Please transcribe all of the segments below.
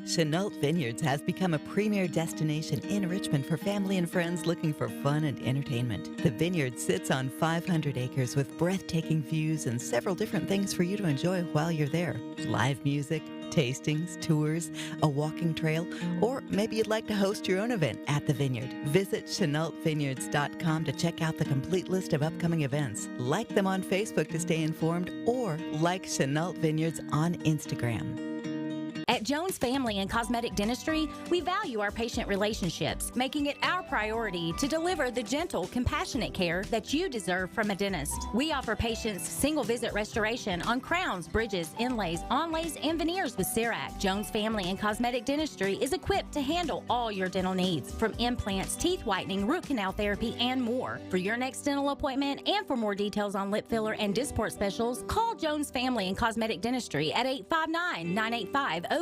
Chenault Vineyards has become a premier destination in Richmond for family and friends looking for fun and entertainment. The vineyard sits on 500 acres with breathtaking views and several different things for you to enjoy while you're there. Live music, tastings, tours, a walking trail, or maybe you'd like to host your own event at the vineyard. Visit ChenaultVineyards.com to check out the complete list of upcoming events. Like them on Facebook to stay informed, or like Chenault Vineyards on Instagram. At Jones Family and Cosmetic Dentistry, we value our patient relationships, making it our priority to deliver the gentle, compassionate care that you deserve from a dentist. We offer patients single-visit restoration on crowns, bridges, inlays, onlays, and veneers with CERAC. Jones Family and Cosmetic Dentistry is equipped to handle all your dental needs, from implants, teeth whitening, root canal therapy, and more. For your next dental appointment and for more details on lip filler and Dysport specials, call Jones Family and Cosmetic Dentistry at 859-985-0201.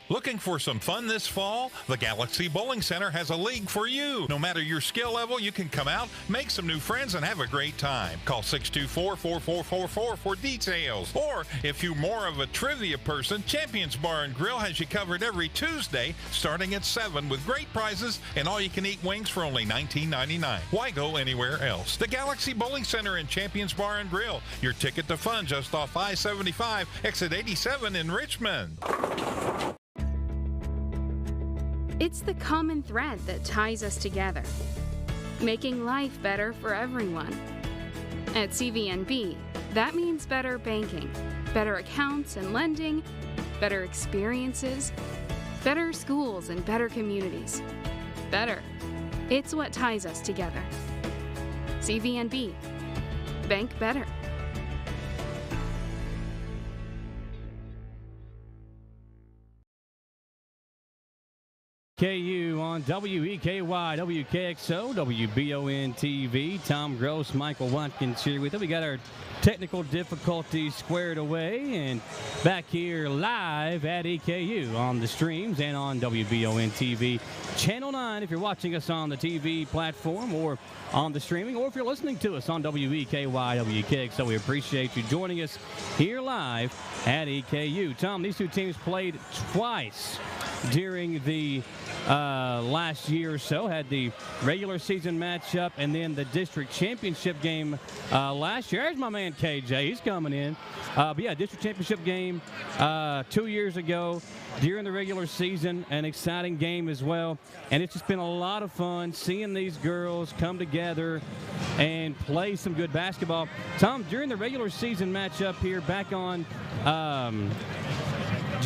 Looking for some fun this fall? The Galaxy Bowling Center has a league for you. No matter your skill level, you can come out, make some new friends, and have a great time. Call 624-4444 for details. Or, if you're more of a trivia person, Champions Bar and Grill has you covered every Tuesday, starting at 7 with great prizes and all-you-can-eat wings for only $19.99. Why go anywhere else? The Galaxy Bowling Center and Champions Bar and Grill, your ticket to fun just off I-75, exit 87 in Richmond. It's the common thread that ties us together, making life better for everyone. At CVNB, that means better banking, better accounts and lending, better experiences, better schools and better communities. Better. It's what ties us together. CVNB. Bank better. KU on WEKY, WKXO, WBON TV. Tom Gross, Michael Watkins here with it. We got our technical difficulties squared away and back here live at EKU on the streams and on WBON TV. Channel 9 if you're watching us on the TV platform or on the streaming, or if you're listening to us on WEKY, WKXO. We appreciate you joining us here live at EKU. Tom, these two teams played twice during the last year or so. Had the regular season matchup and then the district championship game last year. There's my man KJ. He's coming in. But yeah, district championship game 2 years ago during the regular season. An exciting game as well. And it's just been a lot of fun seeing these girls come together and play some good basketball. Tom, during the regular season matchup here back on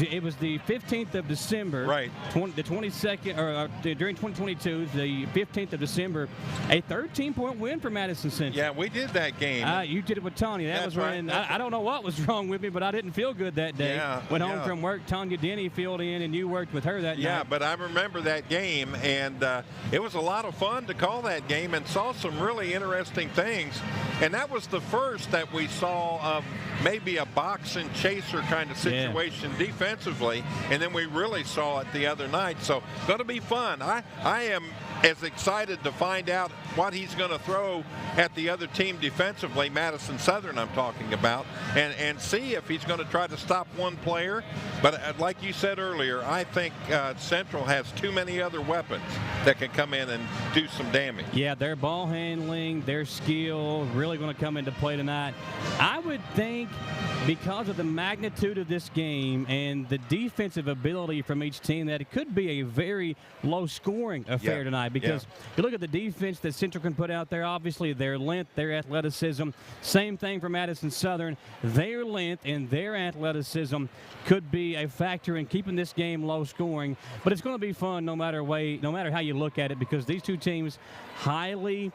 it was the 15th of December, right? The 22nd, or during 2022, the 15th of December, a 13-point win for Madison Central. Yeah, we did that game. You did it with Tanya. That was when I don't know what was wrong with me, but I didn't feel good that day. Went home from work. Tanya Denny filled in, and you worked with her that night. Yeah, but I remember that game, and it was a lot of fun to call that game and saw some really interesting things. And that was the first that we saw of maybe a box and chaser kind of situation defensively, and then we really saw it the other night. So going to be fun. I am as excited to find out what he's going to throw at the other team defensively, Madison Southern I'm talking about, and see if he's going to try to stop one player. But like you said earlier, I think Central has too many other weapons that can come in and do some damage. Yeah, their ball handling, their skill really going to come into play tonight. I would think because of the magnitude of this game and the defensive ability from each team that it could be a very low-scoring affair tonight. Because you look at the defense that Central can put out there, obviously their length, their athleticism. Same thing for Madison Southern. Their length and their athleticism could be a factor in keeping this game low-scoring. But it's going to be fun no matter how you look at it, because these two teams highly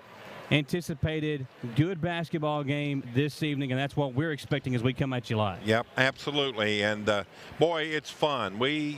anticipated good basketball game this evening, and that's what we're expecting as we come at you live. Yep, absolutely. And boy, it's fun. We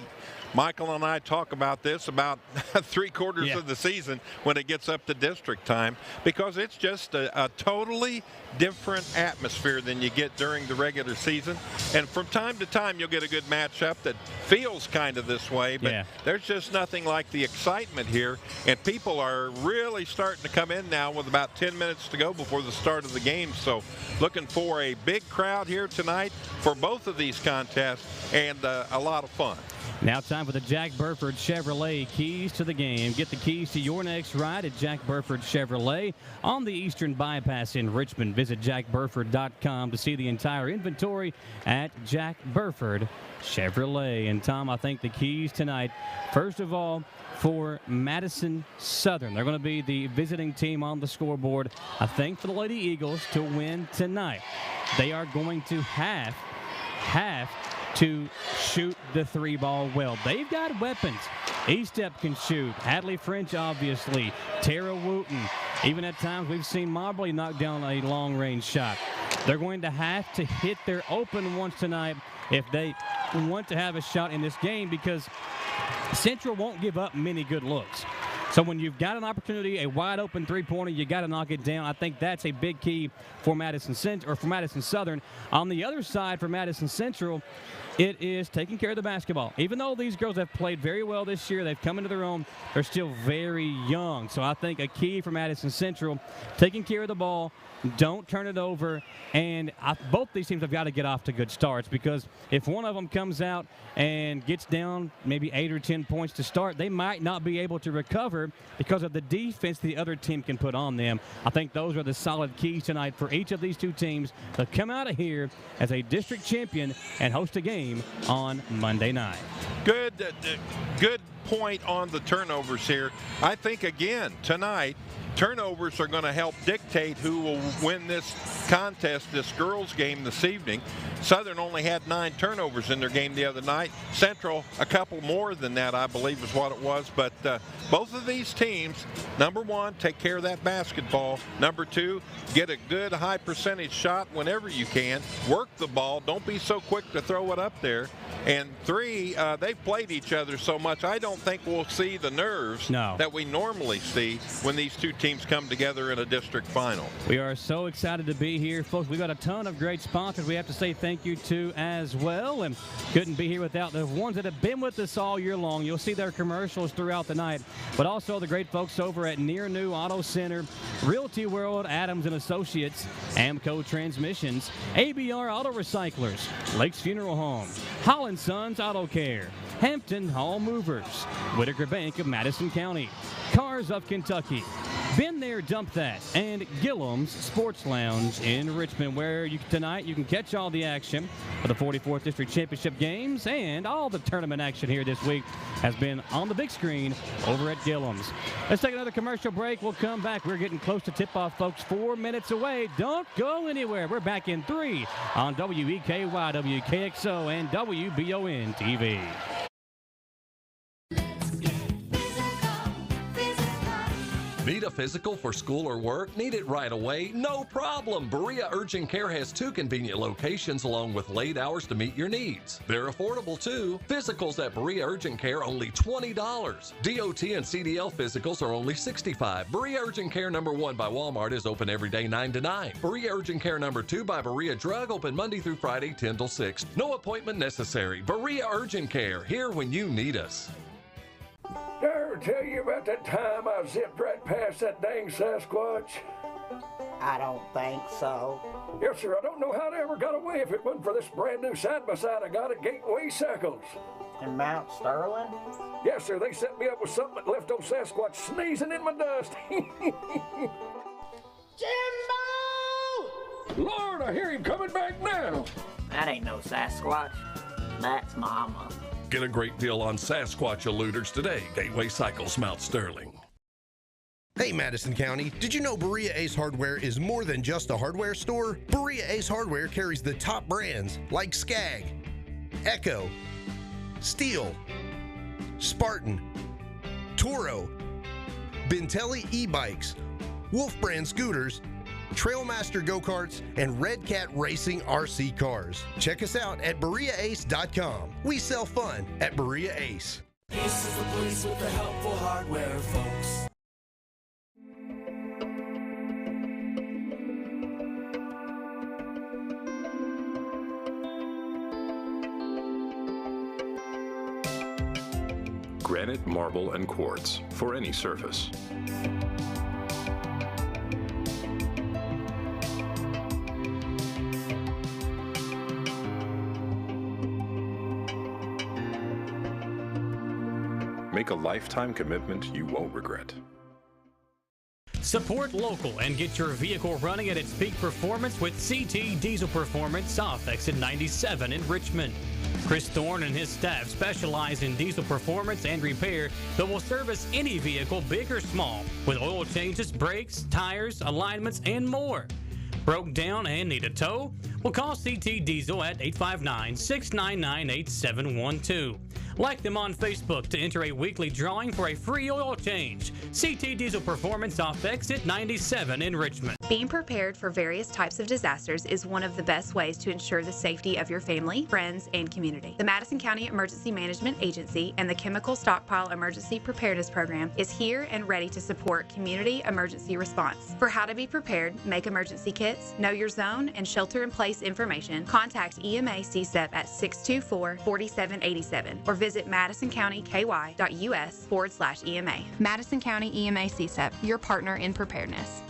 Michael and I talk about this about 3/4 of the season when it gets up to district time, because it's just a totally different atmosphere than you get during the regular season. And from time to time, you'll get a good matchup that feels kind of this way, but there's just nothing like the excitement here. And people are really starting to come in now with about 10 minutes to go before the start of the game. So looking for a big crowd here tonight for both of these contests, and a lot of fun. Now time for the Jack Burford Chevrolet keys to the game. Get the keys to your next ride at Jack Burford Chevrolet on the Eastern Bypass in Richmond. Visit jackburford.com to see the entire inventory at Jack Burford Chevrolet. And Tom, I think the keys tonight, first of all, for Madison Southern. They're going to be the visiting team on the scoreboard. I think for the Lady Eagles to win tonight, they are going to have to shoot the 3-ball well. They've got weapons. E-Step can shoot. Hadley French, obviously. Tara Wooten. Even at times we've seen Mobley knock down a long-range shot. They're going to have to hit their open ones tonight if they want to have a shot in this game, because Central won't give up many good looks. So when you've got an opportunity, a wide-open three-pointer, you got to knock it down. I think that's a big key for Madison Southern. On the other side for Madison Central, it is taking care of the basketball. Even though these girls have played very well this year, they've come into their own, they're still very young. So I think a key for Madison Central, taking care of the ball, don't turn it over, and both these teams have got to get off to good starts, because if one of them comes out and gets down maybe 8 or 10 points to start, they might not be able to recover because of the defense the other team can put on them. I think those are the solid keys tonight for each of these two teams to come out of here as a district champion and host a game on Monday night. Good point on the turnovers here. I think, again, tonight, turnovers are going to help dictate who will win this contest, this girls' game this evening. Southern only had 9 turnovers in their game the other night. Central, a couple more than that, I believe is what it was. But both of these teams, number one, take care of that basketball. Number two, get a good high percentage shot whenever you can. Work the ball. Don't be so quick to throw it up there. And 3, they've played each other so much, I don't think we'll see the nerves that we normally see when these two teams come together in a district final. We are so excited to be here, folks. We've got a ton of great sponsors we have to say thank you to as well, and couldn't be here without the ones that have been with us all year long. You'll see their commercials throughout the night, but also the great folks over at Near New Auto Center, Realty World, Adams & Associates, Amco Transmissions, ABR Auto Recyclers, Lakes Funeral Home, Holland Sons Auto Care, Hampton Hall Movers, Whitaker Bank of Madison County, Cars of Kentucky, Been There, Dump That, and Gillum's Sports Lounge in Richmond, where tonight you can catch all the action of the 44th District Championship games, and all the tournament action here this week has been on the big screen over at Gillum's. Let's take another commercial break. We'll come back. We're getting close to tip-off, folks. 4 minutes away. Don't go anywhere. We're back in 3 on WEKY, WKXO, and WBON TV. Need a physical for school or work? Need it right away? No problem. Berea Urgent Care has 2 convenient locations along with late hours to meet your needs. They're affordable too. Physicals at Berea Urgent Care only $20. DOT and CDL physicals are only $65. Berea Urgent Care number 1 by Walmart is open every day 9 to 9. Berea Urgent Care number 2 by Berea Drug open Monday through Friday 10 till 6. No appointment necessary. Berea Urgent Care, here when you need us. Did I ever tell you about that time I zipped right past that dang Sasquatch? I don't think so. Yes, sir. I don't know how they ever got away if it wasn't for this brand new side-by-side I got at Gateway Cycles. In Mount Sterling? Yes, sir. They set me up with something that left old Sasquatch sneezing in my dust. Jimbo! Lord, I hear him coming back now. That ain't no Sasquatch. That's Mama. Get a great deal on Sasquatch eluders today. Gateway Cycles, Mount Sterling. Hey Madison County, did you know Berea Ace Hardware is more than just a hardware store? Berea Ace Hardware carries the top brands like Skag, Echo, Steel, Spartan, Toro, Bentelli e-bikes, Wolf brand scooters, Trailmaster go-karts, and Red Cat Racing RC cars. Check us out at BereaAce.com. We sell fun at Berea Ace. Ace is the place with the helpful hardware, folks. Granite, marble, and quartz for any surface. Make a lifetime commitment you won't regret. Support local and get your vehicle running at its peak performance with CT Diesel Performance off exit 97 in Richmond. Chris Thorne and his staff specialize in diesel performance and repair that will service any vehicle, big or small, with oil changes, brakes, tires, alignments, and more. Broke down and need a tow? Well, call CT Diesel at 859-699-8712. Like them on Facebook to enter a weekly drawing for a free oil change. CT Diesel Performance off exit 97 in Richmond. Being prepared for various types of disasters is one of the best ways to ensure the safety of your family, friends, and community. The Madison County Emergency Management Agency and the Chemical Stockpile Emergency Preparedness Program is here and ready to support community emergency response. For how to be prepared, make emergency kits, know your zone, and shelter-in-place information, contact EMA CSEP at 624-4787 or visit madisoncountyky.us/EMA. Madison County EMA CSEP, your partner in preparedness.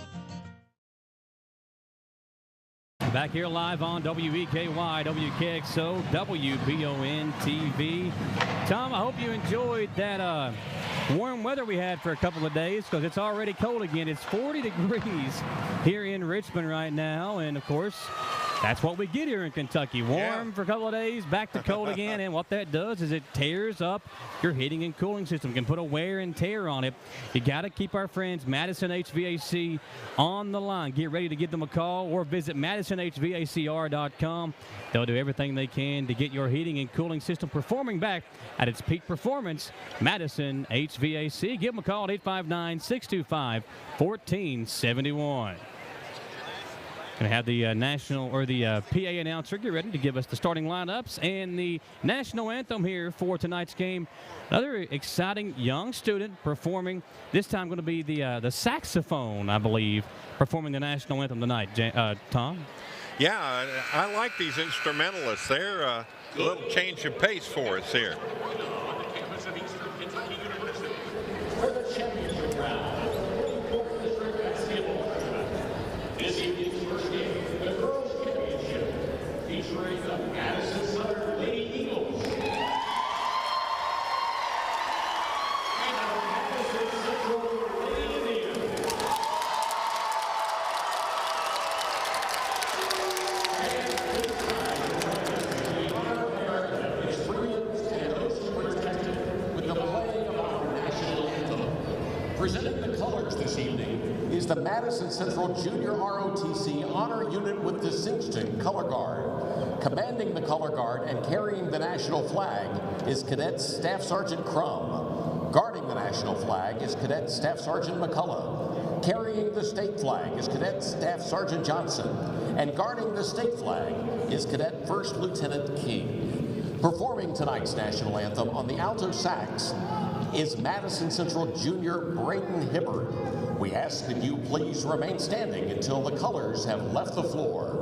Back here live on WEKY, WKXO, WBON TV. Tom, I hope you enjoyed that warm weather we had for a couple of days, because it's already cold again. It's 40 degrees here in Richmond right now, and of course, that's what we get here in Kentucky. Warm for a couple of days, back to cold again, and what that does is it tears up your heating and cooling system. Can put a wear and tear on it. You got to keep our friends Madison HVAC on the line. Get ready to give them a call or visit MadisonHVACR.com. They'll do everything they can to get your heating and cooling system performing back at its peak performance. Madison HVAC. Give them a call at 859-625-1471. Going to have the national or the PA announcer get ready to give us the starting lineups and the national anthem here for tonight's game. Another exciting young student performing. This time going to be the saxophone, I believe, performing the national anthem tonight. Tom? Yeah, I like these instrumentalists. They're a little change of pace for us here. For the championship round, this evening's first game, the girls' championship, featuring the Madison Southern Lady Eagles and the Madison Central Lady Indians. And this time, the honor of America is free and hosted protected with the playing of our national anthem. Presenting the colors this evening is the Madison Central Junior ROTC Honor Unit with Distinction Color Guard. Commanding the color guard and carrying the national flag is Cadet Staff Sergeant Crum. Guarding the national flag is Cadet Staff Sergeant McCullough. Carrying the state flag is Cadet Staff Sergeant Johnson. And guarding the state flag is Cadet First Lieutenant King. Performing tonight's national anthem on the alto sax is Madison Central Junior Braden Hibbard. We ask that you please remain standing until the colors have left the floor.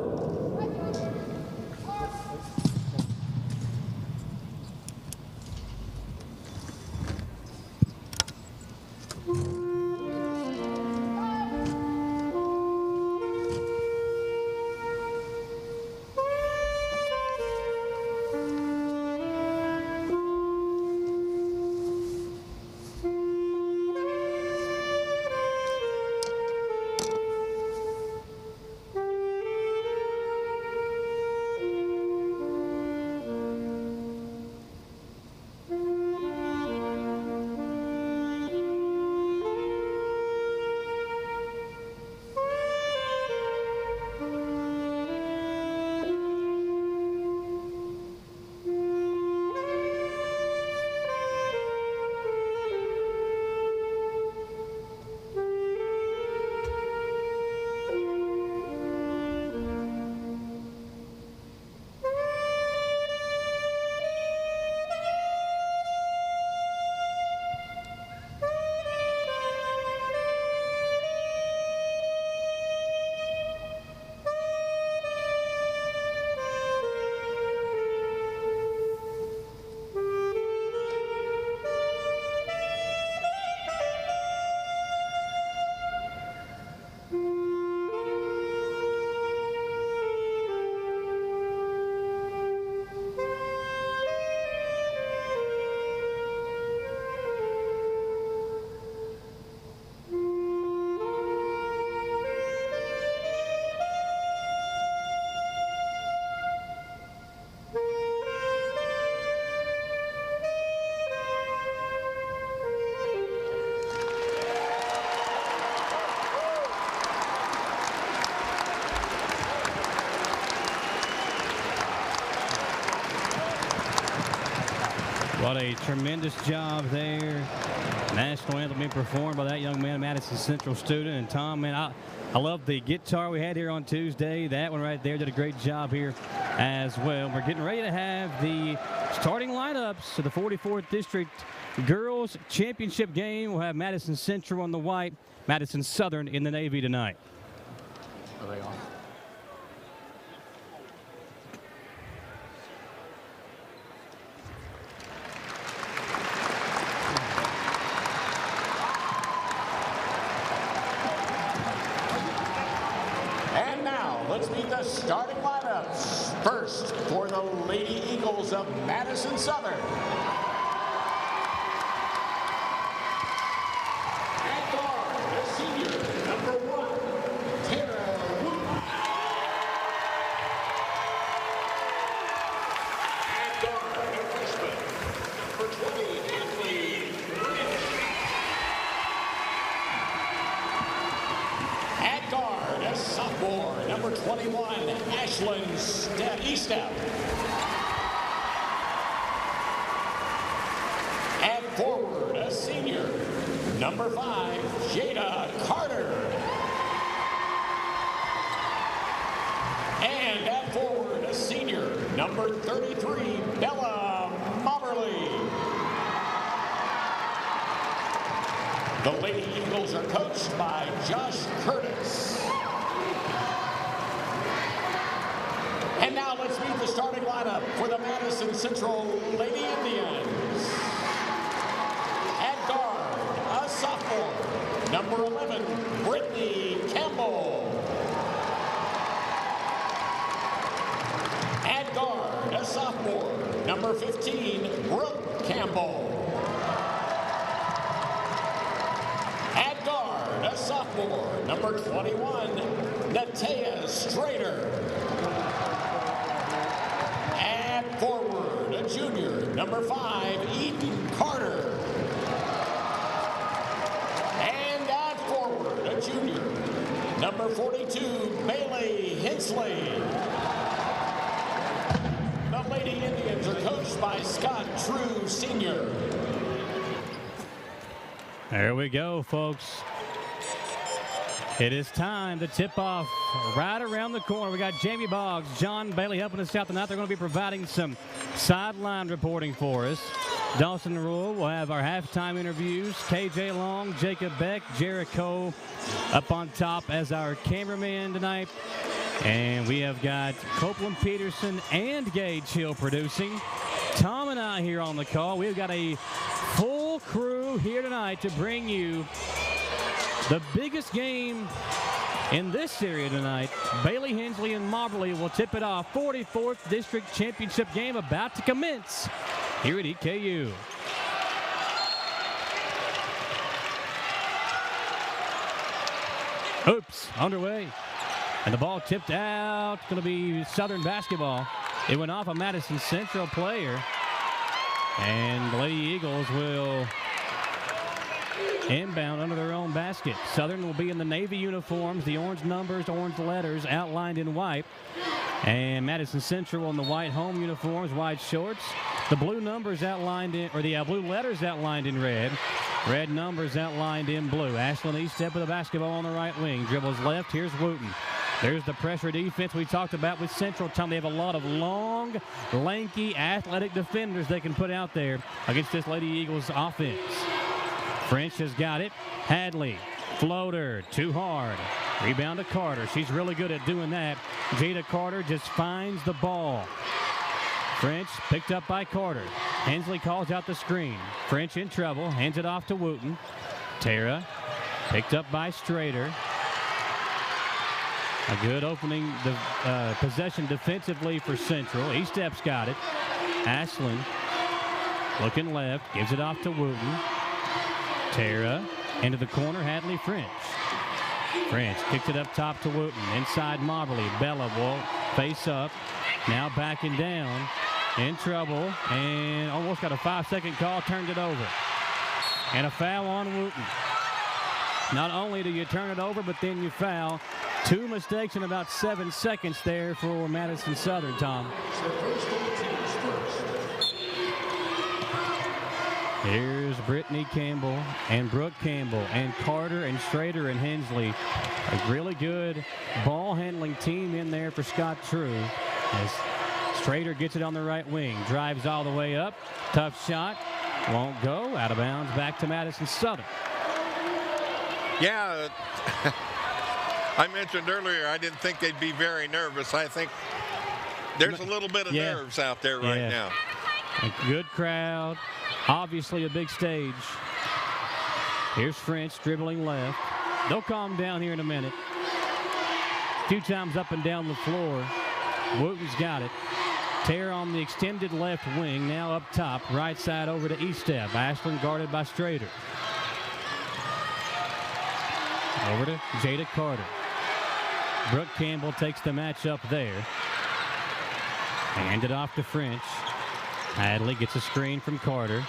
What a tremendous job there. National anthem being performed by that young man, Madison Central student. And Tom, man, I love the guitar we had here on Tuesday. That one right there did a great job here as well. We're getting ready to have the starting lineups of the 44th District Girls Championship game. We'll have Madison Central on the white, Madison Southern in the navy tonight. Are they on? And now, let's meet the starting lineups. First, for the Lady Eagles of Madison Southern. At guard, the senior, number 1, Tara Wooten. At guard, the freshman, number 20, Ashley Rich. At guard, a sophomore, number 21, Ashlyn Estep. At forward, a senior, number 5, Jada Carter. And at forward, a senior, number 33, Bella Moberly. The Lady Eagles are coached by Josh Curtis. And now let's meet the starting lineup for the Madison Central Lady Indians. At guard, a sophomore, number 11, Brittany Campbell. At guard, a sophomore, number 15, Brooke Campbell. At guard, a sophomore, number 21, Natea Strader. At forward, a junior, number 5, Eden Carter. And at forward, a junior, number 42, Bailey Hensley. The Lady Indians are coached by Scott True Sr. There we go, folks. It is time to tip off right around the corner. We got Jamie Boggs, John Bailey helping us out tonight. They're going to be providing some sideline reporting for us. Dawson Rule will have our halftime interviews. KJ Long, Jacob Beck, Jericho up on top as our cameraman tonight. And we have got Copeland Peterson and Gage Hill producing. Tom and I here on the call. We've got a full crew here tonight to bring you the biggest game in this area tonight. Bailey Hensley and Moberly will tip it off. 44th District Championship game about to commence here at EKU. Oops, underway. And the ball tipped out. Going to be Southern basketball. It went off a Madison Central player. And the Lady Eagles will inbound under their own basket. Southern will be in the navy uniforms, the orange numbers, orange letters outlined in white. And Madison Central in the white home uniforms, white shorts. The blue numbers outlined in, or the blue letters outlined in red. Red numbers outlined in blue. Ashlyn Estep with the basketball on the right wing. Dribbles left. Here's Wooten. There's the pressure defense we talked about with Central. Tom, they have a lot of long, lanky, athletic defenders they can put out there against this Lady Eagles offense. French has got it. Hadley, floater, too hard. Rebound to Carter. She's really good at doing that. Jada Carter just finds the ball. French picked up by Carter. Hensley calls out the screen. French in trouble. Hands it off to Wooten. Tara picked up by Strader. A good opening possession defensively for Central. Estep's got it. Ashlyn looking left. Gives it off to Wooten. Tara into the corner. Hadley French. French kicks it up top to Wooten. Inside Moberly. Bella will face up. Now backing down. In trouble. And almost got a 5-second call. Turned it over. And a foul on Wooten. Not only do you turn it over, but then you foul. 2 mistakes in about 7 seconds there for Madison Southern, Tom. Here's Brittany Campbell and Brooke Campbell and Carter and Schrader and Hensley. A really good ball handling team in there for Scott True. As Schrader gets it on the right wing, drives all the way up. Tough shot. Won't go. Out of bounds. Back to Madison Southern. Yeah. I mentioned earlier I didn't think they'd be very nervous. I think there's a little bit of nerves out there right now. A good crowd. Obviously a big stage. Here's French dribbling left. They'll calm down here in a minute. A few times up and down the floor. Wooten's got it. Tear on the extended left wing. Now up top. Right side over to Estep. Ashland guarded by Strader. Over to Jada Carter. Brooke Campbell takes the match up there. Hand it off to French. Hadley gets a screen from Carter.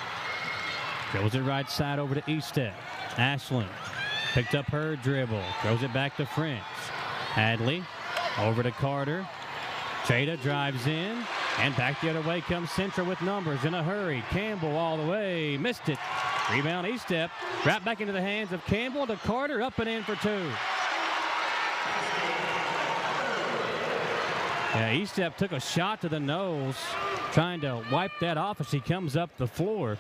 Goes it right side over to Estep. Ashland picked up her dribble. Throws it back to French. Hadley over to Carter. Jada drives in. And back the other way comes Central with numbers in a hurry. Campbell all the way. Missed it. Rebound Estep. Right back into the hands of Campbell to Carter. Up and in for two. Yeah, Estep took a shot to the nose, trying to wipe that off as he comes up the floor.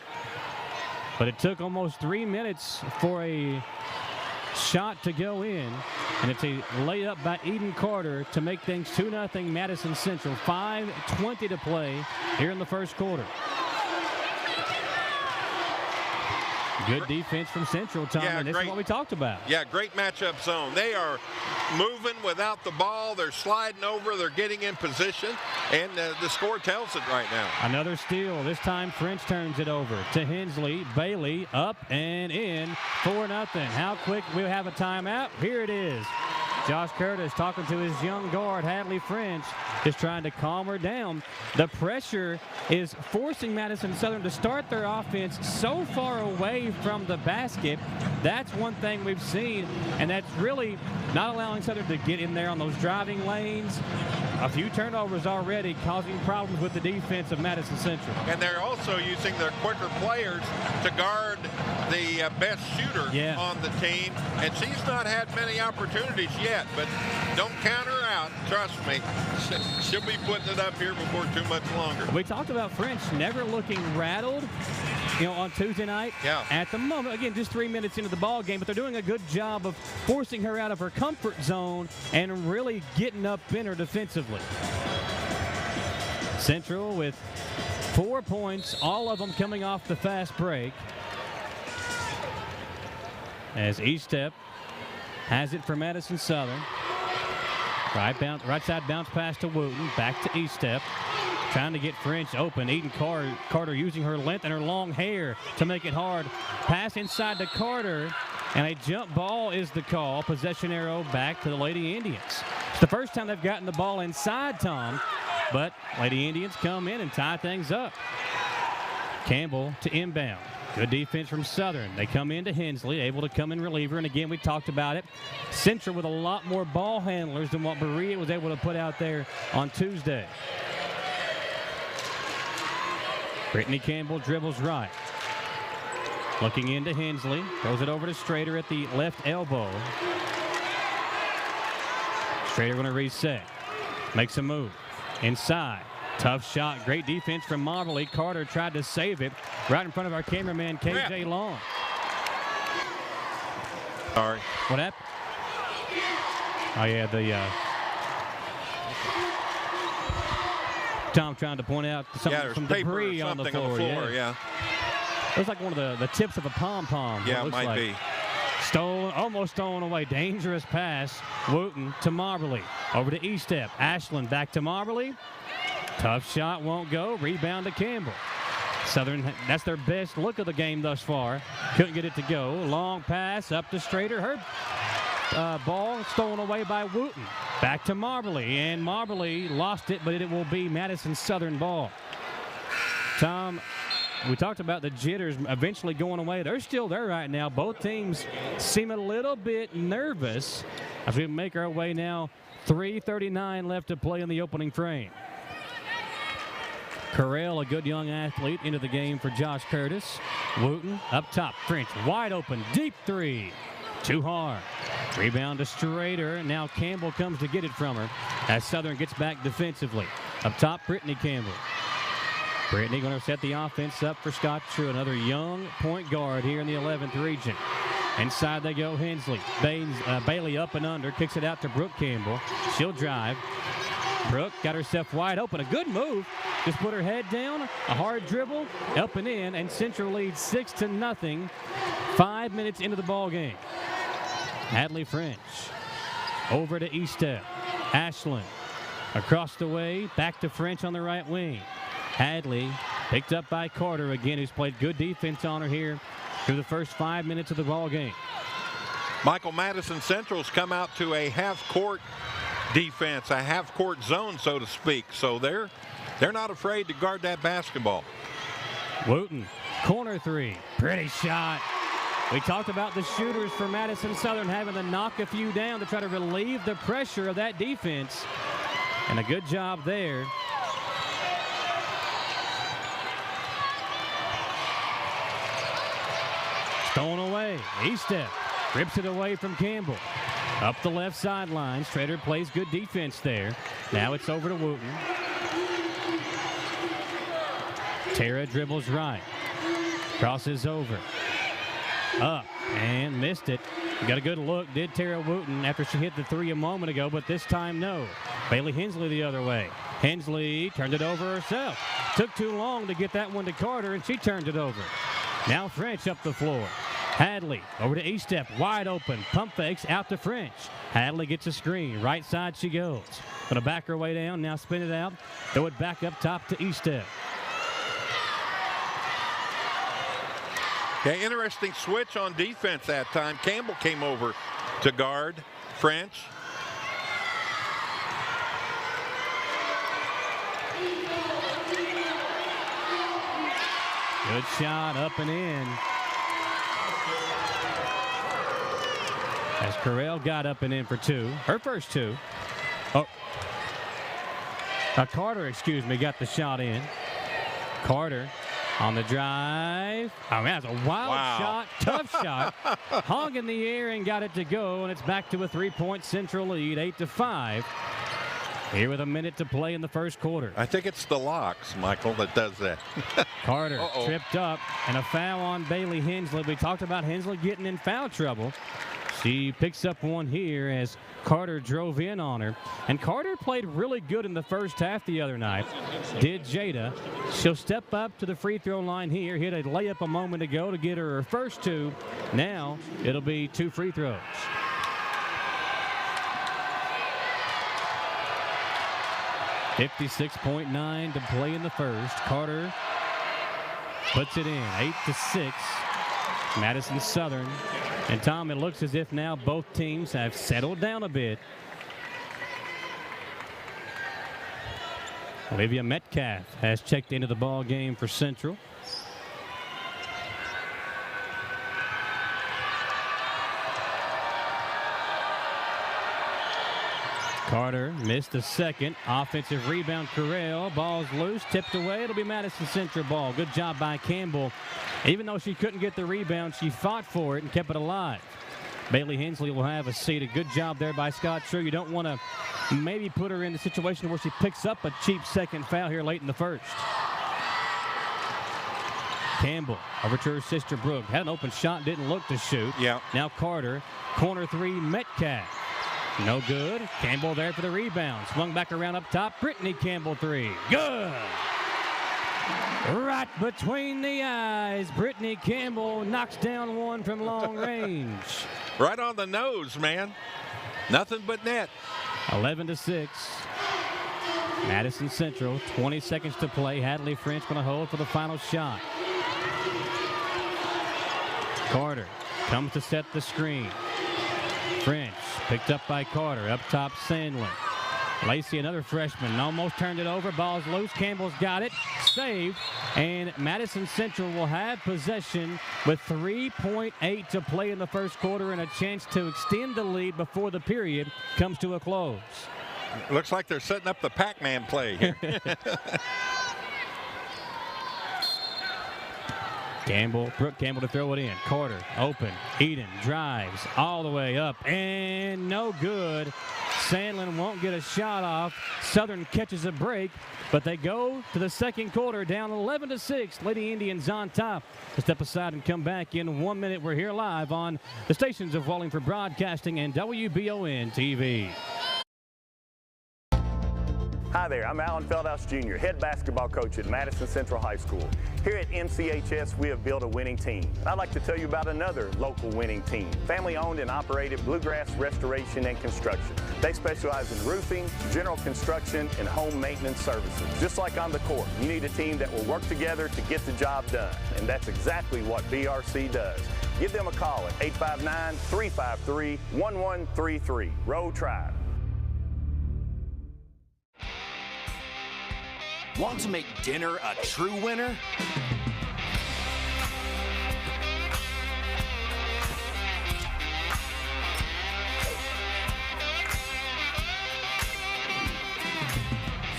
But it took almost 3 minutes for a shot to go in. And it's a layup by Eden Carter to make things 2-0 Madison Central. 5:20 to play here in the first quarter. Good defense from Central, Tom, and this is what we talked about. Yeah, great matchup zone. They are moving without the ball. They're sliding over. They're getting in position, and the score tells it right now. Another steal. This time French turns it over to Hensley. Bailey up and in. 4-0. How quick we'll have a timeout? Here it is. Josh Curtis talking to his young guard, Hadley French, just trying to calm her down. The pressure is forcing Madison Southern to start their offense so far away from the basket. That's one thing we've seen, and that's really not allowing Southern to get in there on those driving lanes. A few turnovers already causing problems with the defense of Madison Central. And they're also using their quicker players to guard the best shooter on the team. And she's not had many opportunities yet, but don't count her out. Trust me, she'll be putting it up here before too much longer. We talked about French never looking rattled, on Tuesday night. Yeah. At the moment, again, just 3 minutes into the ball game, but they're doing a good job of forcing her out of her comfort zone and really getting up in her defensively. Central with 4 points, all of them coming off the fast break. As Estep has it for Madison Southern. Right side bounce pass to Wooten. Back to Estep. Trying to get French open. Eden Carter using her length and her long hair to make it hard. Pass inside to Carter. And a jump ball is the call. Possession arrow back to the Lady Indians. It's the first time they've gotten the ball inside, Tom. But Lady Indians come in and tie things up. Campbell to inbound. Good defense from Southern. They come into Hensley, able to come in reliever. And again, we talked about it. Central with a lot more ball handlers than what Berea was able to put out there on Tuesday. Brittany Campbell dribbles right. Looking into Hensley. Throws it over to Strader at the left elbow. Strader going to reset. Makes a move. Inside. Tough shot. Great defense from Mobley. Carter tried to save it right in front of our cameraman, KJ Long. Sorry. What happened? Oh, yeah, Tom trying to point out some debris on the floor. Yeah. Looks like one of the tips of a pom-pom. Yeah, it might be. Almost stolen away. Dangerous pass. Wooten to Marbley. Over to Estep. Ashland back to Marbley. Tough shot, won't go. Rebound to Campbell. Southern, that's their best look of the game thus far. Couldn't get it to go. Long pass up to Strader. Her ball stolen away by Wooten. Back to Marbley, and Marbley lost it, but it will be Madison Southern ball. Tom, we talked about the jitters eventually going away. They're still there right now. Both teams seem a little bit nervous as we make our way now. 3:39 left to play in the opening frame. Correll, a good young athlete, into the game for Josh Curtis. Wooten up top. French wide open. Deep three. Too hard. Rebound to Strader. Now Campbell comes to get it from her as Southern gets back defensively. Up top, Brittany Campbell. Brittany going to set the offense up for Scott True, another young point guard here in the 11th region. Inside they go, Hensley. Bailey up and under, kicks it out to Brooke Campbell. She'll drive. Brooke got herself wide open. A good move. Just put her head down. A hard dribble. Up and in. And Central leads 6-0. 5 minutes into the ball game. Hadley French. Over to Eastep. Ashland. Across the way. Back to French on the right wing. Hadley picked up by Carter again, who's played good defense on her here through the first 5 minutes of the ball game. Michael, Madison Central's come out to a half-court defense, a half-court zone, so to speak. So they're not afraid to guard that basketball. Wooten, corner three, pretty shot. We talked about the shooters for Madison Southern having to knock a few down to try to relieve the pressure of that defense, and a good job there. Stolen away. Eastep rips it away from Campbell. Up the left sideline. Strader plays good defense there. Now it's over to Wooten. Tara dribbles right. Crosses over. Up and missed it. Got a good look, did Tara Wooten after she hit the three a moment ago, but this time no. Bailey Hensley the other way. Hensley turned it over herself. Took too long to get that one to Carter, and she turned it over. Now French up the floor. Hadley over to Eastep, wide open. Pump fakes out to French. Hadley gets a screen. Right side she goes. Gonna back her way down. Now spin it out. Throw it back up top to Eastep. Okay, interesting switch on defense that time. Campbell came over to guard French. Good shot up and in. As Correll got up and in for two. Her first two. Oh. Carter, excuse me, got the shot in. Carter on the drive. Oh, man, that's a wild shot. Tough shot. Hung in the air and got it to go, and it's back to a three-point Central lead, 8-5. Here with a minute to play in the first quarter. I think it's the locks, Michael, that does that. Carter tripped up, and a foul on Bailey Hensley. We talked about Hensley getting in foul trouble. She picks up one here as Carter drove in on her. And Carter played really good in the first half the other night. Did Jada. She'll step up to the free throw line here. Hit a layup a moment ago to get her first two. Now it'll be two free throws. .9 to play in the first. Carter puts it in, 8-6. Madison Southern. And Tom, it looks as if now both teams have settled down a bit. Olivia Metcalf has checked into the ball game for Central. Carter missed the second. Offensive rebound, Correll. Ball's loose, tipped away. It'll be Madison Central ball. Good job by Campbell. Even though she couldn't get the rebound, she fought for it and kept it alive. Bailey Hensley will have a seat. A good job there by Scott True. You don't want to maybe put her in the situation where she picks up a cheap second foul here late in the first. Campbell over to her sister Brooke. Had an open shot, didn't look to shoot. Yeah. Now Carter, corner three, Metcalf. No good. Campbell there for the rebound. Swung back around up top. Brittany Campbell three. Good. Right between the eyes. Brittany Campbell knocks down one from long range. Right on the nose, man. Nothing but net. 11-6. Madison Central, 20 seconds to play. Hadley French going to hold for the final shot. Carter comes to set the screen. French picked up by Carter. Up top, Sandlin. Lacey, another freshman, almost turned it over. Ball's loose. Campbell's got it. Saved. And Madison Central will have possession with 3.8 to play in the first quarter and a chance to extend the lead before the period comes to a close. Looks like they're setting up the Pac-Man play here. Brooke Campbell to throw it in. Carter, open. Eden drives all the way up, and no good. Sandlin won't get a shot off. Southern catches a break, but they go to the second quarter down 11-6. Lady Indians on top. To step aside and come back in 1 minute. We're here live on the stations of Wallingford Broadcasting and WBON TV. Hi there, I'm Alan Feldhouse Jr., head basketball coach at Madison Central High School. Here at MCHS, we have built a winning team. I'd like to tell you about another local winning team, family-owned and operated Bluegrass Restoration and Construction. They specialize in roofing, general construction, and home maintenance services. Just like on the court, you need a team that will work together to get the job done, and that's exactly what BRC does. Give them a call at 859-353-1133. Roll Tribe. Want to make dinner a true winner?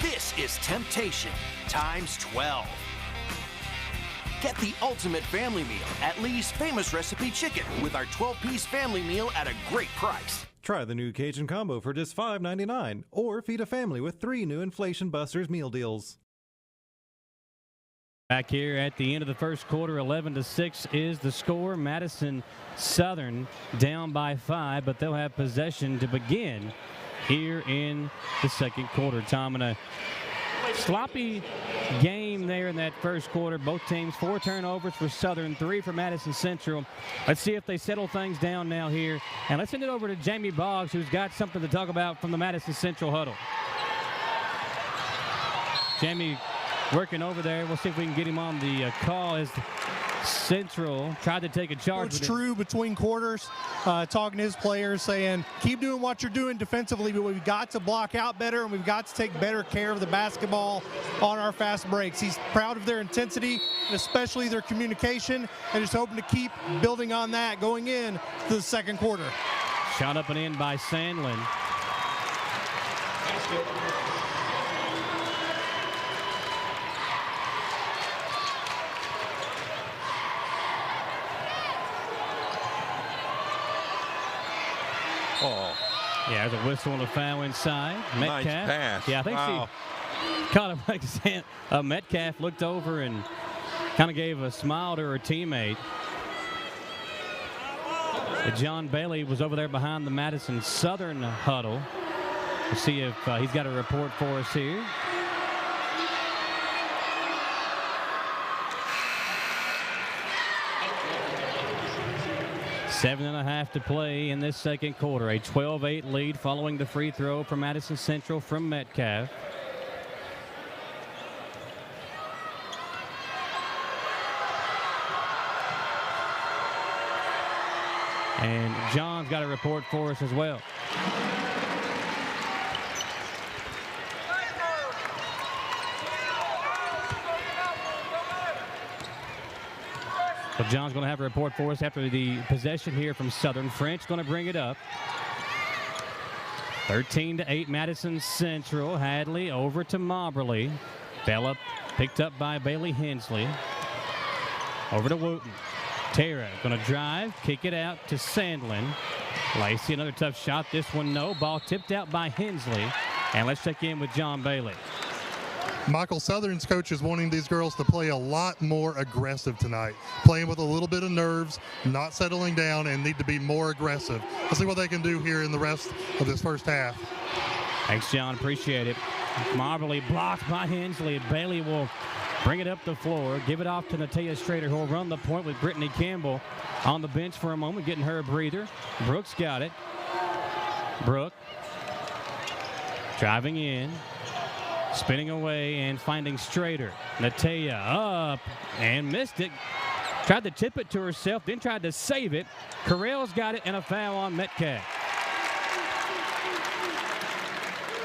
This is temptation times 12. Get the ultimate family meal at Lee's Famous Recipe Chicken with our 12-piece family meal at a great price. Try the new Cajun Combo for just $5.99 or feed a family with 3 new Inflation Busters meal deals. Back here at the end of the first quarter, 11-6 is the score. Madison Southern down by 5, but they'll have possession to begin here in the second quarter. Tom, in a sloppy game there in that first quarter. Both teams 4 turnovers for Southern, 3 for Madison Central. Let's see if they settle things down now here. And let's send it over to Jamie Boggs, who's got something to talk about from the Madison Central huddle. Jamie working over there. We'll see if we can get him on the call as Central tried to take a charge. Coach True between quarters talking to his players, saying keep doing what you're doing defensively, but we've got to block out better and we've got to take better care of the basketball on our fast breaks. He's proud of their intensity and especially their communication, and just hoping to keep building on that going in to the second quarter. Shot up and in by Sandlin. Oh. Yeah, there's a whistle and a foul inside. Metcalf. Nice pass. Yeah, I think wow. She caught him like his hand. Metcalf looked over and kind of gave a smile to her teammate. John Bailey was over there behind the Madison Southern huddle. We'll see if he's got a report for us here. Seven and a half to play in this second quarter. A 12-8 lead following the free throw from Madison Central from Metcalf. And John's got a report for us as well. So John's going to have a report for us after the possession here from Southern. French going to bring it up. 13-8 Madison Central. Hadley over to Moberly. Bella picked up by Bailey Hensley. Over to Wooten. Tara going to drive, kick it out to Sandlin. Lacey, another tough shot. This one, no. Ball tipped out by Hensley. And let's check in with John Bailey. Michael, Southern's coach is wanting these girls to play a lot more aggressive tonight, playing with a little bit of nerves, not settling down, and need to be more aggressive. Let's see what they can do here in the rest of this first half. Thanks, John. Appreciate it. Moberly blocked by Hensley. Bailey will bring it up the floor, give it off to Natea Strader, who will run the point with Brittany Campbell on the bench for a moment, getting her a breather. Brooks got it. Brooke driving in. Spinning away and finding Strader. Natea up and missed it. Tried to tip it to herself, then tried to save it. Carell's got it and a foul on Metcalf.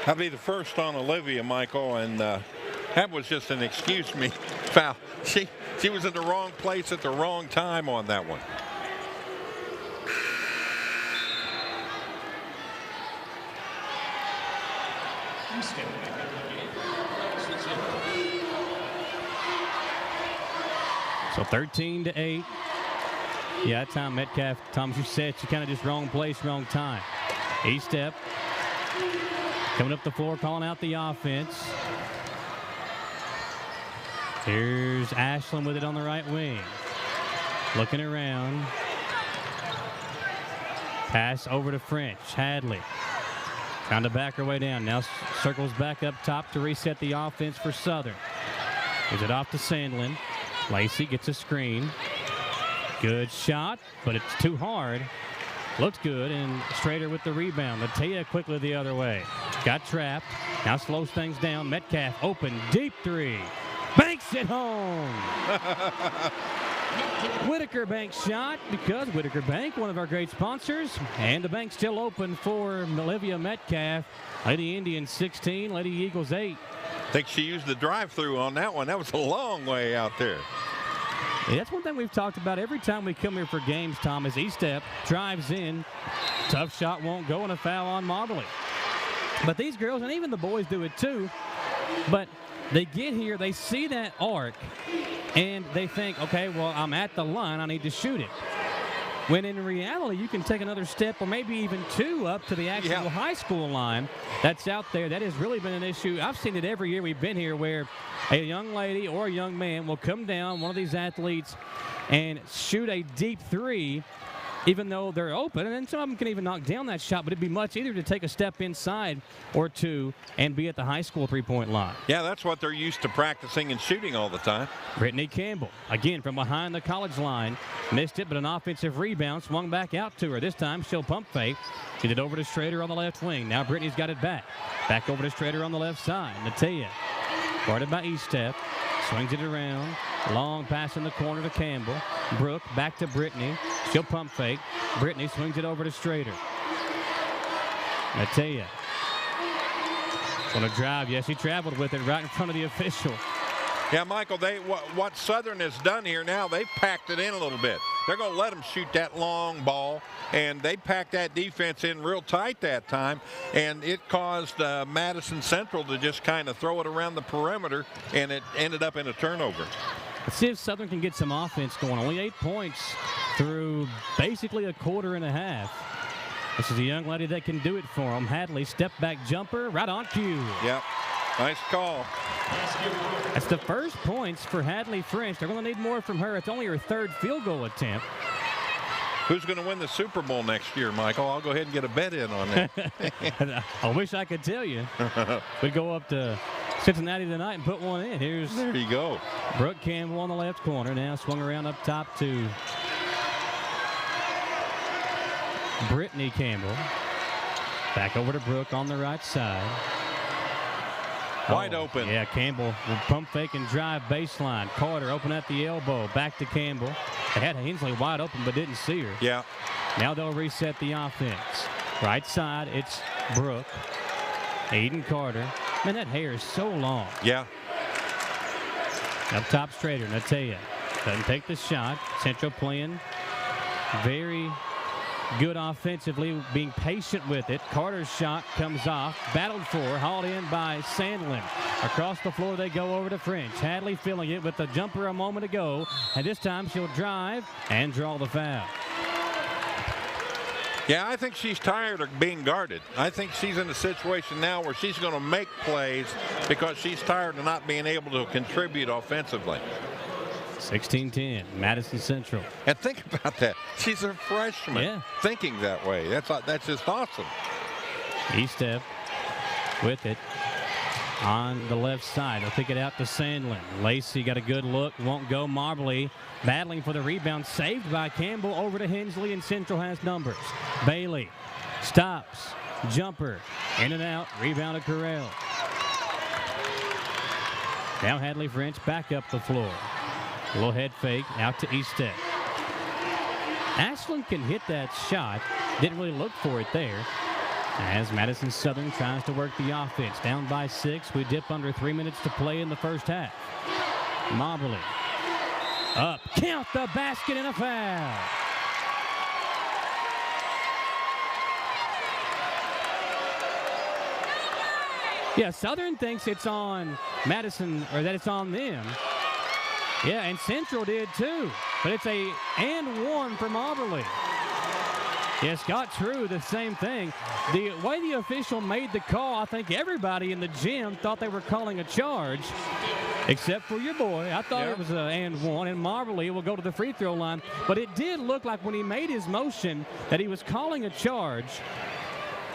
That'll be the first on Olivia, Michael, and that was just an excuse me foul. She was in the wrong place at the wrong time on that one. So 13-8. Yeah, that time Metcalf, Tom, as you said, she kind of just wrong place, wrong time. E-step. Coming up the floor, calling out the offense. Here's Ashland with it on the right wing. Looking around. Pass over to French. Hadley. Trying to back her way down. Now circles back up top to reset the offense for Southern. Gives it off to Sandlin. Lacey gets a screen. Good shot, but it's too hard. Looks good, and Strader with the rebound. Matea quickly the other way. Got trapped. Now slows things down. Metcalf open, deep three. Banks it home. Whitaker Bank shot because Whitaker Bank, one of our great sponsors, and the bank still open for Olivia Metcalf. Lady Indians 16, Lady Eagles 8. I think she used the drive-through on that one. That was a long way out there. Yeah, that's one thing we've talked about every time we come here for games, Tom, is E-step drives in. Tough shot won't go, and a foul on Mobley. But these girls, and even the boys do it too, but they get here, they see that arc, and they think, okay, well, I'm at the line, I need to shoot it. When in reality, you can take another step or maybe even two up to the actual high school line that's out there. That has really been an issue. I've seen it every year we've been here where a young lady or a young man will come down, one of these athletes, and shoot a deep three, even though they're open, and then some of them can even knock down that shot, but it'd be much easier to take a step inside or two and be at the high school three-point line. Yeah, that's what they're used to practicing and shooting all the time. Brittany Campbell, again from behind the college line, missed it, but an offensive rebound swung back out to her. This time she'll pump fake. Get it over to Strader on the left wing. Now Brittany's got it back. Back over to Strader on the left side. Natea, guarded by E-step, swings it around. Long pass in the corner to Campbell. Brooke back to Brittany. She'll pump fake. Brittany swings it over to Strader. Natea. Going to drive. Yes, he traveled with it right in front of the official. Yeah, Michael, what Southern has done here now, they've packed it in a little bit. They're going to let them shoot that long ball, and they packed that defense in real tight that time, and it caused Madison Central to just kind of throw it around the perimeter, and it ended up in a turnover. Let's see if Southern can get some offense going. Only 8 points through basically a quarter and a half. This is a young lady that can do it for them. Hadley, step back jumper, right on cue. Yep, nice call. That's the first points for Hadley French. They're going to need more from her. It's only her third field goal attempt. Who's going to win the Super Bowl next year, Michael? I'll go ahead and get a bet in on that. I wish I could tell you. We'd go up to Cincinnati tonight and put one in. There you go. Brooke Campbell on the left corner. Now swung around up top to Brittany Campbell. Back over to Brooke on the right side. Wide open. Yeah, Campbell will pump fake and drive baseline. Carter open at the elbow. Back to Campbell. They had Hensley wide open but didn't see her. Yeah. Now they'll reset the offense. Right side, it's Brooke. Aiden Carter. Man, that hair is so long. Yeah. Up top, Strader. Natea doesn't take the shot. Central playing very good offensively, being patient with it. Carter's shot comes off. Battled for, hauled in by Sandlin. Across the floor they go over to French. Hadley filling it with the jumper a moment ago. And this time she'll drive and draw the foul. Yeah, I think she's tired of being guarded. I think she's in a situation now where she's going to make plays because she's tired of not being able to contribute offensively. 16-10, Madison Central. And think about that. She's a freshman thinking that way. That's just awesome. E-step with it on the left side. They'll pick it out to Sandlin. Lacey got a good look. Won't go. Marbley battling for the rebound. Saved by Campbell over to Hensley, and Central has numbers. Bailey stops. Jumper. In and out. Rebound to Corral. Now Hadley French back up the floor. A little head fake out to E-step. Ashland can hit that shot. Didn't really look for it there. As Madison Southern tries to work the offense. Down by 6. We dip under 3 minutes to play in the first half. Mobley. Up. Count the basket and a foul. Yeah, Southern thinks it's on Madison, or that it's on them. Yeah, and Central did too. But it's a and one for Moberly. Yeah, Scott True, the same thing. The way the official made the call, I think everybody in the gym thought they were calling a charge, except for your boy. I thought it was an and one, and Moberly will go to the free throw line. But it did look like when he made his motion that he was calling a charge.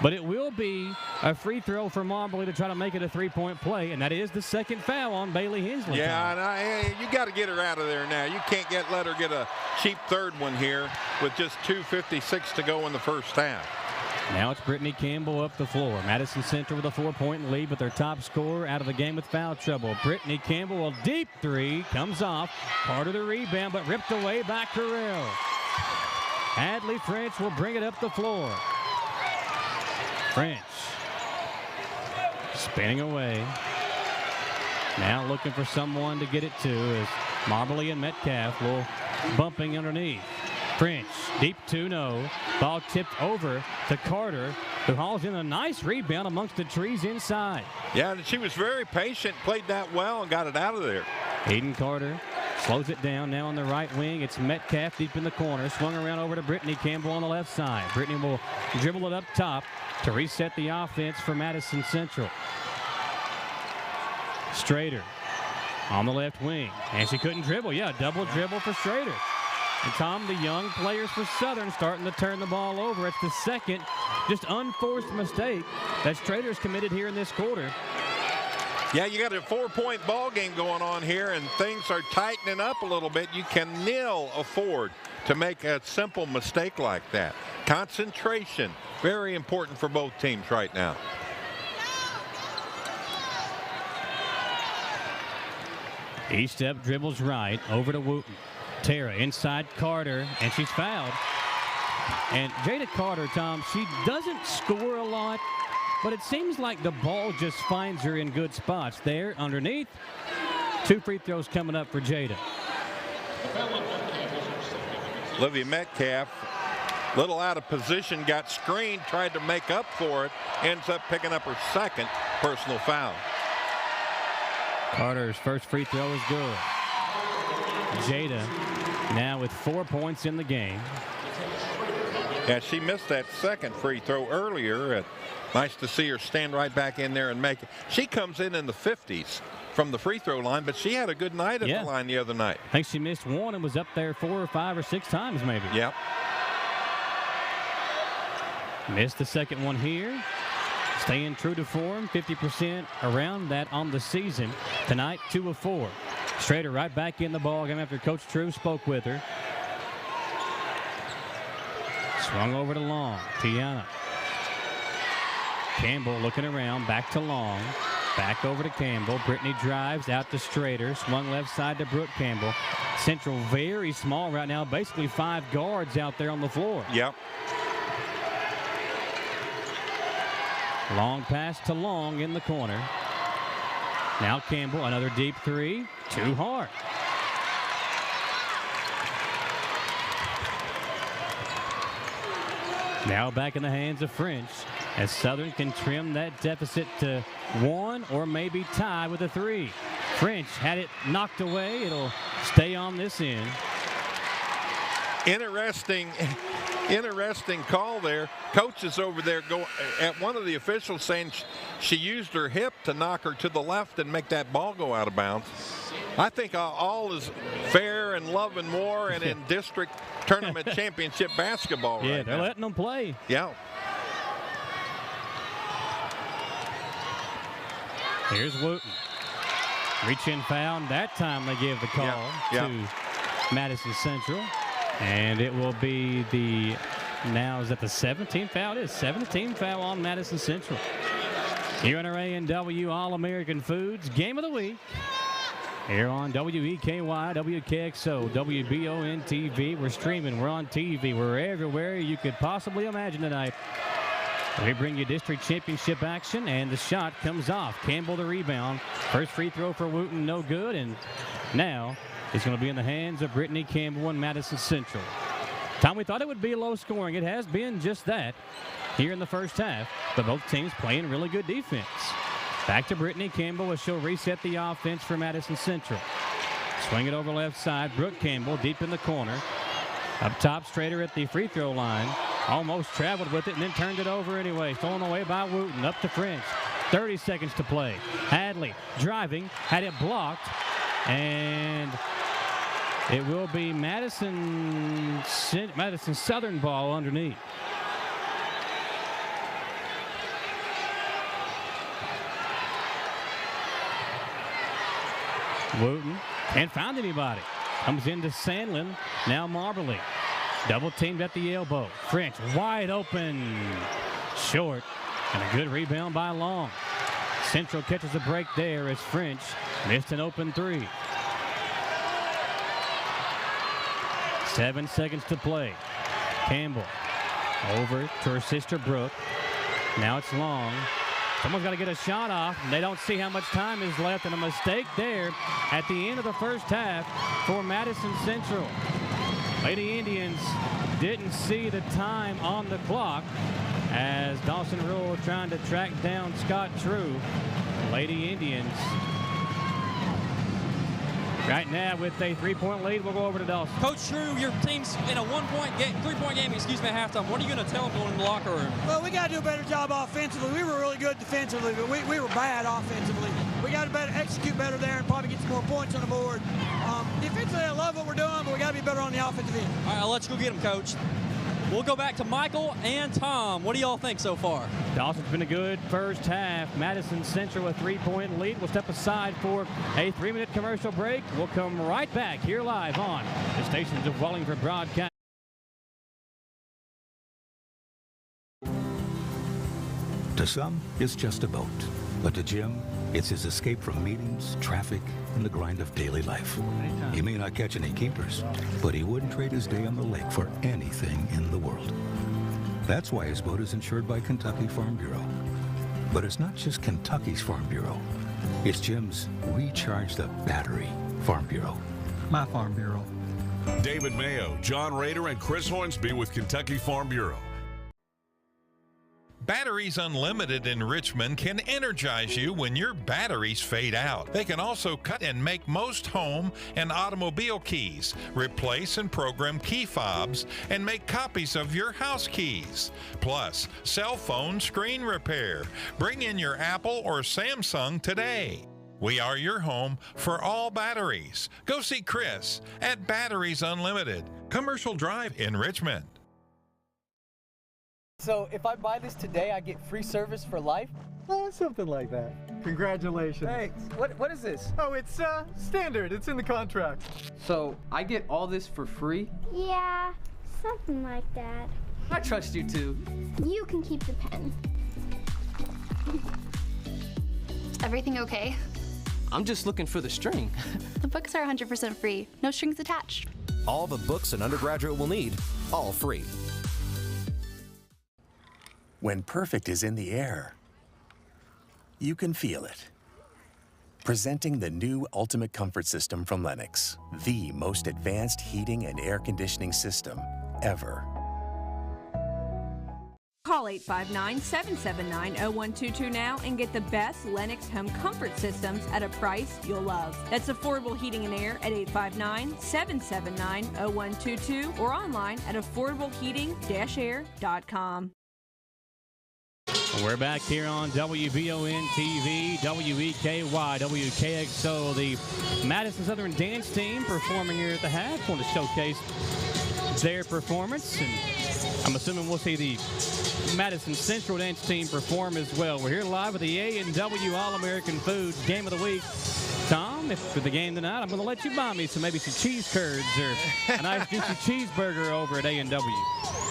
But it will be a free throw for Moberly to try to make it a three-point play, and that is the second foul on Bailey Hensley. Yeah, and you got to get her out of there now. You can't let her get a cheap third one here with just 2:56 to go in the first half. Now it's Brittany Campbell up the floor. Madison Central with a 4-point lead, but their top scorer out of the game with foul trouble. Brittany Campbell, a deep three, comes off. Carter the rebound, but ripped away by Carell. Adley French will bring it up the floor. French spinning away. Now looking for someone to get it to as Moberly and Metcalf will bumping underneath. French, deep two, no. Ball tipped over to Carter, who hauls in a nice rebound amongst the trees inside. Yeah, and she was very patient, played that well, and got it out of there. Hayden Carter slows it down now on the right wing. It's Metcalf deep in the corner. Swung around over to Brittany Campbell on the left side. Brittany will dribble it up top to reset the offense for Madison Central. Strader on the left wing. And she couldn't dribble. Yeah, double dribble for Strader. And Tom, the young players for Southern starting to turn the ball over. It's the second just unforced mistake that Strader's committed here in this quarter. Yeah, you got a 4-point ball game going on here, and things are tightening up a little bit. You can afford to make a simple mistake like that. Concentration, very important for both teams right now. E-step dribbles right over to Wooten. Tara inside Carter, and she's fouled. And Jada Carter, Tom, she doesn't score a lot, but it seems like the ball just finds her in good spots. There, underneath, 2 free throws coming up for Jada. Olivia Metcalf, little out of position, got screened, tried to make up for it, ends up picking up her second personal foul. Carter's first free throw is good. Jada now with 4 points in the game. Yeah, she missed that second free throw earlier. Nice to see her stand right back in there and make it. She comes in the 50s from the free throw line, but she had a good night at the line the other night. I think she missed one and was up there 4 or 5 or 6 times maybe. Yep. Missed the second one here. Staying true to form, 50% around that on the season. Tonight, 2 of 4. Strader right back in the ball game after Coach True spoke with her. Swung over to Long. Tiana. Campbell looking around, back to Long. Back over to Campbell. Brittany drives out to Strader. Swung left side to Brooke Campbell. Central very small right now. Basically 5 guards out there on the floor. Yep. Long pass to Long in the corner. Now Campbell, another deep three. Too hard. Now back in the hands of French as Southern can trim that deficit to 1 or maybe tie with a 3. French had it knocked away. It'll stay on this end. Interesting call there. Coach is over there at one of the officials saying she used her hip to knock her to the left and make that ball go out of bounds. I think all is fair and love and war and in district tournament championship basketball right now. Yeah, they're letting them play. Yeah. Here's Wooten. Reach in foul. That time they give the call to Madison Central. And it will be now is that the 17th foul? It is 17th foul on Madison Central. Here on our A&W All-American Foods Game of the Week. Here on WEKY, WKXO, WBON TV. We're streaming. We're on TV. We're everywhere you could possibly imagine tonight. We bring you district championship action, and the shot comes off. Campbell the rebound. First free throw for Wooten, no good. And now it's going to be in the hands of Brittany Campbell and Madison Central. Tom, we thought it would be low scoring. It has been just that here in the first half, but both teams playing really good defense. Back to Brittany Campbell as she'll reset the offense for Madison Central. Swing it over left side. Brooke Campbell deep in the corner. Up top, Strader at the free throw line. Almost traveled with it and then turned it over anyway. Stolen away by Wooten. Up to French. 30 seconds to play. Hadley driving. Had it blocked. And it will be Madison Southern ball underneath. Wooten can't find anybody. Comes into Sandlin. Now Marbley. Double teamed at the elbow. French wide open. Short. And a good rebound by Long. Central catches a break there as French missed an open three. 7 seconds to play. Campbell over to her sister Brooke. Now it's Long. Someone's got to get a shot off. And they don't see how much time is left, and a mistake there at the end of the first half for Madison Central. Lady Indians didn't see the time on the clock as Dawson Rule trying to track down Scott True. Lady Indians right now with a 3-point lead. We'll go over to Dawson. Coach True, your team's in a 3-point game, at halftime. What are you going to tell them going in the locker room? Well, we got to do a better job offensively. We were really good defensively, but we were bad offensively. We got to execute better there and probably get some more points on the board. Defensively, I love what we're doing, but we got to be better on the offensive end. All right, let's go get them, Coach. We'll go back to Michael and Tom. What do y'all think so far? Dawson's been a good first half. Madison Central a 3-point lead. We'll step aside for a 3-minute commercial break. We'll come right back here live on the stations of Wallingford Broadcast. To some, it's just a boat. But to Jim, it's his escape from meetings, traffic, and the grind of daily life. He may not catch any keepers, but he wouldn't trade his day on the lake for anything in the world. That's why his boat is insured by Kentucky Farm Bureau. But it's not just Kentucky's Farm Bureau. It's Jim's Recharge the Battery Farm Bureau. My Farm Bureau. David Mayo, John Rader, and Chris Hornsby with Kentucky Farm Bureau. Batteries Unlimited in Richmond can energize you when your batteries fade out. They can also cut and make most home and automobile keys, replace and program key fobs, and make copies of your house keys. Plus, cell phone screen repair. Bring in your Apple or Samsung today. We are your home for all batteries. Go see Chris at Batteries Unlimited, Commercial Drive in Richmond. So if I buy this today, I get free service for life? Something like that. Congratulations. Thanks. What is this? Oh, it's standard. It's in the contract. So I get all this for free? Yeah, something like that. I trust you too. You can keep the pen. Everything okay? I'm just looking for the string. The books are 100% free. No strings attached. All the books an undergraduate will need, all free. When perfect is in the air, you can feel it. Presenting the new Ultimate Comfort System from Lennox, the most advanced heating and air conditioning system ever. Call 859-779-0122 now and get the best Lennox home comfort systems at a price you'll love. That's affordable heating and air at 859-779-0122 or online at affordableheating-air.com. We're back here on WBON TV, WEKY, WKXO. The Madison Southern Dance Team performing here at the half. Want to showcase their performance, and I'm assuming we'll see the Madison Central Dance Team perform as well. We're here live with the A&W All-American Foods Game of the Week. Tom, for the game tonight, I'm going to let you buy me maybe some cheese curds or a nice juicy cheeseburger over at A&W.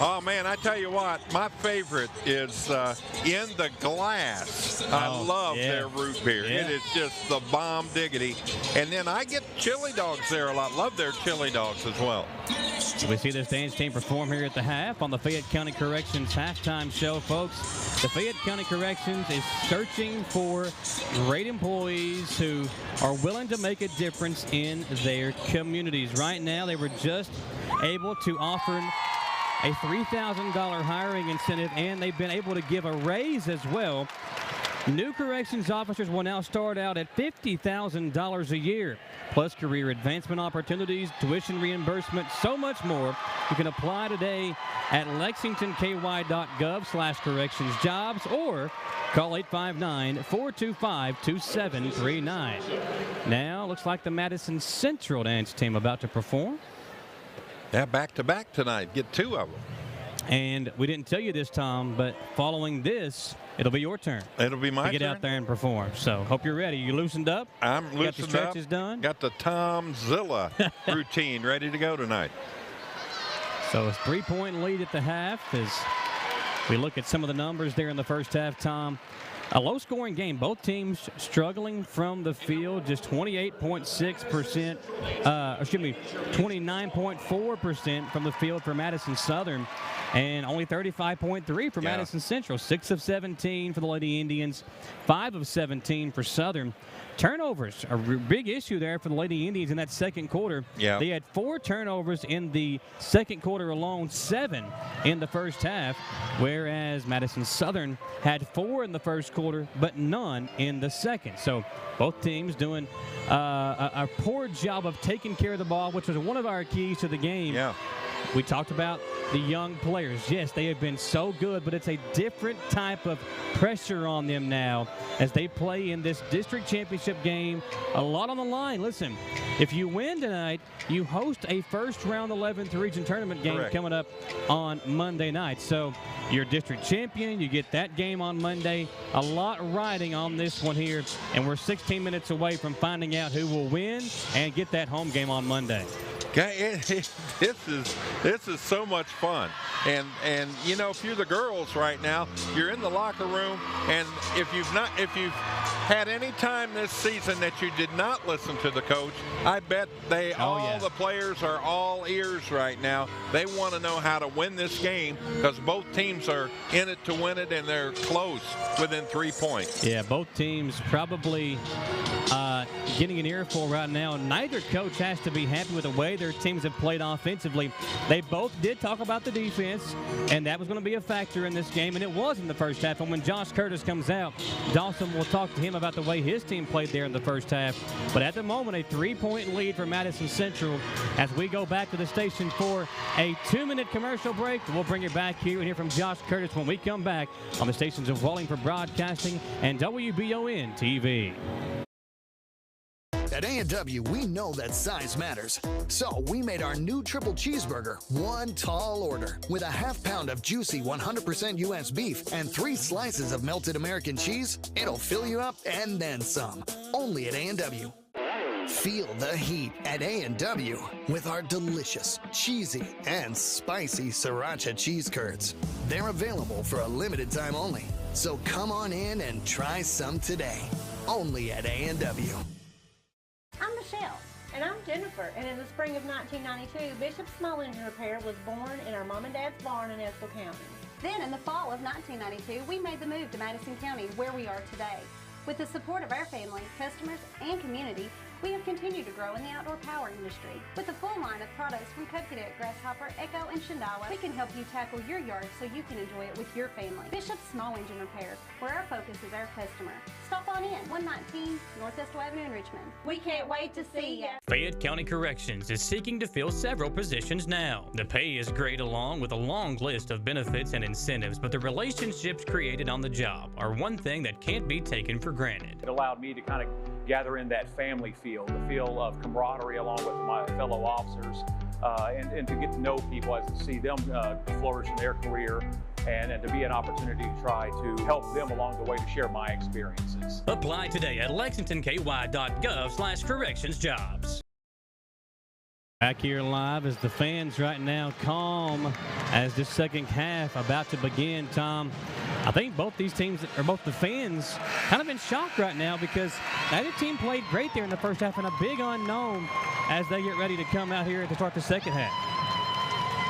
Oh, man, I tell you what, my favorite is In the Glass. I love their root beer. Yeah. It is just the bomb diggity. And then I get chili dogs there a lot. Love their chili dogs as well. We see this dance team perform here at the half on the Fayette County Corrections halftime show, folks. The Fayette County Corrections is searching for great employees who are willing to make a difference in their communities. Right now, they were just able to offer a $3,000 hiring incentive, and they've been able to give a raise as well New corrections officers will now start out at $50,000 a year, plus career advancement opportunities, tuition reimbursement, so much more. You can apply today at lexingtonky.gov/correctionsjobs or call 859-425-2739. Now, looks like the Madison Central dance team about to perform. Yeah, back-to-back tonight. Get 2 of them. And we didn't tell you this, Tom, but following this, it'll be your turn. It'll be my turn. To get out there and perform. So hope you're ready. You loosened up? I'm loosened got the stretches up. Done? Got the Tomzilla routine ready to go tonight. So a 3-point lead at the half as we look at some of the numbers there in the first half, Tom. A low-scoring game. Both teams struggling from the field, just 28.6%, 29.4% from the field for Madison Southern, and only 35.3% for Madison Central. 6 of 17 for the Lady Indians, 5 of 17 for Southern. Turnovers, a big issue there for the Lady Indians in that second quarter. Yeah. They had 4 turnovers in the second quarter alone, 7 in the first half, whereas Madison Southern had 4 in the first quarter, but none in the second. So both teams doing a poor job of taking care of the ball, which was one of our keys to the game. Yeah. We talked about the young players. Yes, they have been so good, but it's a different type of pressure on them now as they play in this district championship game. A lot on the line. Listen, if you win tonight, you host a first-round 11th region tournament game coming up on Monday night. So you're district champion. You get that game on Monday. A lot riding on this one here, and we're 16 minutes away from finding out who will win and get that home game on Monday. This is so much fun, and you know, if you're the girls right now, you're in the locker room, and if you've had any time this season that you did not listen to the coach, I bet the players are all ears right now. They want to know how to win this game because both teams are in it to win it, and they're close within 3 points. Yeah, both teams probably getting an earful right now. Neither coach has to be happy with the way their teams have played offensively. They both did talk about the defense, and that was going to be a factor in this game, and it was in the first half. And when Josh Curtis comes out, Dawson will talk to him about the way his team played there in the first half. But at the moment, a 3-point lead for Madison Central as we go back to the station for a 2-minute commercial break. We'll bring you back here and hear from Josh Curtis when we come back on the stations of Wallingford Broadcasting and WBON TV. At A&W, we know that size matters. So we made our new triple cheeseburger one tall order with a half pound of juicy 100% U.S. beef and 3 slices of melted American cheese. It'll fill you up and then some. Only at A&W. Feel the heat at A&W with our delicious, cheesy, and spicy sriracha cheese curds. They're available for a limited time only. So come on in and try some today. Only at A&W. I'm Michelle. And I'm Jennifer. And in the spring of 1992, Bishop Small Engine Repair was born in our mom and dad's barn in Estill County. Then in the fall of 1992, we made the move to Madison County, where we are today. With the support of our family, customers, and community, we have continued to grow in the outdoor power industry. With a full line of products from Cub Cadet, Grasshopper, Echo, and Shindawa, we can help you tackle your yard so you can enjoy it with your family. Bishop Small Engine Repair, where our focus is our customer. Stop on in, 119 Northwest Avenue in Richmond. We can't wait to see you. Fayette County Corrections is seeking to fill several positions now. The pay is great along with a long list of benefits and incentives, but the relationships created on the job are one thing that can't be taken for granted. It allowed me to kind of gather in that family feel, the feel of camaraderie along with my fellow officers, and to get to know people as to see them flourish in their career, and to be an opportunity to try to help them along the way to share my experiences. Apply today at lexingtonky.gov/correctionsjobs. Back here live as the fans right now calm as this second half about to begin, Tom. I think both these teams, or both the fans, kind of in shock right now because neither team played great there in the first half, and a big unknown as they get ready to come out here to start the second half.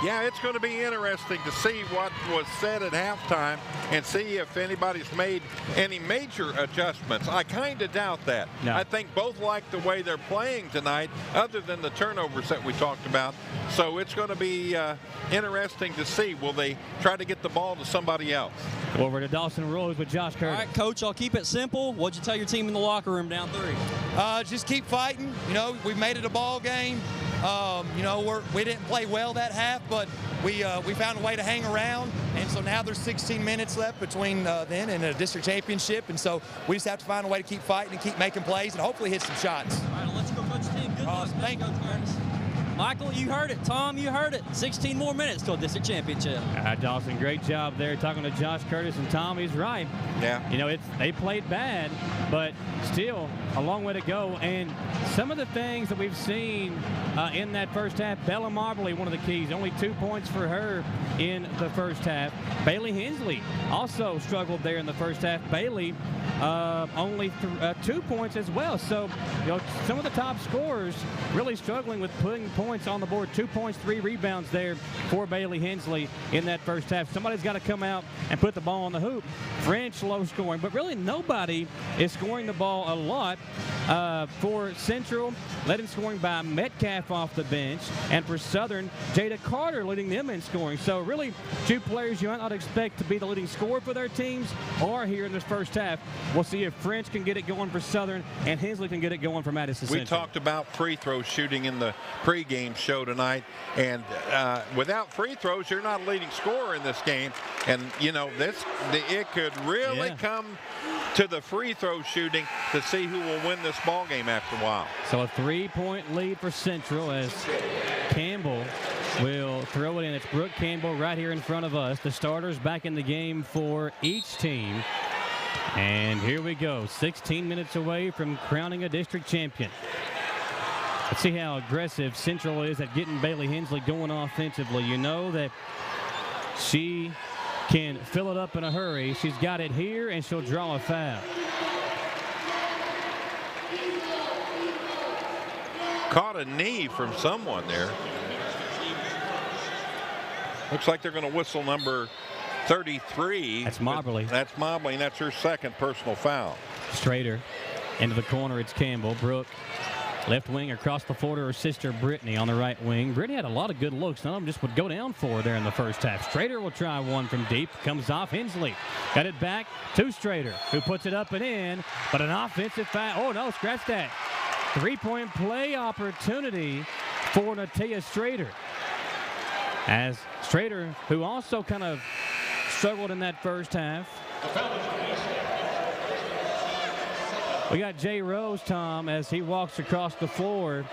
Yeah, it's going to be interesting to see what was said at halftime and see if anybody's made any major adjustments. I kind of doubt that. No. I think both like the way they're playing tonight, other than the turnovers that we talked about. So it's going to be interesting to see. Will they try to get the ball to somebody else? Go over to Dawson Rose with Josh Curtis. All right, Coach, I'll keep it simple. What'd you tell your team in the locker room down 3? Just keep fighting. You know, we made it a ball game. You know, we didn't play well that half, but we found a way to hang around. And so now there's 16 minutes left between then and a district championship. And so we just have to find a way to keep fighting and keep making plays and hopefully hit some shots. All right, let's go, Coach Team. Good luck. Thank you, Coach Curtis. Michael, you heard it. Tom, you heard it. 16 more minutes till district championship. Dawson, great job there talking to Josh Curtis, and Tom, he's right. Yeah. You know, they played bad, but still a long way to go. And some of the things that we've seen in that first half, Bella Marbley, one of the keys, only 2 points for her in the first half. Bailey Hensley also struggled there in the first half. Bailey only 2 points as well. So, you know, some of the top scorers really struggling with putting points on the board. 2 points, 3 rebounds there for Bailey Hensley in that first half. Somebody's got to come out and put the ball on the hoop. French low scoring, but really nobody is scoring the ball a lot. For Central, led in scoring by Metcalf off the bench, and for Southern, Jada Carter leading them in scoring. So really 2 players you might not expect to be the leading scorer for their teams are here in this first half. We'll see if French can get it going for Southern and Hensley can get it going for Madison Central. We talked about free throw shooting in the pregame show tonight, and without free throws, you're not a leading scorer in this game. And you know, it could really come to the free throw shooting to see who will win this ball game after a while. So a 3-point lead for Central as Campbell will throw it in. It's Brooke Campbell right here in front of us. The starters back in the game for each team. And here we go, 16 minutes away from crowning a district champion. Let's see how aggressive Central is at getting Bailey Hensley going offensively. You know that she can fill it up in a hurry. She's got it here, and she'll draw a foul. Caught a knee from someone there. Looks like they're going to whistle number 33. That's Mobley. That's Mobley, and that's her second personal foul. Strader into the corner. It's Campbell. Brooke, left wing across the floor to her sister Brittany on the right wing. Brittany had a lot of good looks. None of them just would go down for her there in the first half. Strader will try one from deep. Comes off Hensley. Got it back to Strader, who puts it up and in. But an offensive foul. Oh, no, scratch that. 3-point play opportunity for Natia Strader. As Strader, who also kind of struggled in that first half. We got Jay Rose, Tom, as he walks across the floor.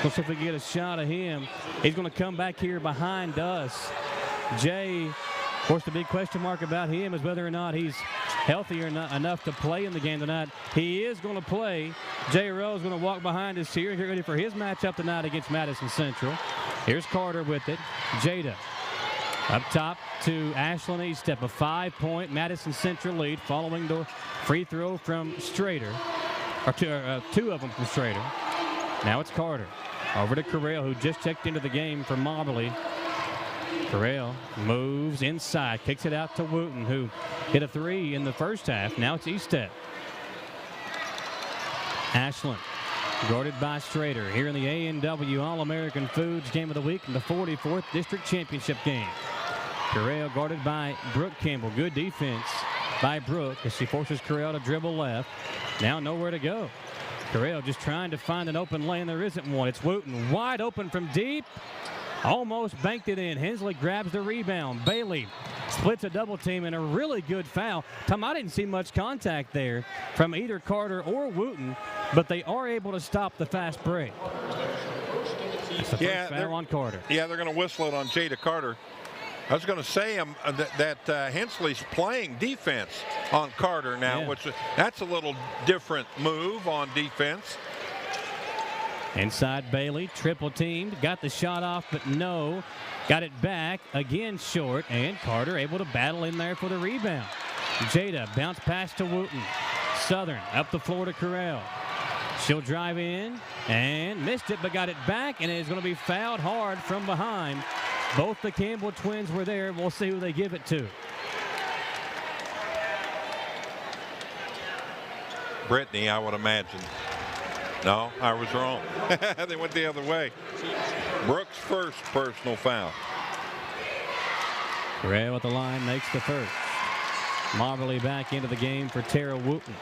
Let's see if we can get a shot of him. He's going to come back here behind us. Jay, of course, the big question mark about him is whether or not he's healthy or not enough to play in the game tonight. He is going to play. Jay Rose going to walk behind us here and get ready for his matchup tonight against Madison Central. Here's Carter with it. Jada up top to Ashlyn Eastep, a 5-point Madison Central lead following the free throw from Strader, or 2 of them from Strader. Now it's Carter over to Correll, who just checked into the game for Mobley. Correll moves inside, kicks it out to Wooten, who hit a 3 in the first half. Now it's Eastep. Ashlyn guarded by Strader here in the A&W All-American Foods Game of the Week in the 44th District Championship game. Correll guarded by Brooke Campbell. Good defense by Brooke as she forces Correll to dribble left. Now nowhere to go. Correll just trying to find an open lane. There isn't one. It's Wooten wide open from deep. Almost banked it in. Hensley grabs the rebound. Bailey splits a double team and a really good foul. Tom, I didn't see much contact there from either Carter or Wooten, but they are able to stop the fast break. It's the first foul on Carter. Yeah, they're going to whistle it on Jada Carter. I was going to say that Hensley's playing defense on Carter now, which that's a little different move on defense. Inside Bailey, triple teamed, got the shot off, but no. Got it back, again short, and Carter able to battle in there for the rebound. Jada bounce pass to Wooten. Southern up the floor to Correll. She'll drive in and missed it, but got it back, and it is going to be fouled hard from behind. Both the Campbell twins were there. We'll see who they give it to. Brittany, I would imagine. No, I was wrong. They went the other way. Brooks' first personal foul. Correll at the line makes the first. Marbley back into the game for Tara Wooten.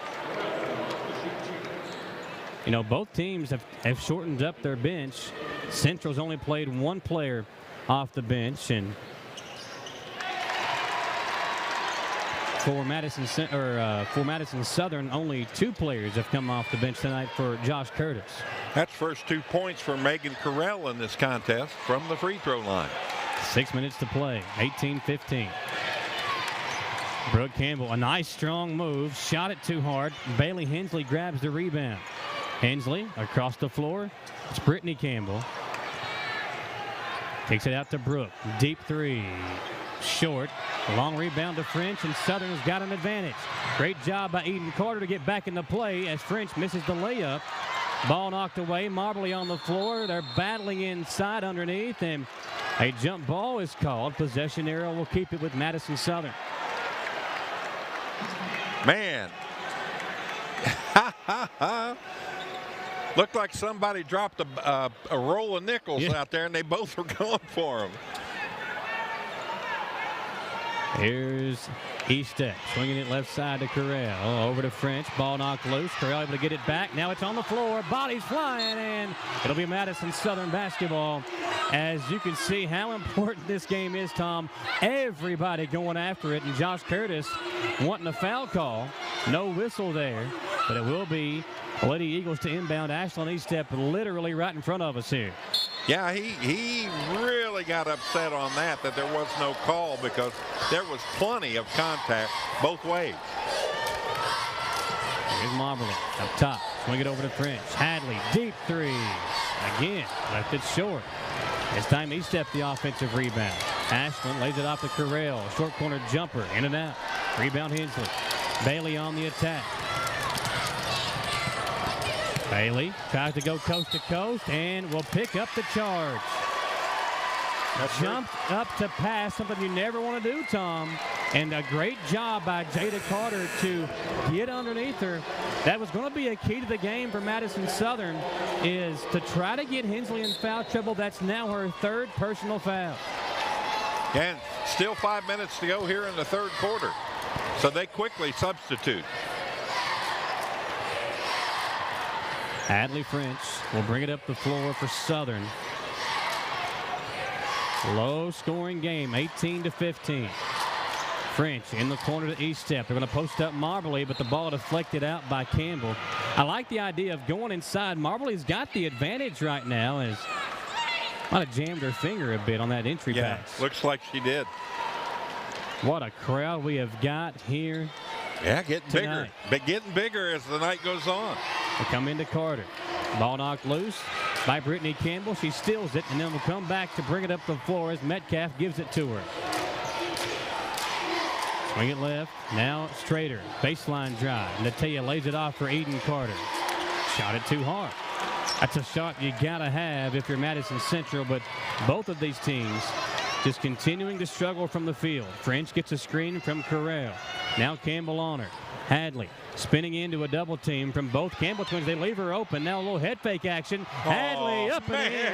You know, both teams have shortened up their bench. Central's only played one player off the bench, and for Madison Southern, only 2 players have come off the bench tonight for Josh Curtis. That's first 2 points for Megan Carell in this contest from the free throw line. 6 minutes to play, 18-15. Brooke Campbell, a nice strong move, shot it too hard. Bailey Hensley grabs the rebound. Hensley across the floor. It's Brittany Campbell. Takes it out to Brooke. Deep 3. Short. A long rebound to French, and Southern has got an advantage. Great job by Eden Carter to get back in the play as French misses the layup. Ball knocked away. Marbley on the floor. They're battling inside underneath, and a jump ball is called. Possession arrow will keep it with Madison Southern. Man. Looked like somebody dropped a roll of nickels out there, and they both were going for them. Here's Estep swinging it left side to Carell. Over to French. Ball knocked loose. Carell able to get it back. Now it's on the floor. Bodies flying, and it'll be Madison Southern basketball. As you can see how important this game is, Tom. Everybody going after it, and Josh Curtis wanting a foul call. No whistle there, but it will be Lady Eagles to inbound. Ashlyn Estep literally right in front of us here. Yeah, he really got upset on that there was no call, because there was plenty of contact both ways. Here's Marbley up top. Swing it over to French. Hadley, deep 3. Again, left it short. It's time Estep the offensive rebound. Ashlyn lays it off to Carell. Short corner jumper, in and out. Rebound Hensley. Bailey on the attack. Bailey tries to go coast to coast and will pick up the charge. Jumped up to pass, something you never want to do, Tom. And a great job by Jada Carter to get underneath her. That was going to be a key to the game for Madison Southern, is to try to get Hensley in foul trouble. That's now her 3rd personal foul. And still 5 minutes to go here in the 3rd quarter. So they quickly substitute. Hadley French will bring it up the floor for Southern. Low scoring game, 18-15. French in the corner to Estep. They're going to post up Marbley, but the ball deflected out by Campbell. I like the idea of going inside. Marbley's got the advantage right now, as might have jammed her finger a bit on that entry pass. Looks like she did. What a crowd we have got here. Yeah, getting tonight. bigger. But getting bigger as the night goes on. They come into Carter. Ball knocked loose by Brittany Campbell. She steals it, and then will come back to bring it up the floor as Metcalf gives it to her. Swing it left. Now Strader. Baseline drive. Natalia lays it off for Eden Carter. Shot it too hard. That's a shot you got to have if you're Madison Central, but both of these teams just continuing to struggle from the field. French gets a screen from Carell. Now Campbell on her. Hadley spinning into a double team from both Campbell twins. They leave her open. Now a little head fake action. Hadley up and in.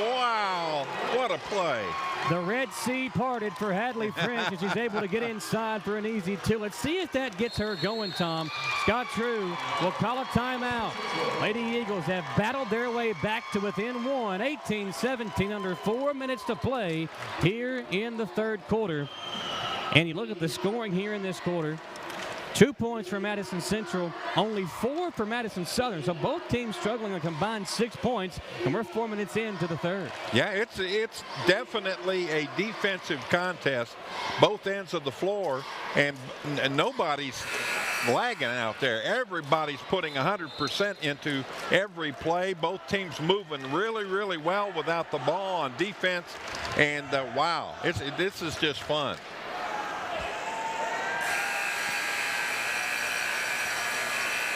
Wow, what a play. The Red Sea parted for Hadley French, and she's able to get inside for an easy 2. Let's see if that gets her going, Tom. Scott True will call a timeout. Lady Eagles have battled their way back to within 1, 18-17, under 4 minutes to play here in the 3rd quarter. And you look at the scoring here in this quarter. 2 points for Madison Central, only 4 for Madison Southern. So both teams struggling a combined 6 points, and we're 4 minutes into the 3rd. Yeah, it's definitely a defensive contest, both ends of the floor, and nobody's lagging out there. Everybody's putting 100% into every play. Both teams moving really, really well without the ball on defense, and wow, this is just fun.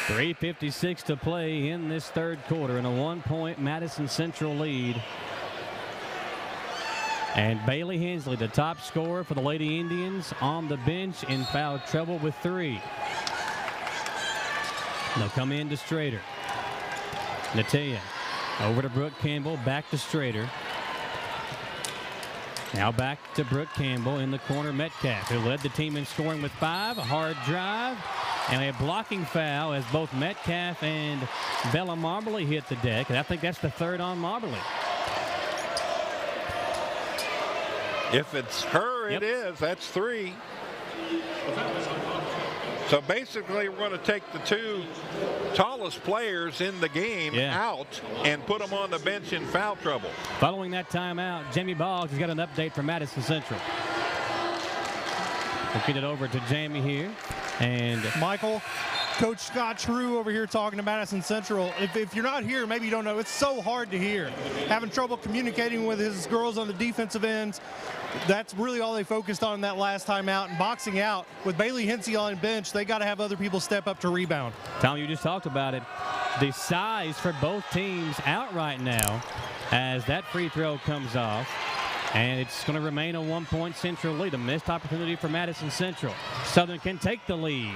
.356 to play in this 3rd quarter, and a 1-point Madison Central lead. And Bailey Hensley, the top scorer for the Lady Indians, on the bench in foul trouble with 3. They'll come in to Strader. Natalia over to Brooke Campbell, back to Strader. Now back to Brooke Campbell in the corner. Metcalf, who led the team in scoring with 5. A hard drive and a blocking foul as both Metcalf and Bella Marbley hit the deck. And I think that's the 3rd on Marbley. If it's her, it is. That's 3. So basically, we're going to take the 2 tallest players in the game out and put them on the bench in foul trouble. Following that timeout, Jamie Boggs has got an update from Madison Central. We'll get it over to Jamie here. And Michael, Coach Scott True over here talking to Madison Central. If you're not here, maybe you don't know, it's so hard to hear. Having trouble communicating with his girls on the defensive ends. That's really all they focused on in that last time out. And boxing out with Bailey Hensey on bench, they got to have other people step up to rebound. Tom, you just talked about it. The size for both teams out right now as that free throw comes off. And it's going to remain a 1-point Central lead. A missed opportunity for Madison Central. Southern can take the lead.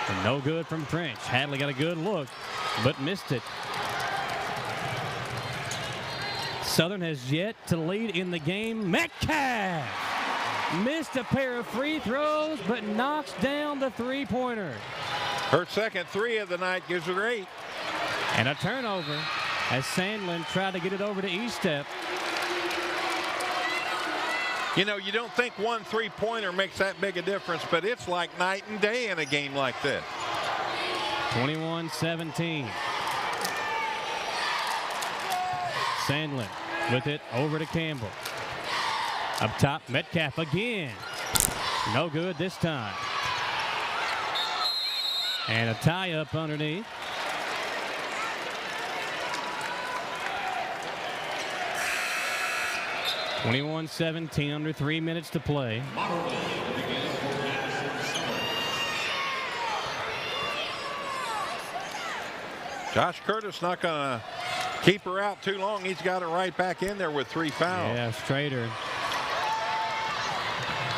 And no good from French. Hadley got a good look, but missed it. Southern has yet to lead in the game. Metcalf missed a pair of free throws, but knocks down the 3-pointer. Her second 3 of the night gives her 8. And a turnover as Sandlin tried to get it over to Estep. You know, you don't think 1 3-pointer makes that big a difference, but it's like night and day in a game like this. 21-17. Sandlin with it over to Campbell. Up top, Metcalf again. No good this time. And a tie-up underneath. (21-17) under 3 minutes to play. Josh Curtis not going to keep her out too long. He's got her right back in there with 3 fouls. Yeah, Strader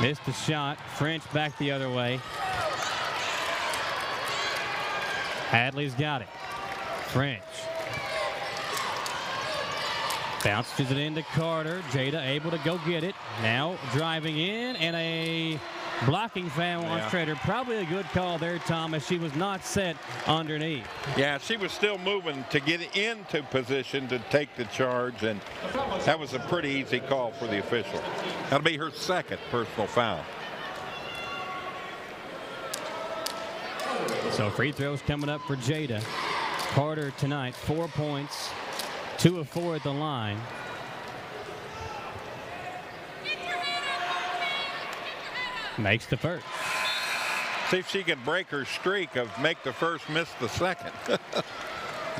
missed the shot. French back the other way. Hadley's got it. French bounces it into Carter. Jada able to go get it. Now driving in, and a blocking foul on Strader. Probably a good call there, Tom, as she was not set underneath. Yeah, she was still moving to get into position to take the charge, and that was a pretty easy call for the official. That'll be her second personal foul. So free throws coming up for Jada. Carter tonight, 4 points, 2 of 4 at the line. Makes the first. See if she can break her streak of make the first, miss the second.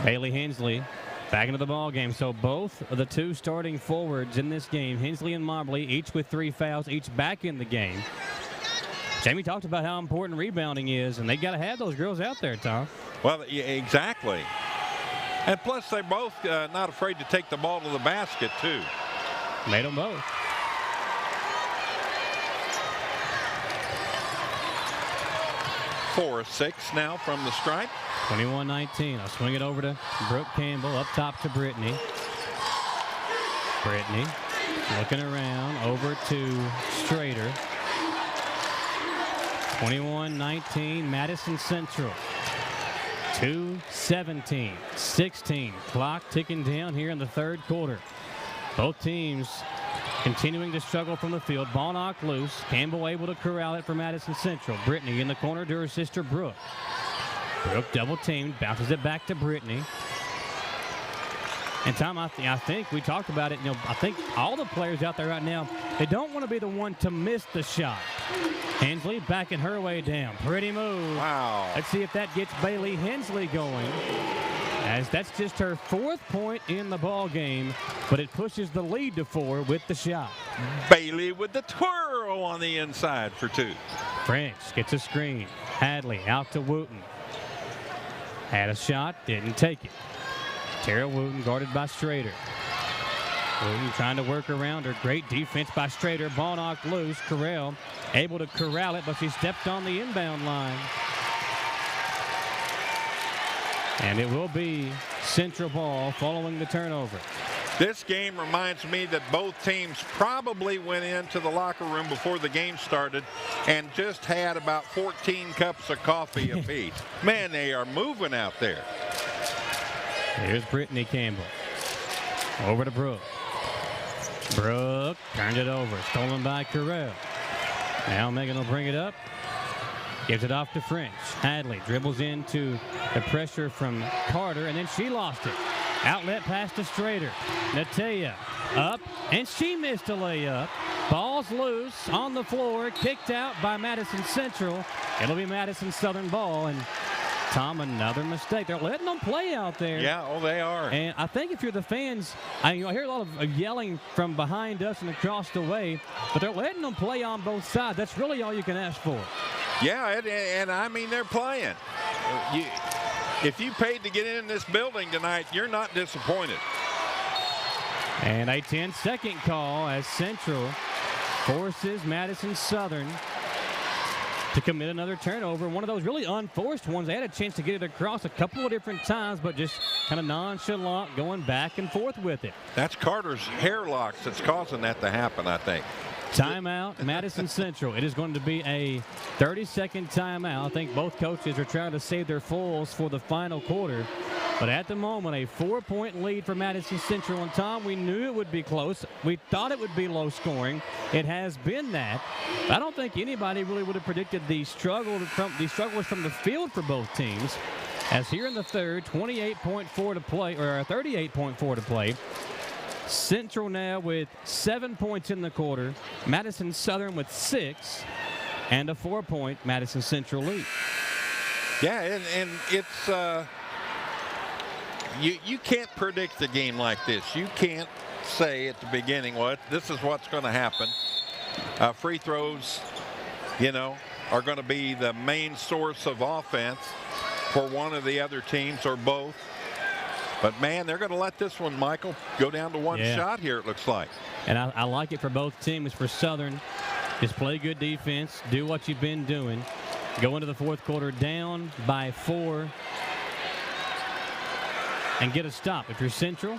Bailey Hensley back into the ball game. So both of the 2 starting forwards in this game, Hensley and Mobley, each with 3 fouls, each back in the game. Jamie talked about how important rebounding is, and they got to have those girls out there, Tom. Well, yeah, exactly. And plus, they're both not afraid to take the ball to the basket, too. Made them both. Four, 6 now from the stripe. 21-19. I'll swing it over to Brooke Campbell. Up top to Brittany. Brittany looking around over to Strader. 21-19. Madison Central. 2:17, 16. Clock ticking down here in the third quarter. Both teams continuing to struggle from the field. Ball knocked loose. Campbell able to corral it for Madison Central. Brittany in the corner to her sister Brooke. Brooke double teamed, bounces it back to Brittany. And Tom, I think we talked about it. You know, I think all the players out there right now, they don't want to be the one to miss the shot. Hensley backing her way down. Pretty move. Wow. Let's see if that gets Bailey Hensley going, as that's just her 4th point in the ball game, but it pushes the lead to 4 with the shot. Bailey with the twirl on the inside for 2. French gets a screen. Hadley out to Wooten. Had a shot, didn't take it. Tara Wooten guarded by Strader. Wooten trying to work around her. Great defense by Strader. Ball knocked loose. Corral able to corral it, but she stepped on the inbound line. And it will be Central ball following the turnover. This game reminds me that both teams probably went into the locker room before the game started and just had about 14 cups of coffee apiece. Man, they are moving out there. Here's Brittany Campbell. Over to Brooke. Brooke turned it over. Stolen by Carell. Now Megan will bring it up. Gives it off to French. Hadley dribbles into the pressure from Carter, and then she lost it. Outlet pass to Strader. Natea up, and she missed a layup. Ball's loose on the floor, kicked out by Madison Central. It'll be Madison Southern ball, and Tom, another mistake. They're letting them play out there. Yeah, oh, they are. And I think if you're the fans, I hear a lot of yelling from behind us and across the way, but they're letting them play on both sides. That's really all you can ask for. Yeah, and I mean, they're playing. If you paid to get in this building tonight, you're not disappointed. And a 10-second call as Central forces Madison Southern to commit another turnover. One of those really unforced ones. They had a chance to get it across a couple of different times, but just kind of nonchalant going back and forth with it. That's Carter's hair locks that's causing that to happen, I think. Timeout, Madison Central. It is going to be a 30-second timeout. I think both coaches are trying to save their fulls for the final quarter. But at the moment, a 4-point lead for Madison Central. And Tom, we knew it would be close. We thought it would be low scoring. It has been that. I don't think anybody really would have predicted the strugglers from the field for both teams. As here in the third, 28.4 to play, or 38.4 to play. Central now with 7 points in the quarter. Madison Southern with 6, and a 4-point Madison Central lead. Yeah, and it's you can't predict a game like this. You can't say at the beginning, well, this is what's going to happen. Free throws, are going to be the main source of offense for one of the other teams or both. But, man, they're going to let this one, Michael, go down to one shot here, it looks like. And I like it for both teams. For Southern, just play good defense, do what you've been doing. Go into the fourth quarter down by 4 and get a stop. If you're Central,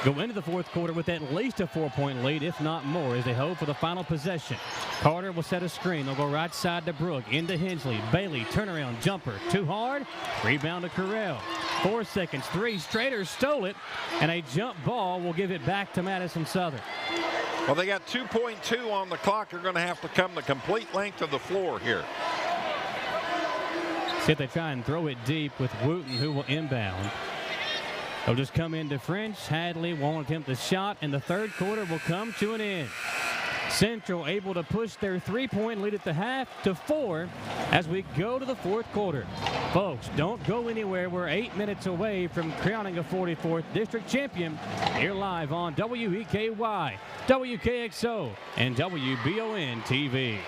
go into the fourth quarter with at least a 4-point lead, if not more, as they hope for the final possession. Carter will set a screen. They'll go right side to Brooke, into Hensley. Bailey, turnaround jumper, too hard. Rebound to Carell. 4 seconds, 3. Strader stole it, and a jump ball will give it back to Madison Southern. Well, they got 2.2 on the clock. They're going to have to come the complete length of the floor here. See if they try and throw it deep with Wooten, who will inbound. They'll just come into French. Hadley won't attempt the shot, and the third quarter will come to an end. Central able to push their 3-point lead at the half to 4 as we go to the fourth quarter. Folks, don't go anywhere. We're 8 minutes away from crowning a 44th district champion here live on WEKY, WKXO, and WBON TV.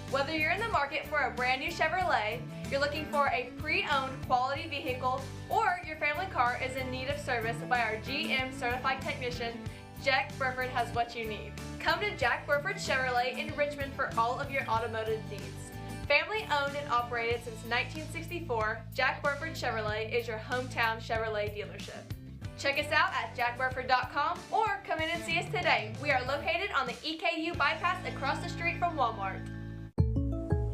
Whether you're in the market for a brand new Chevrolet, you're looking for a pre-owned quality vehicle, or your family car is in need of service by our GM certified technician, Jack Burford has what you need. Come to Jack Burford Chevrolet in Richmond for all of your automotive needs. Family owned and operated since 1964, Jack Burford Chevrolet is your hometown Chevrolet dealership. Check us out at jackburford.com or come in and see us today. We are located on the EKU bypass across the street from Walmart.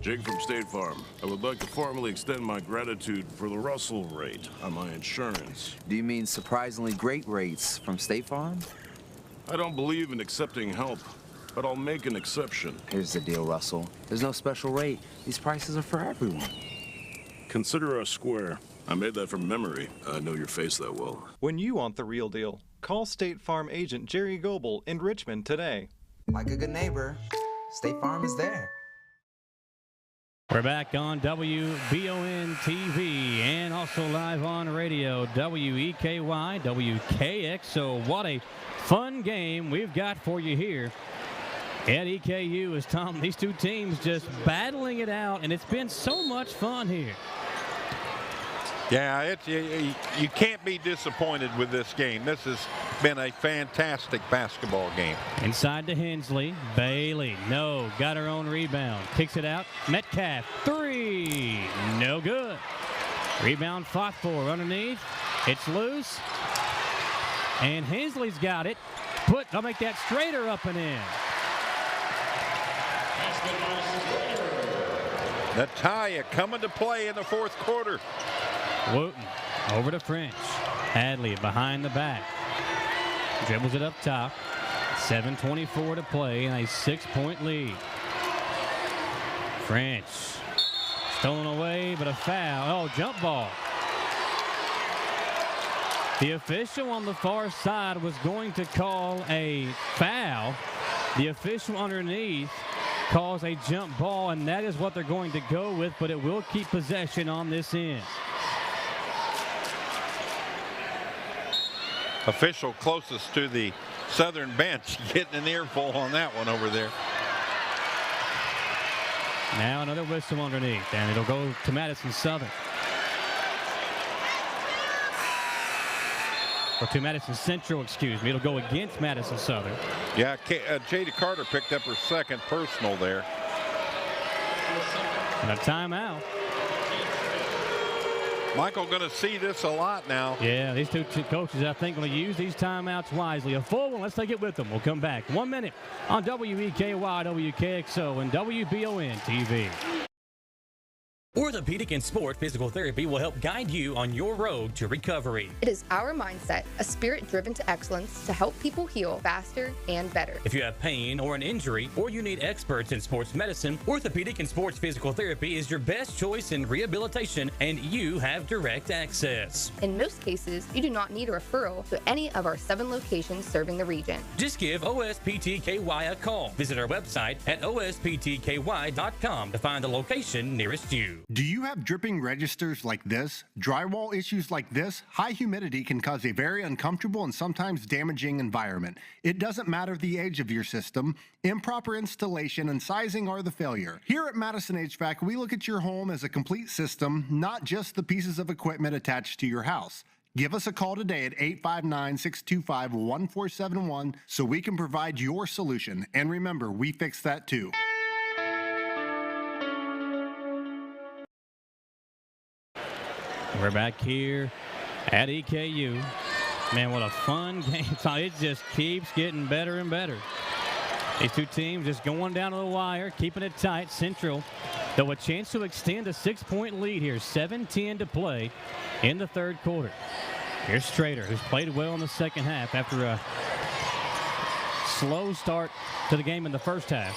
Jake from State Farm. I would like to formally extend my gratitude for the Russell rate on my insurance. Do you mean surprisingly great rates from State Farm? I don't believe in accepting help, but I'll make an exception. Here's the deal, Russell. There's no special rate. These prices are for everyone. Consider us square. I made that from memory. I know your face that well. When you want the real deal, call State Farm agent Jerry Goebel in Richmond today. Like a good neighbor, State Farm is there. We're back on WBON TV and also live on radio, WEKY, WKXO. What a fun game we've got for you here at EKU as Tom, these two teams just battling it out, and it's been so much fun here. Yeah, you can't be disappointed with this game. This has been a fantastic basketball game. Inside to Hensley. Bailey, no, got her own rebound. Kicks it out. Metcalf, 3, no good. Rebound fought for underneath. It's loose. And Hensley's got it. They'll make that Strader up and in. Natalia coming to play in the fourth quarter. Wooten over to French. Hadley behind the back. Dribbles it up top. 7:24 to play and a 6-point lead. French stolen away, but a foul. Oh, jump ball. The official on the far side was going to call a foul. The official underneath calls a jump ball, and that is what they're going to go with, but it will keep possession on this end. Official closest to the Southern bench getting an earful on that one over there. Now another whistle underneath, and it'll go to Madison Southern. Or to Madison Central, excuse me. It'll go against Madison Southern. Yeah, Jada Carter picked up her second personal there. And a timeout. Michael going to see this a lot now. Yeah, these two coaches, I think, going to use these timeouts wisely. A full one. Let's take it with them. We'll come back. 1 minute on WEKY, WKXO, and WBON TV. Orthopedic and Sport Physical Therapy will help guide you on your road to recovery. It is our mindset, a spirit driven to excellence to help people heal faster and better. If you have pain or an injury, or you need experts in sports medicine, Orthopedic and Sports Physical Therapy is your best choice in rehabilitation, and you have direct access. In most cases, you do not need a referral to any of our 7 locations serving the region. Just give OSPTKY a call. Visit our website at osptky.com to find the location nearest you. Do you have dripping registers like this? Drywall issues like this? High humidity can cause a very uncomfortable and sometimes damaging environment. It doesn't matter the age of your system. Improper installation and sizing are the failure. Here at Madison HVAC, we look at your home as a complete system, not just the pieces of equipment attached to your house. Give us a call today at 859-625-1471 so we can provide your solution. And remember, we fix that too. We're back here at EKU. Man, what a fun game. It just keeps getting better and better. These two teams just going down to the wire, keeping it tight. Central, though, a chance to extend a 6-point lead here. 7:10 to play in the third quarter. Here's Strader, who's played well in the second half after a slow start to the game in the first half.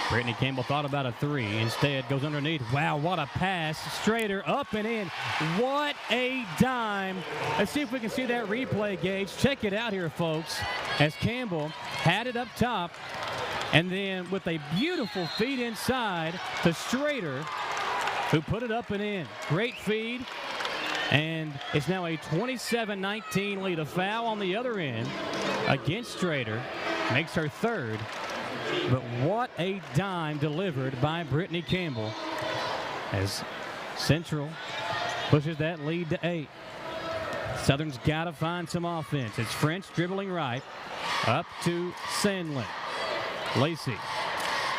Brittany Campbell thought about a 3. Instead, goes underneath. Wow, what a pass. Strader up and in. What a dime. Let's see if we can see that replay, Gage. Check it out here, folks. As Campbell had it up top, and then with a beautiful feed inside to Strader, who put it up and in. Great feed. And it's now a 27-19 lead. A foul on the other end against Strader. Makes her third. But what a dime delivered by Brittany Campbell as Central pushes that lead to 8. Southern's got to find some offense. It's French dribbling right up to Sandlin. Lacey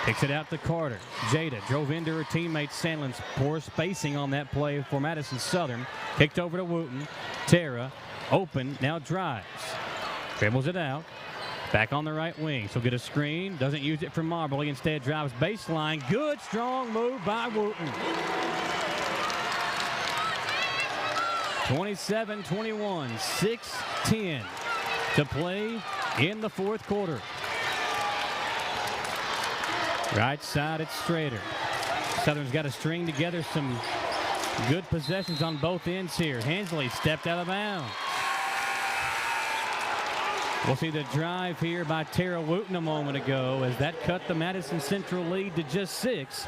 picks it out to Carter. Jada drove into her teammate Sandlin's poor spacing on that play for Madison Southern. Kicked over to Wooten. Tara open, now drives. Dribbles it out. Back on the right wing. She'll get a screen. Doesn't use it for Marbley. Instead drives baseline. Good strong move by Wooten. 27-21. 6:10 to play in the fourth quarter. Right side, it's Strader. Southern's got to string together some good possessions on both ends here. Hensley stepped out of bounds. We'll see the drive here by Tara Wooten a moment ago as that cut the Madison Central lead to just 6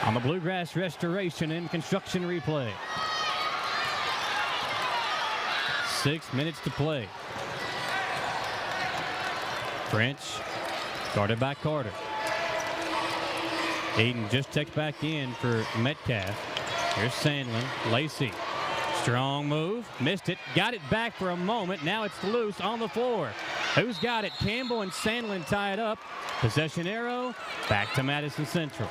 on the Bluegrass Restoration and Construction replay. 6 minutes to play. French guarded by Carter. Eden just checks back in for Metcalf. Here's Sandlin. Lacey. Strong move. Missed it. Got it back for a moment. Now it's loose on the floor. Who's got it? Campbell and Sandlin tie it up. Possession arrow. Back to Madison Central.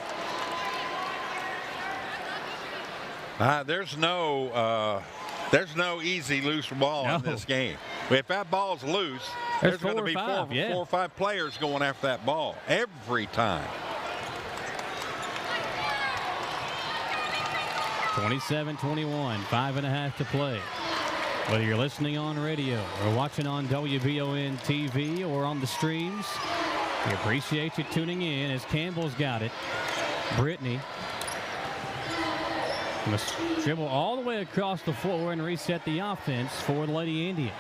There's no There's no easy loose ball in this game. If that ball's loose, there's going to be four or five players going after that ball every time. 27-21, 5.5 to play. Whether you're listening on radio or watching on WBON TV or on the streams, we appreciate you tuning in as Campbell's got it. Brittany must dribble all the way across the floor and reset the offense for the Lady Indians.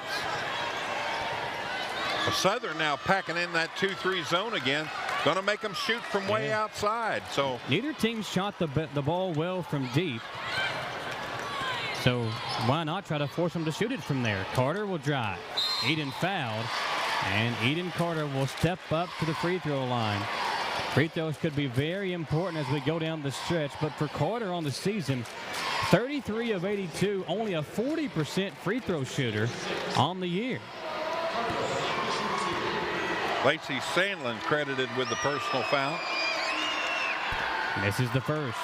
Southern now packing in that 2-3 zone again. Going to make them shoot from way outside. So neither team shot the ball well from deep. So why not try to force them to shoot it from there? Carter will drive. Eden fouled. And Eden Carter will step up to the free throw line. Free throws could be very important as we go down the stretch. But for Carter on the season, 33 of 82, only a 40% free throw shooter on the year. Lacey Sandlin credited with the personal foul. Misses the first.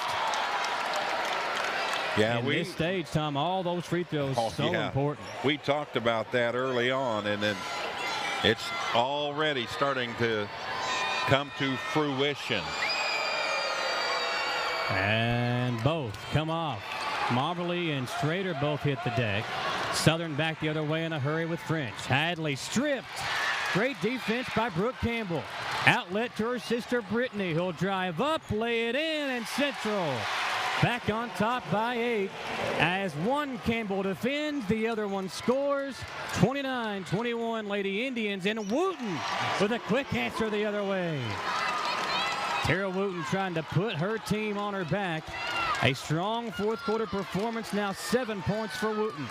Yeah, in this stage, Tom, all those free throws so important. We talked about that early on, and then it's already starting to come to fruition. And both come off. Moberly and Strader both hit the deck. Southern back the other way in a hurry with French. Hadley stripped. Great defense by Brooke Campbell. Outlet to her sister Brittany, who'll drive up, lay it in, and Central back on top by 8 as one Campbell defends, the other one scores. 29-21 Lady Indians, and Wooten with a quick answer the other way. Tara Wooten trying to put her team on her back. A strong fourth quarter performance, now 7 points for Wooten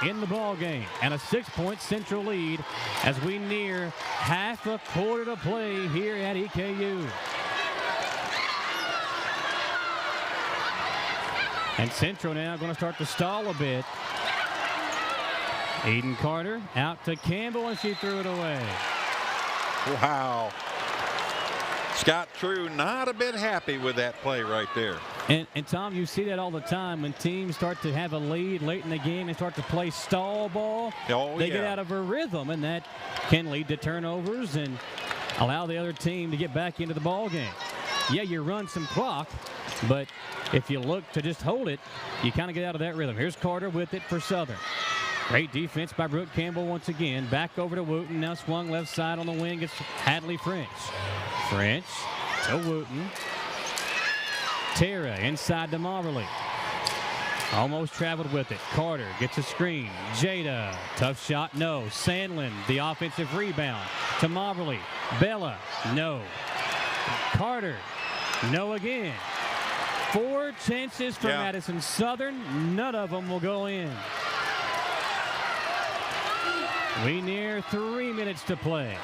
in the ball game, and a 6-point Central lead as we near half a quarter to play here at EKU. And Central now going to start to stall a bit. Eden Carter out to Campbell, and she threw it away. Wow. Scott True not a bit happy with that play right there. And Tom, you see that all the time when teams start to have a lead late in the game and start to play stall ball. They get out of a rhythm, and that can lead to turnovers and allow the other team to get back into the ball game. Yeah, you run some clock, but if you look to just hold it, you kind of get out of that rhythm. Here's Carter with it for Southern. Great defense by Brooke Campbell once again. Back over to Wooten. Now swung left side on the wing. It's Hadley French. French to Wooten. Tara inside to Moberly. Almost traveled with it. Carter gets a screen. Jada, tough shot, no. Sandlin, the offensive rebound to Moberly. Bella, no. Carter, no again. 4 chances for Madison Southern. None of them will go in. We near 3 minutes to play.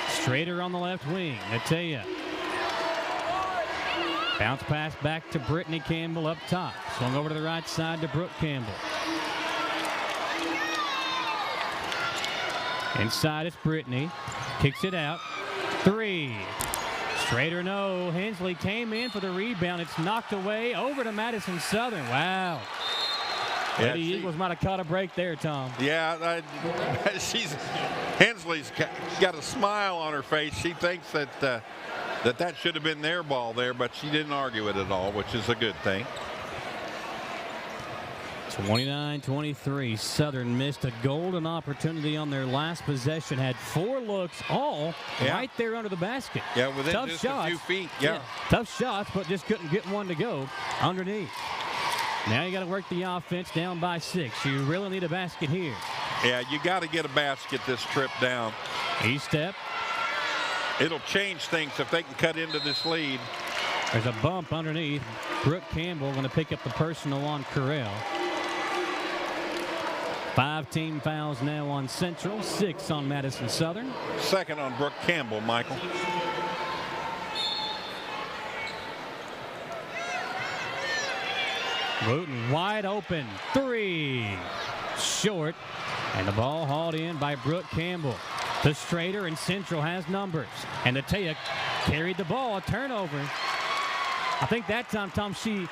Strader on the left wing. Natea. Bounce pass back to Brittany Campbell up top. Swung over to the right side to Brooke Campbell. Inside it's Brittany. Kicks it out. 3. Strader no. Hensley came in for the rebound. It's knocked away over to Madison Southern. Wow. Lady Eagles might have caught a break there, Tom. Yeah, Hensley's got a smile on her face. She thinks that that should have been their ball there, but she didn't argue it at all, which is a good thing. 29-23. Southern missed a golden opportunity on their last possession. Had 4 looks, all right there under the basket. Yeah, within tough just shots. a few feet. Yeah, tough shots, but just couldn't get one to go underneath. Now you got to work the offense down by 6. You really need a basket here. Yeah, you got to get a basket this trip down. E-step. It'll change things if they can cut into this lead. There's a bump underneath. Brooke Campbell going to pick up the personal on Carell. 5 team fouls now on Central, 6 on Madison Southern. Second on Brooke Campbell, Michael. Wooten wide open. 3. Short. And the ball hauled in by Brooke Campbell. The Strader, and Central has numbers. And Natea carried the ball. A turnover. I think that time, Tom, she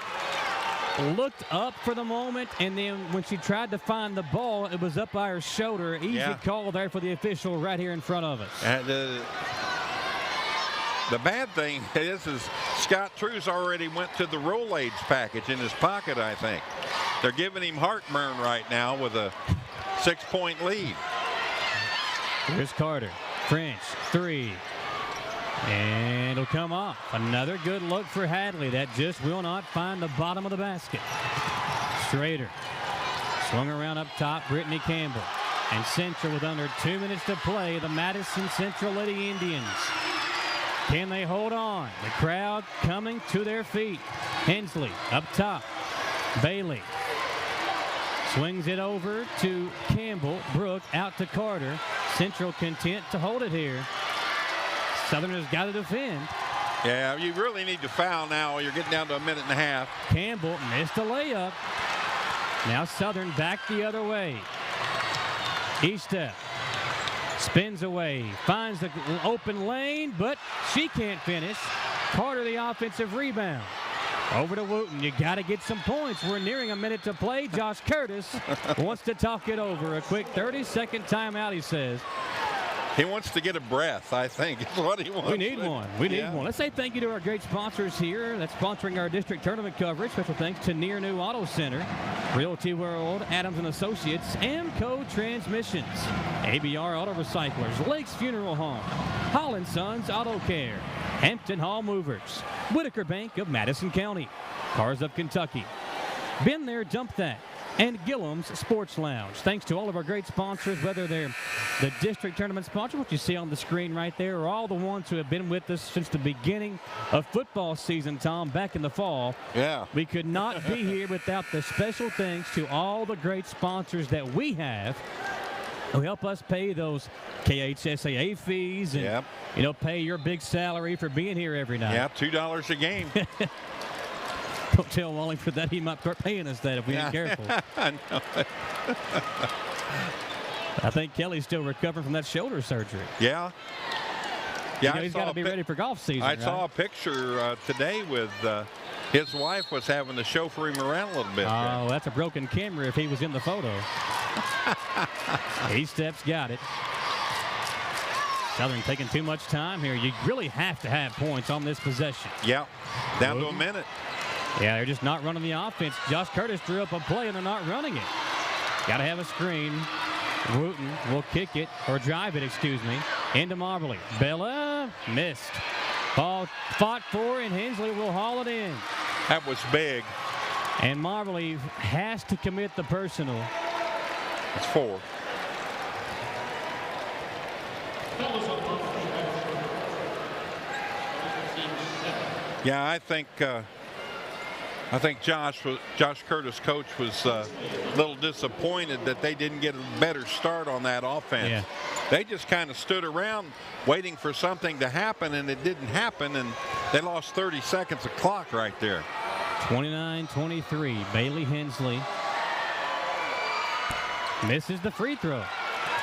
looked up for the moment, and then when she tried to find the ball, it was up by her shoulder. Easy call there for the official right here in front of us. And the bad thing is Scott True's already went to the roll aids package in his pocket, I think. They're giving him heartburn right now with a 6-point lead. Here's Carter. French, 3. And it'll come off. Another good look for Hadley. That just will not find the bottom of the basket. Schrader. Swung around up top, Brittany Campbell. And Central with under 2 minutes to play, the Madison Central Lady Indians. Can they hold on? The crowd coming to their feet. Hensley up top. Bailey swings it over to Campbell. Brooke out to Carter. Central content to hold it here. Southern has got to defend. Yeah, you really need to foul now. You're getting down to a minute and a half. Campbell missed a layup. Now Southern back the other way. Eastep spins away, finds the open lane, but she can't finish. Carter the offensive rebound. Over to Wooten. You got to get some points. We're nearing a minute to play. Josh Curtis wants to talk it over. A quick 30-second timeout, he says. He wants to get a breath, I think, is what he wants. We need one. We need one. Let's say thank you to our great sponsors here that's sponsoring our district tournament coverage. Special thanks to Near New Auto Center, Realty World, Adams & Associates, Amco Transmissions, ABR Auto Recyclers, Lakes Funeral Home, Holland Sons Auto Care, Hampton Hall Movers, Whitaker Bank of Madison County, Cars of Kentucky, Been There, Dump That, and Gillum's Sports Lounge. Thanks to all of our great sponsors, whether they're the district tournament sponsor, what you see on the screen right there, or all the ones who have been with us since the beginning of football season, Tom, back in the fall. Yeah. We could not be here without the special thanks to all the great sponsors that we have who help us pay those KHSAA fees and, pay your big salary for being here every night. Yeah, $2 a game. Don't tell Wallingford that. He might start paying us that if we ain't careful. I know. I think Kelly's still recovering from that shoulder surgery. Yeah. Yeah, he's got to be ready for golf season. I saw a picture today with his wife was having to chauffeur him around a little bit. Oh, that's a broken camera if he was in the photo. Eastep's got it. Southern taking too much time here. You really have to have points on this possession. Yeah, down to a minute. Yeah, they're just not running the offense. Josh Curtis drew up a play, and they're not running it. Got to have a screen. Wooten will kick it, or drive it, excuse me, into Marbley. Bella missed. Ball fought for, and Hensley will haul it in. That was big. And Marbley has to commit the personal. It's 4. Yeah, I think Josh Curtis' coach was a little disappointed that they didn't get a better start on that offense. Yeah. They just kind of stood around waiting for something to happen, and it didn't happen, and they lost 30 seconds of clock right there. 29-23. Bailey Hensley misses the free throw.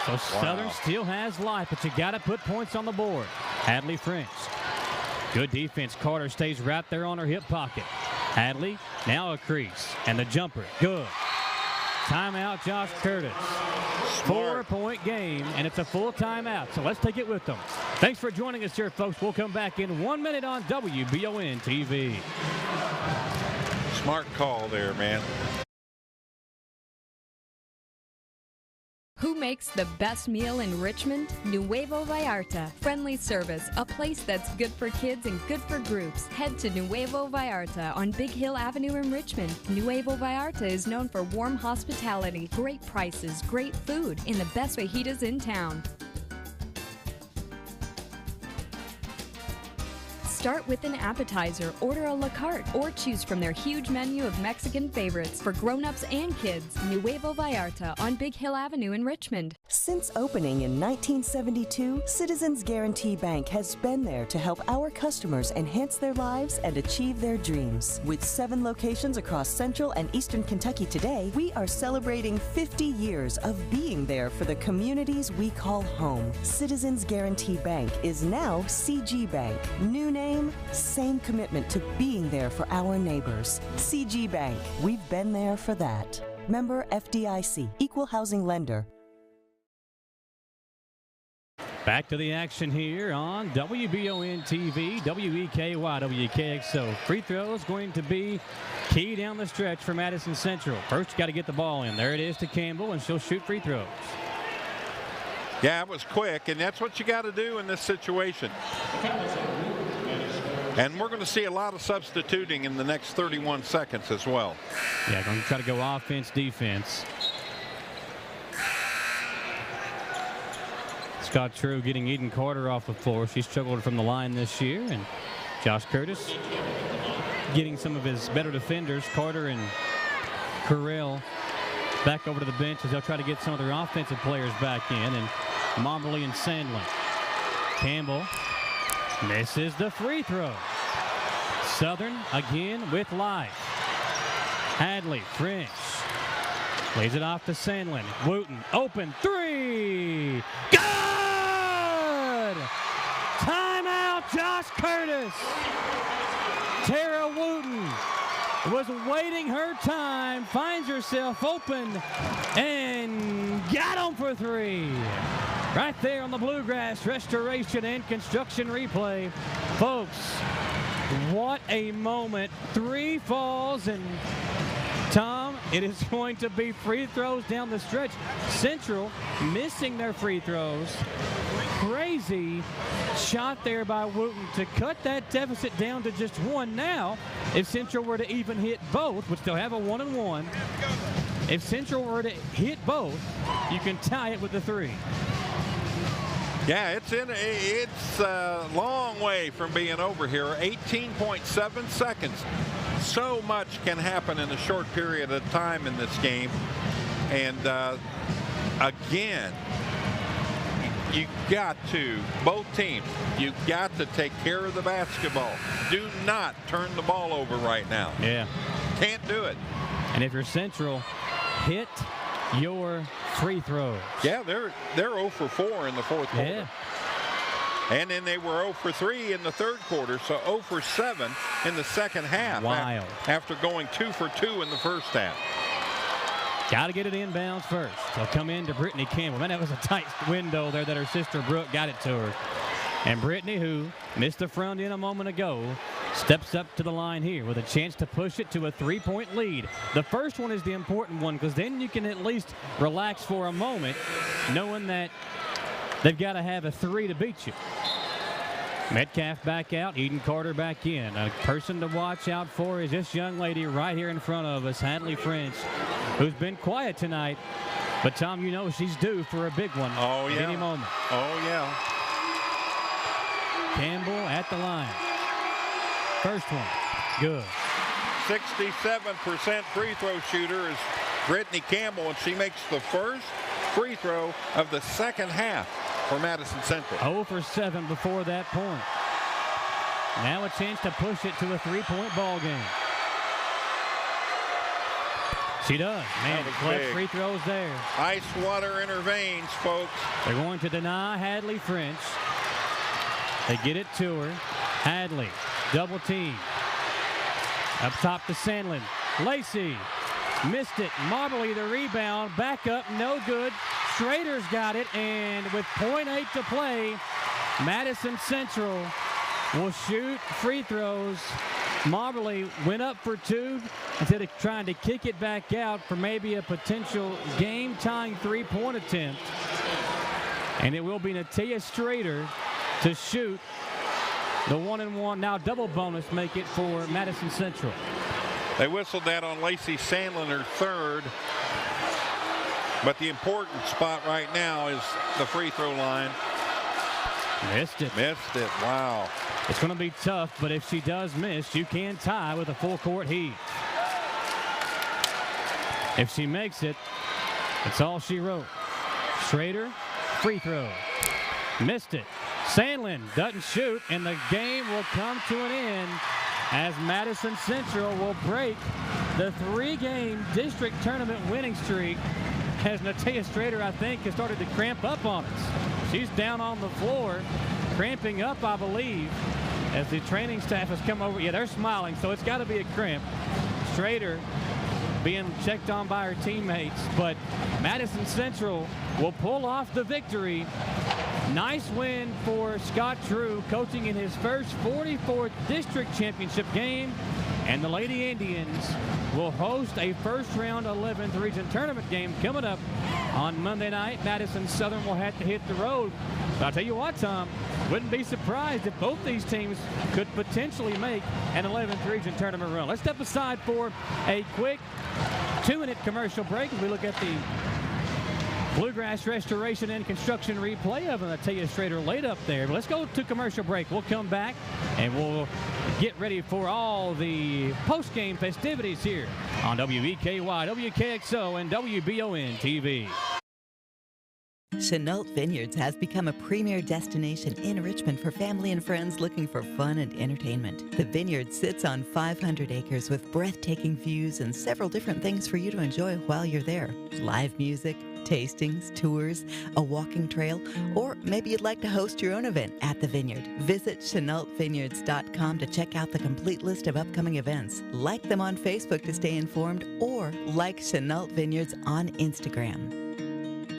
So Southern still has life, but you got to put points on the board. Hadley French. Good defense. Carter stays right there on her hip pocket. Hadley now a crease, and the jumper, good. Timeout, Josh Curtis. 4-point game, and it's a full timeout, so let's take it with them. Thanks for joining us here, folks. We'll come back in 1 minute on WBON TV. Smart call there, man. Who makes the best meal in Richmond? Nuevo Vallarta. Friendly service, a place that's good for kids and good for groups. Head to Nuevo Vallarta on Big Hill Avenue in Richmond. Nuevo Vallarta is known for warm hospitality, great prices, great food, and the best fajitas in town. Start with an appetizer, order a la carte, or choose from their huge menu of Mexican favorites for grown-ups and kids. Nuevo Vallarta on Big Hill Avenue in Richmond. Since opening in 1972, Citizens Guarantee Bank has been there to help our customers enhance their lives and achieve their dreams. With 7 locations across Central and Eastern Kentucky today, we are celebrating 50 years of being there for the communities we call home. Citizens Guarantee Bank is now CG Bank. New name, Same commitment to being there for our neighbors. CG Bank, we've been there for that. Member FDIC, Equal Housing Lender. Back to the action here on WBON TV, WEKY, WKXO. Free throws going to be key down the stretch for Madison Central. First, you got to get the ball in. There it is to Campbell, and she'll shoot free throws. Yeah, it was quick, and that's what you got to do in this situation. And we're going to see a lot of substituting in the next 31 seconds as well. Yeah, going to try to go offense, defense. Scott True getting Eden Carter off the floor. She struggled from the line this year. And Josh Curtis getting some of his better defenders, Carter and Carell, back over to the bench as they'll try to get some of their offensive players back in. And Moberly and Sandlin. Campbell misses the free throw. Southern again with life. Hadley, French. Lays it off to Sandlin. Wooten, open three. Good! Timeout, Josh Curtis. Tara Wooten was waiting her time, finds herself open, and got him for three. Right there on the Bluegrass Restoration and Construction replay. Folks, what a moment. Three falls, and Tom, it is going to be free throws down the stretch. Central missing their free throws. Crazy shot there by Wooten to cut that deficit down to just one. Now, if Central were to even hit both, would still have a 1-and-1. If Central were to hit both, you can tie it with the three. Yeah, it's a long way from being over here. 18.7 seconds. So much can happen in a short period of time in this game. And again, you got to, both teams, you got to take care of the basketball. Do not turn the ball over right now. Yeah. Can't do it. And if you're Central, hit your free throws. Yeah, they're 0 for 4 in the fourth quarter. Yeah. And then they were 0 for 3 in the third quarter, so 0 for 7 in the second half. Wild. After going 2 for 2 in the first half. Got to get it inbounds first. They'll come in to Brittany Campbell. Man, that was a tight window there that her sister Brooke got it to her. And Brittany, who missed the front end a moment ago, steps up to the line here with a chance to push it to a three-point lead. The first one is the important one because then you can at least relax for a moment knowing that they've got to have a three to beat you. Metcalf back out, Eden Carter back in. A person to watch out for is this young lady right here in front of us, Hadley French, who's been quiet tonight. But, Tom, you know she's due for a big one at any moment. Oh, yeah. Campbell at the line. First one, good. 67% free throw shooter is Brittany Campbell, and she makes the first free throw of the second half for Madison Central. 0 for 7 before that point. Now a chance to push it to a three-point ball game. She does. Man, clutch free throws there. Ice water in her veins, folks. They're going to deny Hadley French. They get it to her. Hadley, double team. Up top to Sandlin. Lacey missed it. Moberly the rebound. Back up, no good. Schrader's got it, and with .8 to play, Madison Central will shoot free throws. Moberly went up for two instead of trying to kick it back out for maybe a potential game-tying three-point attempt. And it will be Natia Schrader to shoot the 1-and-1. Now double bonus make it for Madison Central. They whistled that on Lacey Sandlin, her third. But the important spot right now is the free throw line. Missed it. Missed it. Wow. It's going to be tough, but if she does miss, you can tie with a full court heat. If she makes it, that's all she wrote. Schrader, free throw. Missed it. Sandlin doesn't shoot, and the game will come to an end as Madison Central will break the three-game district tournament winning streak, as Natia Schrader, I think, has started to cramp up on us. She's down on the floor, cramping up, I believe. as the training staff has come over. Yeah, they're smiling, so it's got to be a crimp. Schrader being checked on by her teammates, but Madison Central will pull off the victory. Nice win for Scott True, coaching in his first 44th district championship game. And the Lady Indians will host a first-round 11th region tournament game coming up on Monday night. Madison Southern will have to hit the road. But I'll tell you what, Tom, wouldn't be surprised if both these teams could potentially make an 11th region tournament run. Let's step aside for a quick 2-minute commercial break as we look at the Bluegrass restoration and construction replay of it. I tell you, Schrader laid up there. But let's go to commercial break. We'll come back and we'll get ready for all the post-game festivities here on WEKY, WKXO, and WBON TV. Chenault Vineyards has become a premier destination in Richmond for family and friends looking for fun and entertainment. The vineyard sits on 500 acres with breathtaking views and several different things for you to enjoy while you're there. Live music, tastings, tours, a walking trail, or maybe you'd like to host your own event at the vineyard. Visit ChenaultVineyards.com to check out the complete list of upcoming events. Like them on Facebook to stay informed, or like Chenault Vineyards on Instagram.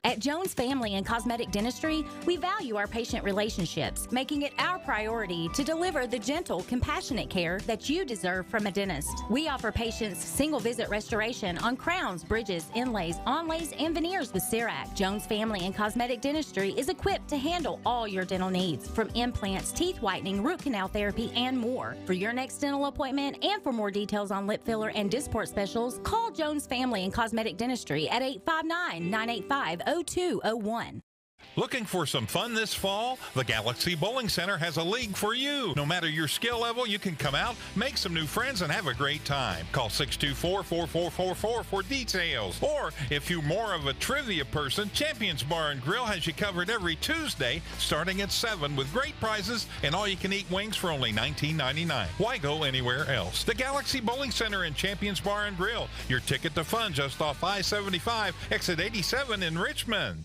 At Jones Family and Cosmetic Dentistry, we value our patient relationships, making it our priority to deliver the gentle, compassionate care that you deserve from a dentist. We offer patients single-visit restoration on crowns, bridges, inlays, onlays, and veneers with CERAC. Jones Family and Cosmetic Dentistry is equipped to handle all your dental needs, from implants, teeth whitening, root canal therapy, and more. For your next dental appointment and for more details on lip filler and Dysport specials, call Jones Family and Cosmetic Dentistry at 859-985-0201. Looking for some fun this fall? The Galaxy Bowling Center has a league for you. No matter your skill level, you can come out, make some new friends, and have a great time. Call 624-4444 for details. Or, if you're more of a trivia person, Champions Bar and Grill has you covered every Tuesday, starting at 7 with great prizes and all-you-can-eat wings for only $19.99. Why go anywhere else? The Galaxy Bowling Center and Champions Bar and Grill. Your ticket to fun just off I-75, exit 87 in Richmond.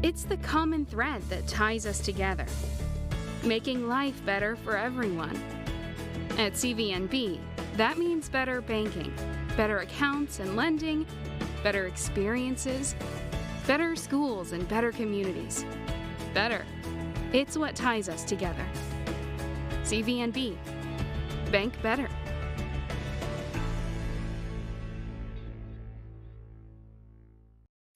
It's the common thread that ties us together, making life better for everyone. At CVNB, that means better banking, better accounts and lending, better experiences, better schools and better communities. Better. It's what ties us together. CVNB. Bank better.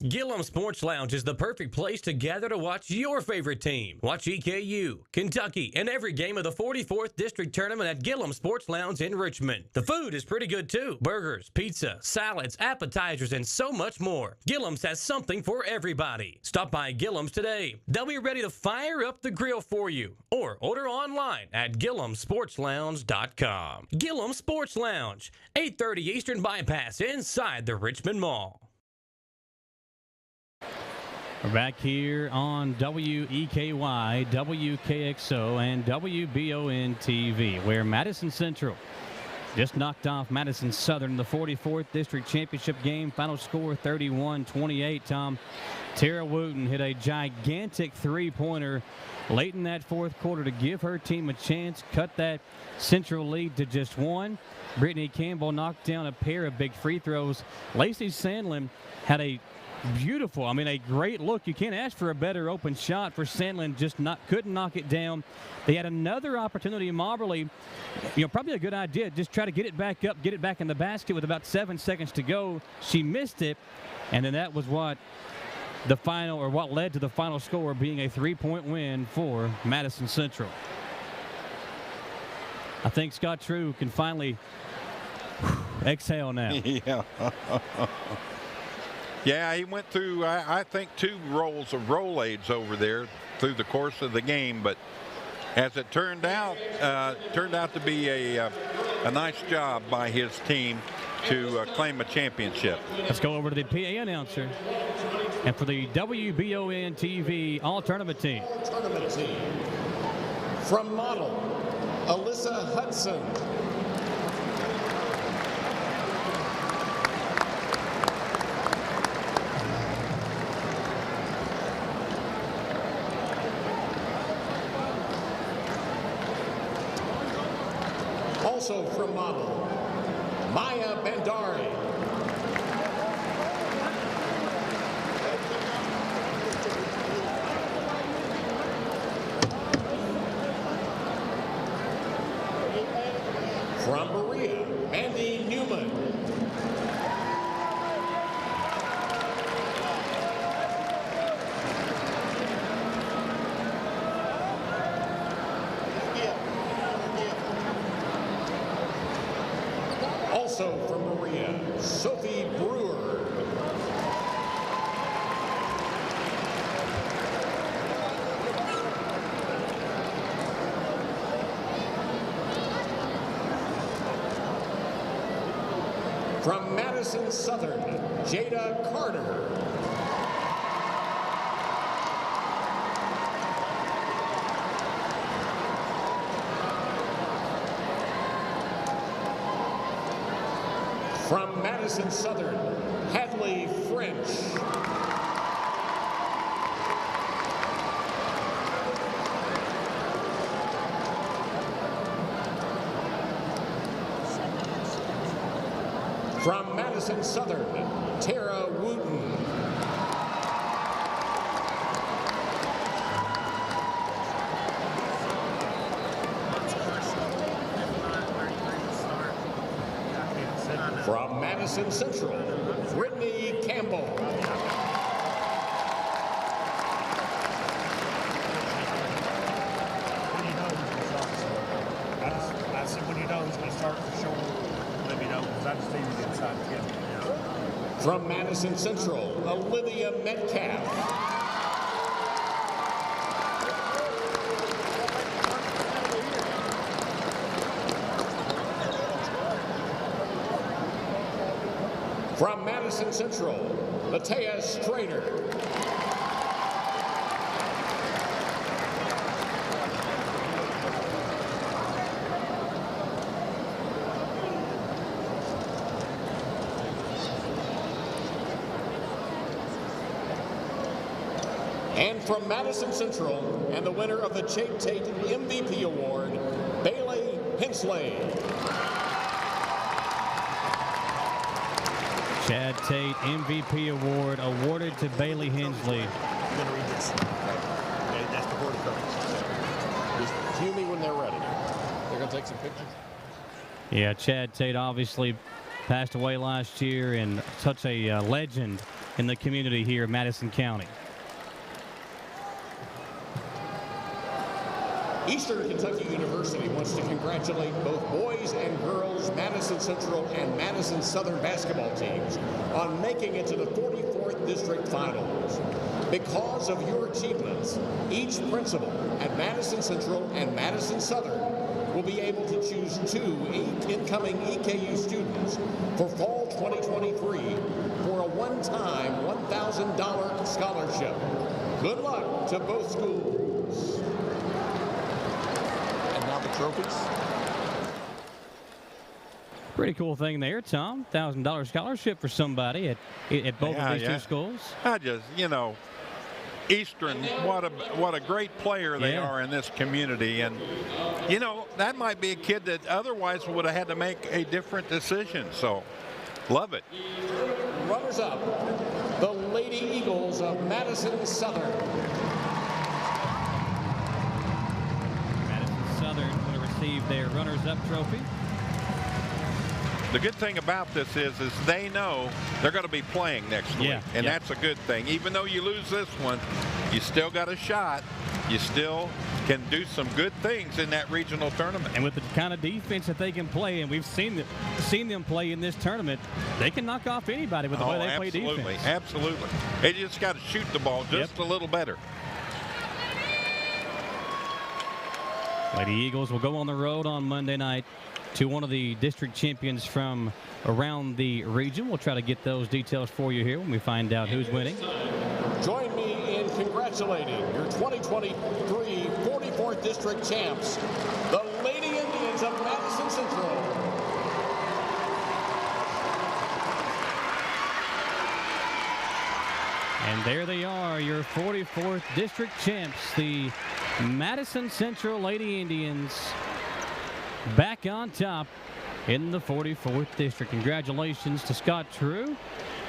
Gillum Sports Lounge is the perfect place to gather to watch your favorite team. Watch EKU, Kentucky, and every game of the 44th District Tournament at Gillum Sports Lounge in Richmond. The food is pretty good too. Burgers, pizza, salads, appetizers, and so much more. Gillum's has something for everybody. Stop by Gillum's today. They'll be ready to fire up the grill for you. Or order online at GillumSportsLounge.com. Gillum Sports Lounge, 830 Eastern Bypass inside the Richmond Mall. We're back here on WEKY, WKXO, and WBON TV, where Madison Central just knocked off Madison Southern in the 44th District Championship game. Final score 31-28. Tom, Tara Wooten hit a gigantic three-pointer late in that fourth quarter to give her team a chance, cut that Central lead to just one. Brittany Campbell knocked down a pair of big free throws. Lacey Sandlin had a beautiful, a great look. You can't ask for a better open shot for Sandlin, just couldn't knock it down. They had another opportunity. Moberly, probably a good idea, just try to get it back up, get it back in the basket with about 7 seconds to go. She missed it, and then that was what led to the final score being a 3-point win for Madison Central. I think Scott True can finally exhale now. Yeah. Yeah, he went through, I think, 2 rolls of Rolaids over there through the course of the game, but as it turned out to be a nice job by his team to claim a championship. Let's go over to the PA announcer. And for the WBON TV All-Tournament team. From model, Alyssa Hudson. Also from Model, Maya Bandari. From Berea, Mandy Newman. Also from Berea, Sophie Brewer. From Madison Southern, Jada Carter. From Madison Southern, Hadley French. From Madison Southern, Tara Wooten. From Madison Central, Brittany Campbell. I said, when you know who's going to start for sure, let me know, because I just need to get inside together. From Madison Central, Olivia Metcalf. From Madison Central, Latea Strader. And from Madison Central, and the winner of the Chade Tate MVP Award, Bailey Hensley. Chad Tate MVP Award awarded to Bailey Hensley. I'm going to read this. Okay, that's the board of coaches. Just cue me when they're ready. They're going to take some pictures. Yeah, Chad Tate obviously passed away last year and such a legend in the community here in Madison County. Eastern Kentucky University wants to congratulate both boys and girls Madison Central and Madison Southern basketball teams on making it to the 44th District Finals. Because of your achievements, each principal at Madison Central and Madison Southern will be able to choose 2 incoming EKU students for fall 2023 for a one-time $1,000 scholarship. Good luck to both schools. Trophies. Pretty cool thing there, Tom. $1,000 scholarship for somebody at both of these two schools. I just, you know, Eastern, what a great player they are in this community. And, you know, that might be a kid that otherwise would have had to make a different decision. So, love it. Runners up, the Lady Eagles of Madison Southern. Southern going to receive their runners-up trophy. The good thing about this is they know they're going to be playing next week, and that's a good thing. Even though you lose this one, you still got a shot. You still can do some good things in that regional tournament. And with the kind of defense that they can play, and we've seen them play in this tournament, they can knock off anybody with the way they play defense. Absolutely. They just got to shoot the ball just a little better. Lady Eagles will go on the road on Monday night to one of the district champions from around the region. We'll try to get those details for you here when we find out who's winning. Join me in congratulating your 2023 44th District champs, the Lady Indians of Madison Central. And there they are, your 44th District champs, the Madison Central Lady Indians. back on top in the 44th District. Congratulations to Scott True,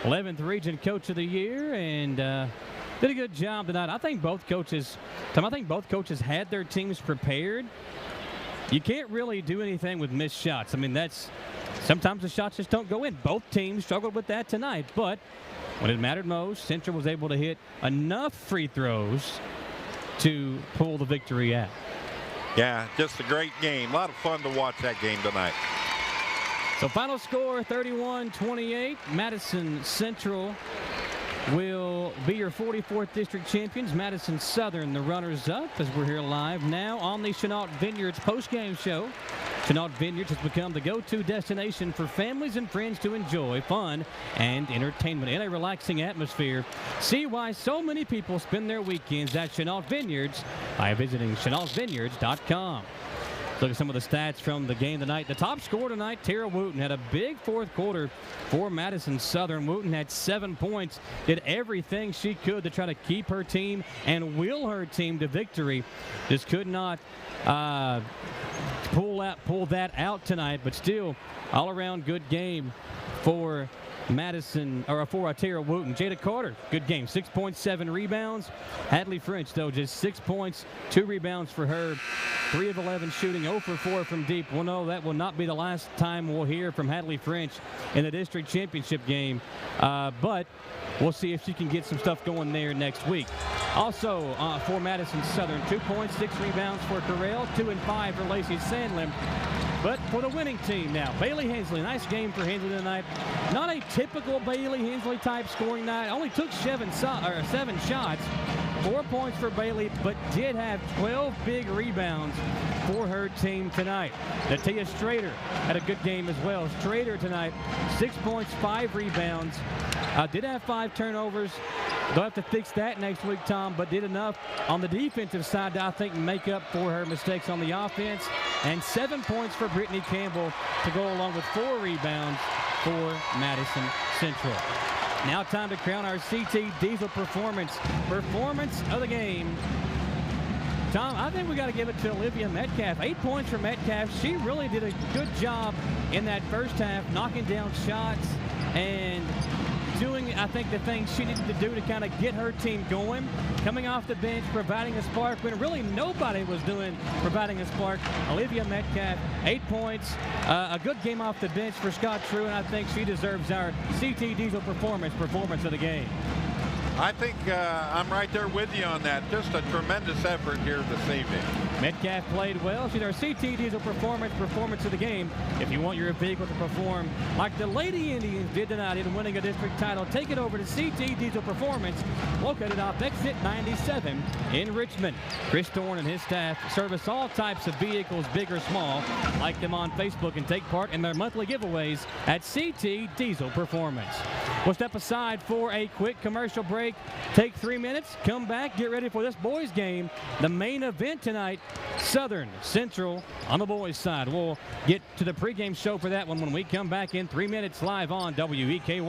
11th Region Coach of the Year, and did a good job tonight. I think both coaches had their teams prepared. You can't really do anything with missed shots. I mean, sometimes the shots just don't go in. Both teams struggled with that tonight, but when it mattered most, Central was able to hit enough free throws to pull the victory out. Yeah, just a great game. A lot of fun to watch that game tonight. So final score 31-28. Madison Central will be your 44th District champions. Madison Southern, the runners-up, as we're here live now on the Chenault Vineyards postgame show. Chenault Vineyards has become the go-to destination for families and friends to enjoy fun and entertainment in a relaxing atmosphere. See why so many people spend their weekends at Chenault Vineyards by visiting ChenaultVineyards.com. Look at some of the stats from the game tonight. The top scorer tonight, Tara Wooten, had a big fourth quarter for Madison Southern. Wooten had 7 points, did everything she could to try to keep her team and will her team to victory. Just could not pull that out tonight, but still all-around good game for Madison, or for Tara Wooten. Jada Carter, good game, 6 points, 7 rebounds. Hadley French, though, just 6 points, 2 rebounds for her. 3 of 11 shooting, 0 for 4 from deep. Well, no, that will not be the last time we'll hear from Hadley French in the district championship game. But we'll see if she can get some stuff going there next week. Also, for Madison Southern, 2 points, 6 rebounds for Carell, 2 and 5 for Lacey Sandlin. But for the winning team now, Bailey Hensley. Nice game for Hensley tonight. Not a typical Bailey Hensley type scoring night. Only took 7 shots. 4 points for Bailey, but did have 12 big rebounds for her team tonight. Natia Strader had a good game as well. Strader tonight, 6 points, 5 rebounds. Did have 5 turnovers. They'll have to fix that next week, Tom, but did enough on the defensive side to, I think, make up for her mistakes on the offense. And 7 points for Brittany Campbell to go along with 4 rebounds for Madison Central. Now time to crown our CT Diesel performance of the game. Tom, I think we got to give it to Olivia Metcalf. 8 points for Metcalf. She really did a good job in that first half, knocking down shots and doing, I think, the things she needed to do to kind of get her team going. Coming off the bench, providing a spark when really nobody was providing a spark. Olivia Metcalf, 8 points. A good game off the bench for Scott True, and I think she deserves our CT Diesel performance of the game. I think I'm right there with you on that. Just a tremendous effort here this evening. Metcalf played well. She's our CT Diesel performance of the game. If you want your vehicle to perform like the Lady Indians did tonight in winning a district title, take it over to CT Diesel Performance, located off exit 97 in Richmond. Chris Thorne and his staff service all types of vehicles, big or small. Like them on Facebook and take part in their monthly giveaways at CT Diesel Performance. We'll step aside for a quick commercial break. Take 3 minutes, come back, get ready for this boys game. The main event tonight, Southern Central on the boys side. We'll get to the pregame show for that one when we come back in 3 minutes live on WEKY,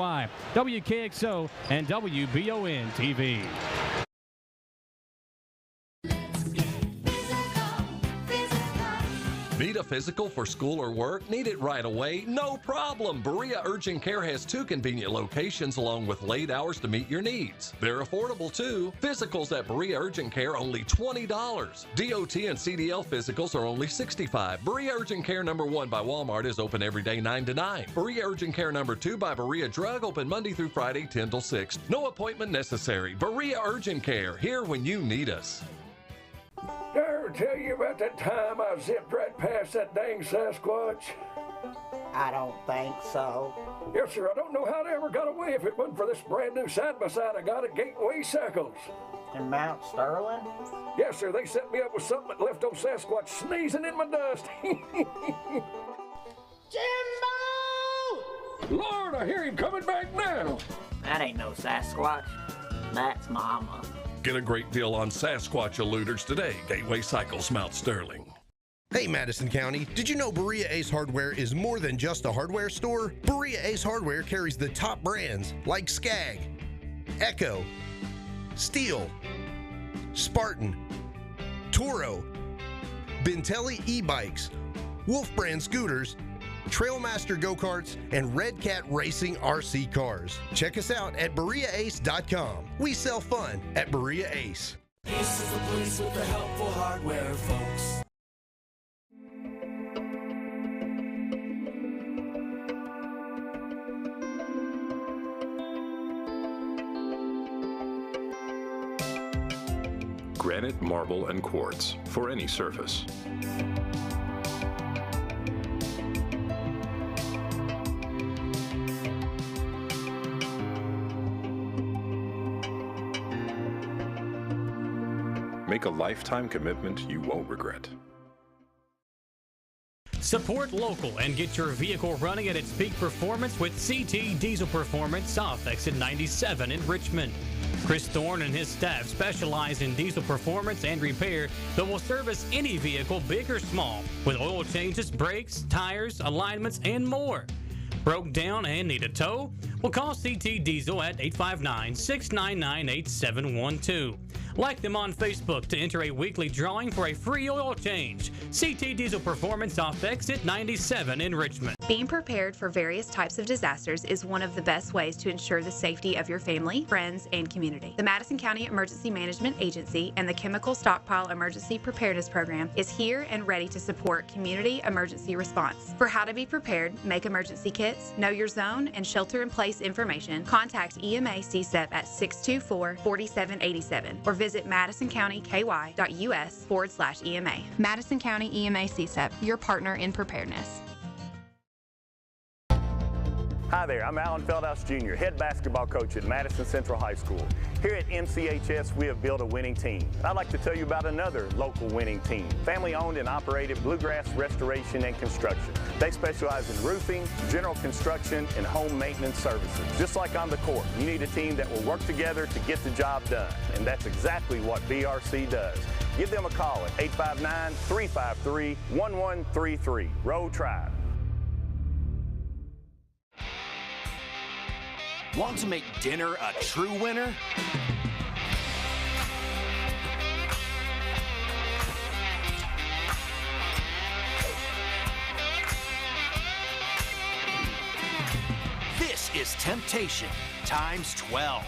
WKXO, and WBON TV. Need a physical for school or work? Need it right away? No problem. Berea Urgent Care has 2 convenient locations along with late hours to meet your needs. They're affordable too. Physicals at Berea Urgent Care only $20. DOT and CDL physicals are only $65. Berea Urgent Care number 1 by Walmart is open every day 9 to 9. Berea Urgent Care number 2 by Berea Drug open Monday through Friday 10 till 6. No appointment necessary. Berea Urgent Care, here when you need us. Did I ever tell you about that time I zipped right past that dang Sasquatch? I don't think so. Yes, sir. I don't know how they ever got away if it wasn't for this brand new side-by-side I got at Gateway Cycles. In Mount Sterling? Yes, sir. They set me up with something that left old Sasquatch sneezing in my dust. Jimbo! Lord, I hear him coming back now. That ain't no Sasquatch. That's Mama. Get a great deal on Sasquatch eluders today. Gateway Cycles, Mount Sterling. Hey Madison County, did you know Berea Ace Hardware is more than just a hardware store? Berea Ace Hardware carries the top brands like Skag, Echo, Steel, Spartan, Toro, Bentelli e-bikes, Wolf Brand scooters, Trailmaster go-karts, and Red Cat Racing RC cars. Check us out at BereaAce.com. We sell fun at Berea Ace. Ace is the place with the helpful hardware, folks. Granite, marble, and quartz for any surface. Make a lifetime commitment you won't regret. Support local and get your vehicle running at its peak performance with CT Diesel Performance South Exit 97 in Richmond. Chris Thorne and his staff specialize in diesel performance and repair that will service any vehicle, big or small, with oil changes, brakes, tires, alignments, and more. Broke down and need a tow? Well, call CT Diesel at 859-699-8712. Like them on Facebook to enter a weekly drawing for a free oil change. CT Diesel Performance off Exit 97 in Richmond. Being prepared for various types of disasters is one of the best ways to ensure the safety of your family, friends, and community. The Madison County Emergency Management Agency and the Chemical Stockpile Emergency Preparedness Program is here and ready to support community emergency response. For how to be prepared, make emergency kits, know your zone, and shelter-in-place information, contact EMA CSEP at 624-4787 or visit madisoncountyky.us/EMA. Madison County EMA CSEP, your partner in preparedness. Hi there, I'm Alan Feldhouse Jr., head basketball coach at Madison Central High School. Here at MCHS, we have built a winning team. I'd like to tell you about another local winning team, family-owned and operated Bluegrass Restoration and Construction. They specialize in roofing, general construction, and home maintenance services. Just like on the court, you need a team that will work together to get the job done, and that's exactly what BRC does. Give them a call at 859-353-1133. Road Tribe. Want to make dinner a true winner? This is temptation times 12.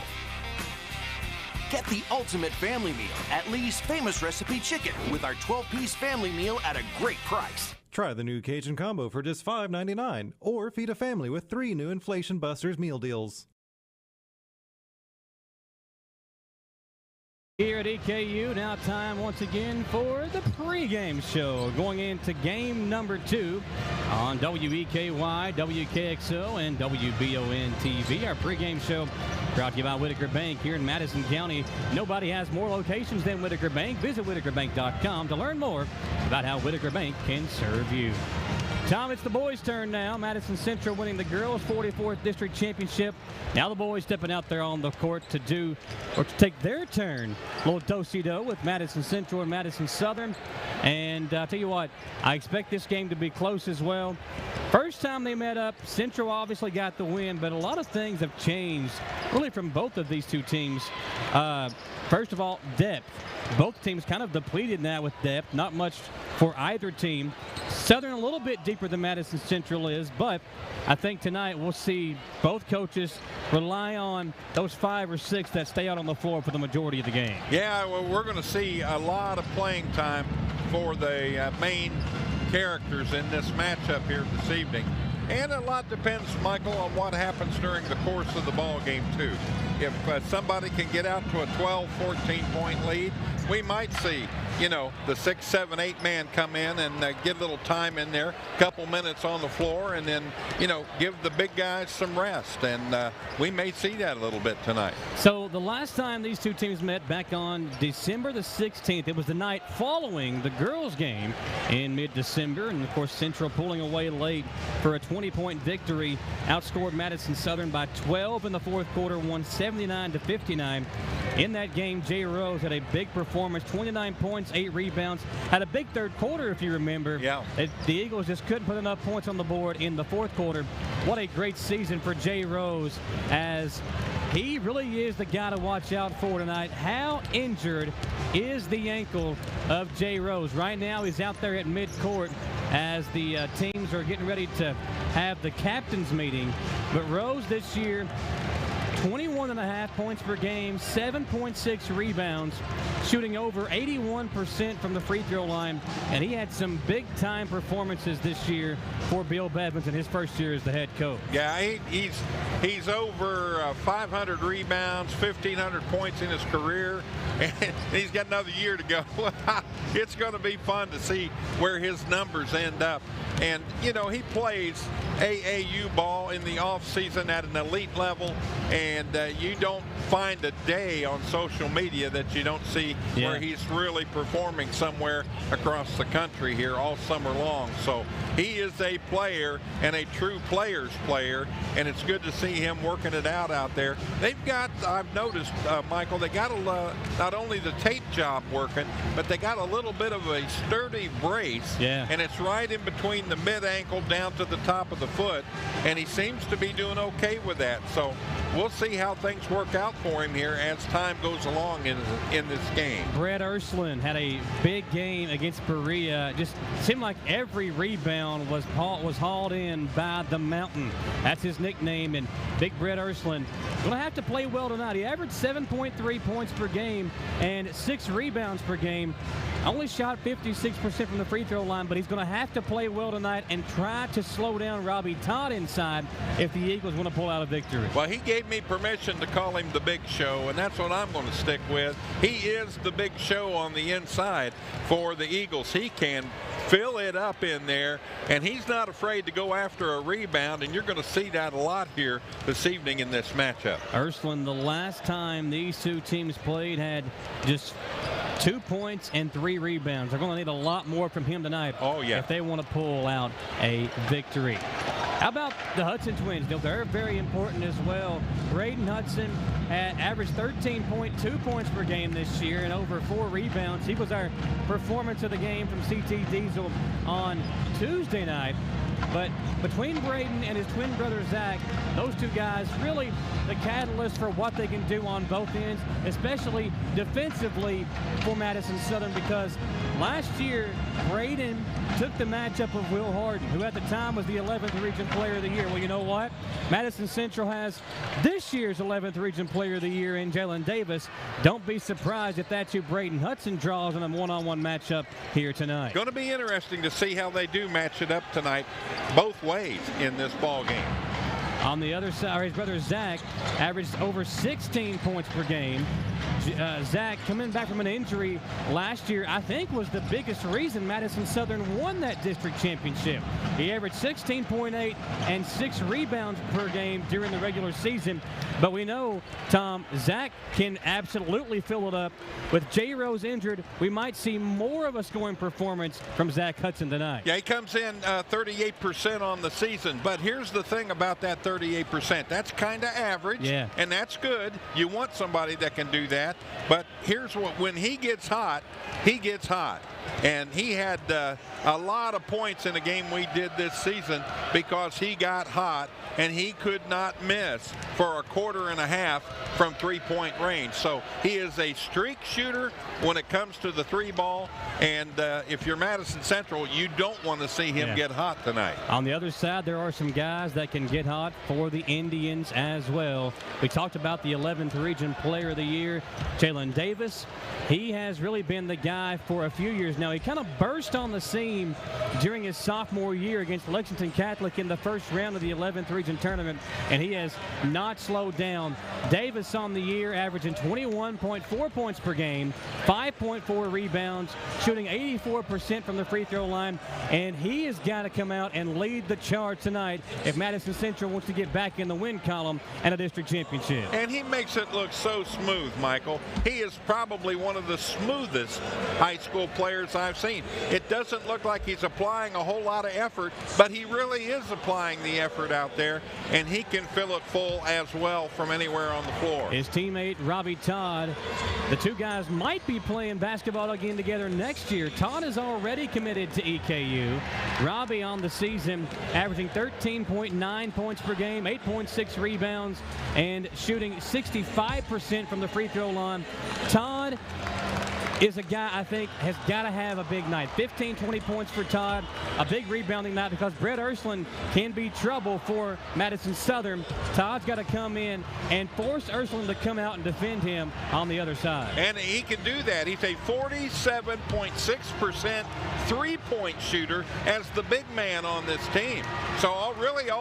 Get the ultimate family meal at Lee's Famous Recipe Chicken with our 12-piece family meal at a great price. Try the new Cajun Combo for just $5.99 or feed a family with 3 new Inflation Busters meal deals. Here at EKU, now time once again for the pregame show. Going into game number 2 on WEKY, WKXO, and WBON TV. Our pregame show brought to you by Whitaker Bank here in Madison County. Nobody has more locations than Whitaker Bank. Visit WhitakerBank.com to learn more about how Whitaker Bank can serve you. Tom, it's the boys' turn now. Madison Central winning the girls' 44th district championship. Now the boys stepping out there on the court to take their turn. A little do-si-do with Madison Central and Madison Southern. And I'll tell you what, I expect this game to be close as well. First time they met up, Central obviously got the win, but a lot of things have changed really from both of these two teams. First of all, depth. Both teams kind of depleted now with depth. Not much for either team. Southern a little bit deeper than Madison Central is, but I think tonight we'll see both coaches rely on those 5 or 6 that stay out on the floor for the majority of the game. Yeah, well, we're going to see a lot of playing time for the main characters in this matchup here this evening. And a lot depends, Michael, on what happens during the course of the ball game, too. If somebody can get out to a 12, 14-point lead, we might see, the 6, 7, 8 man come in and get a little time in there, couple minutes on the floor, and then, give the big guys some rest. And we may see that a little bit tonight. So the last time these two teams met back on December the 16th, it was the night following the girls' game in mid-December. And, of course, Central pulling away late for a 20-point victory, outscored Madison Southern by 12 in the fourth quarter, won 79-59. In that game, Jay Rose had a big performance, 29 points, 8 rebounds, had a big third quarter, if you remember. Yeah. The Eagles just couldn't put enough points on the board in the fourth quarter. What a great season for Jay Rose, as he really is the guy to watch out for tonight. How injured is the ankle of Jay Rose? Right now, he's out there at midcourt as the teams are getting ready to have the captain's meeting. But Rose this year, 21.5 points per game, 7.6 rebounds, shooting over 81% from the free throw line, and he had some big-time performances this year for Bill Badminton, his first year as the head coach. Yeah, he's over 500 rebounds, 1,500 points in his career, and he's got another year to go. It's going to be fun to see where his numbers end up. And, you know, he plays AAU ball in the offseason at an elite level, and you don't find a day on social media that you don't see where he's really performing somewhere across the country here all summer long. So he is a player and a true player's player, and it's good to see him working it out there. They've got, I've noticed, Michael, they got not only the tape job working, but they got a little bit of a sturdy brace, and it's right in between the mid-ankle down to the top of the foot, and he seems to be doing okay with that. So we'll see how things work out for him here as time goes along in this game. Brett Ursuline had a big game against Berea. Just seemed like every rebound was hauled in by the Mountain. That's his nickname, and Big Brett Ursuline going to have to play well tonight. He averaged 7.3 points per game and 6 rebounds per game. Only shot 56% from the free throw line, but he's going to have to play well tonight and try to slow down Robbie Todd inside if the Eagles want to pull out a victory. Well, he gave me permission to call him the Big Show, and that's what I'm going to stick with. He is the Big Show on the inside for the Eagles. He can fill it up in there, and he's not afraid to go after a rebound, and you're going to see that a lot here this evening in this matchup. Ursuline, the last time these two teams played, had just 2 points and 3 rebounds. They're going to need a lot more from him tonight if they want to pull out a victory. How about the Hudson twins? They're very important as well. Braden Hudson averaged 13.2 points per game this year and over 4 rebounds. He was our performance of the game from CT Diesel on Tuesday night. But between Braden and his twin brother Zach, those two guys really the catalyst for what they can do on both ends, especially defensively for Madison Southern, because last year Braden took the matchup of Will Harden, who at the time was the 11th Region Player of the Year. Well, you know what? Madison Central has this year's 11th Region Player of the Year in Jalen Davis. Don't be surprised if that's who Braden Hudson draws in a one-on-one matchup here tonight. Going to be interesting to see how they do match it up tonight both ways in this ball game. On the other side, his brother Zach averaged over 16 points per game. Zach, coming back from an injury last year, I think was the biggest reason Madison Southern won that district championship. He averaged 16.8 and 6 rebounds per game during the regular season. But we know, Tom, Zach can absolutely fill it up. With J. Rose injured, we might see more of a scoring performance from Zach Hudson tonight. Yeah, he comes in 38% on the season. But here's the thing about that 38%. That's kind of average, and that's good. You want somebody that can do that. But here's what, when he gets hot, he gets hot. And he had a lot of points in a game we did this season because he got hot and he could not miss for a quarter and a half from three-point range. So he is a streak shooter when it comes to the three ball. And if you're Madison Central, you don't want to see him get hot tonight. On the other side, there are some guys that can get hot for the Indians as well. We talked about the 11th Region Player of the Year, Jalen Davis. He has really been the guy for a few years now. He kind of burst on the scene during his sophomore year against Lexington Catholic in the first round of the 11th Region Tournament, and he has not slowed down. Davis on the year averaging 21.4 points per game, 5.4 rebounds, shooting 84% from the free throw line, and he has got to come out and lead the charge tonight if Madison Central wants to get back in the win column and a district championship. And he makes it look so smooth, Michael. He is probably one of the smoothest high school players I've seen. It doesn't look like he's applying a whole lot of effort, but he really is applying the effort out there, and he can fill it full as well from anywhere on the floor. His teammate Robbie Todd, the two guys might be playing basketball again together next year. Todd is already committed to EKU. Robbie on the season averaging 13.9 points per game, 8.6 rebounds, and shooting 65% from the free throw line. Todd is a guy I think has got to have a big night. 15, 20 points for Todd. a big rebounding night because Brett Ursland can be trouble for Madison Southern. Todd's got to come in and force Ursland to come out and defend him on the other side. And he can do that. He's a 47.6% three-point shooter as the big man on this team. So all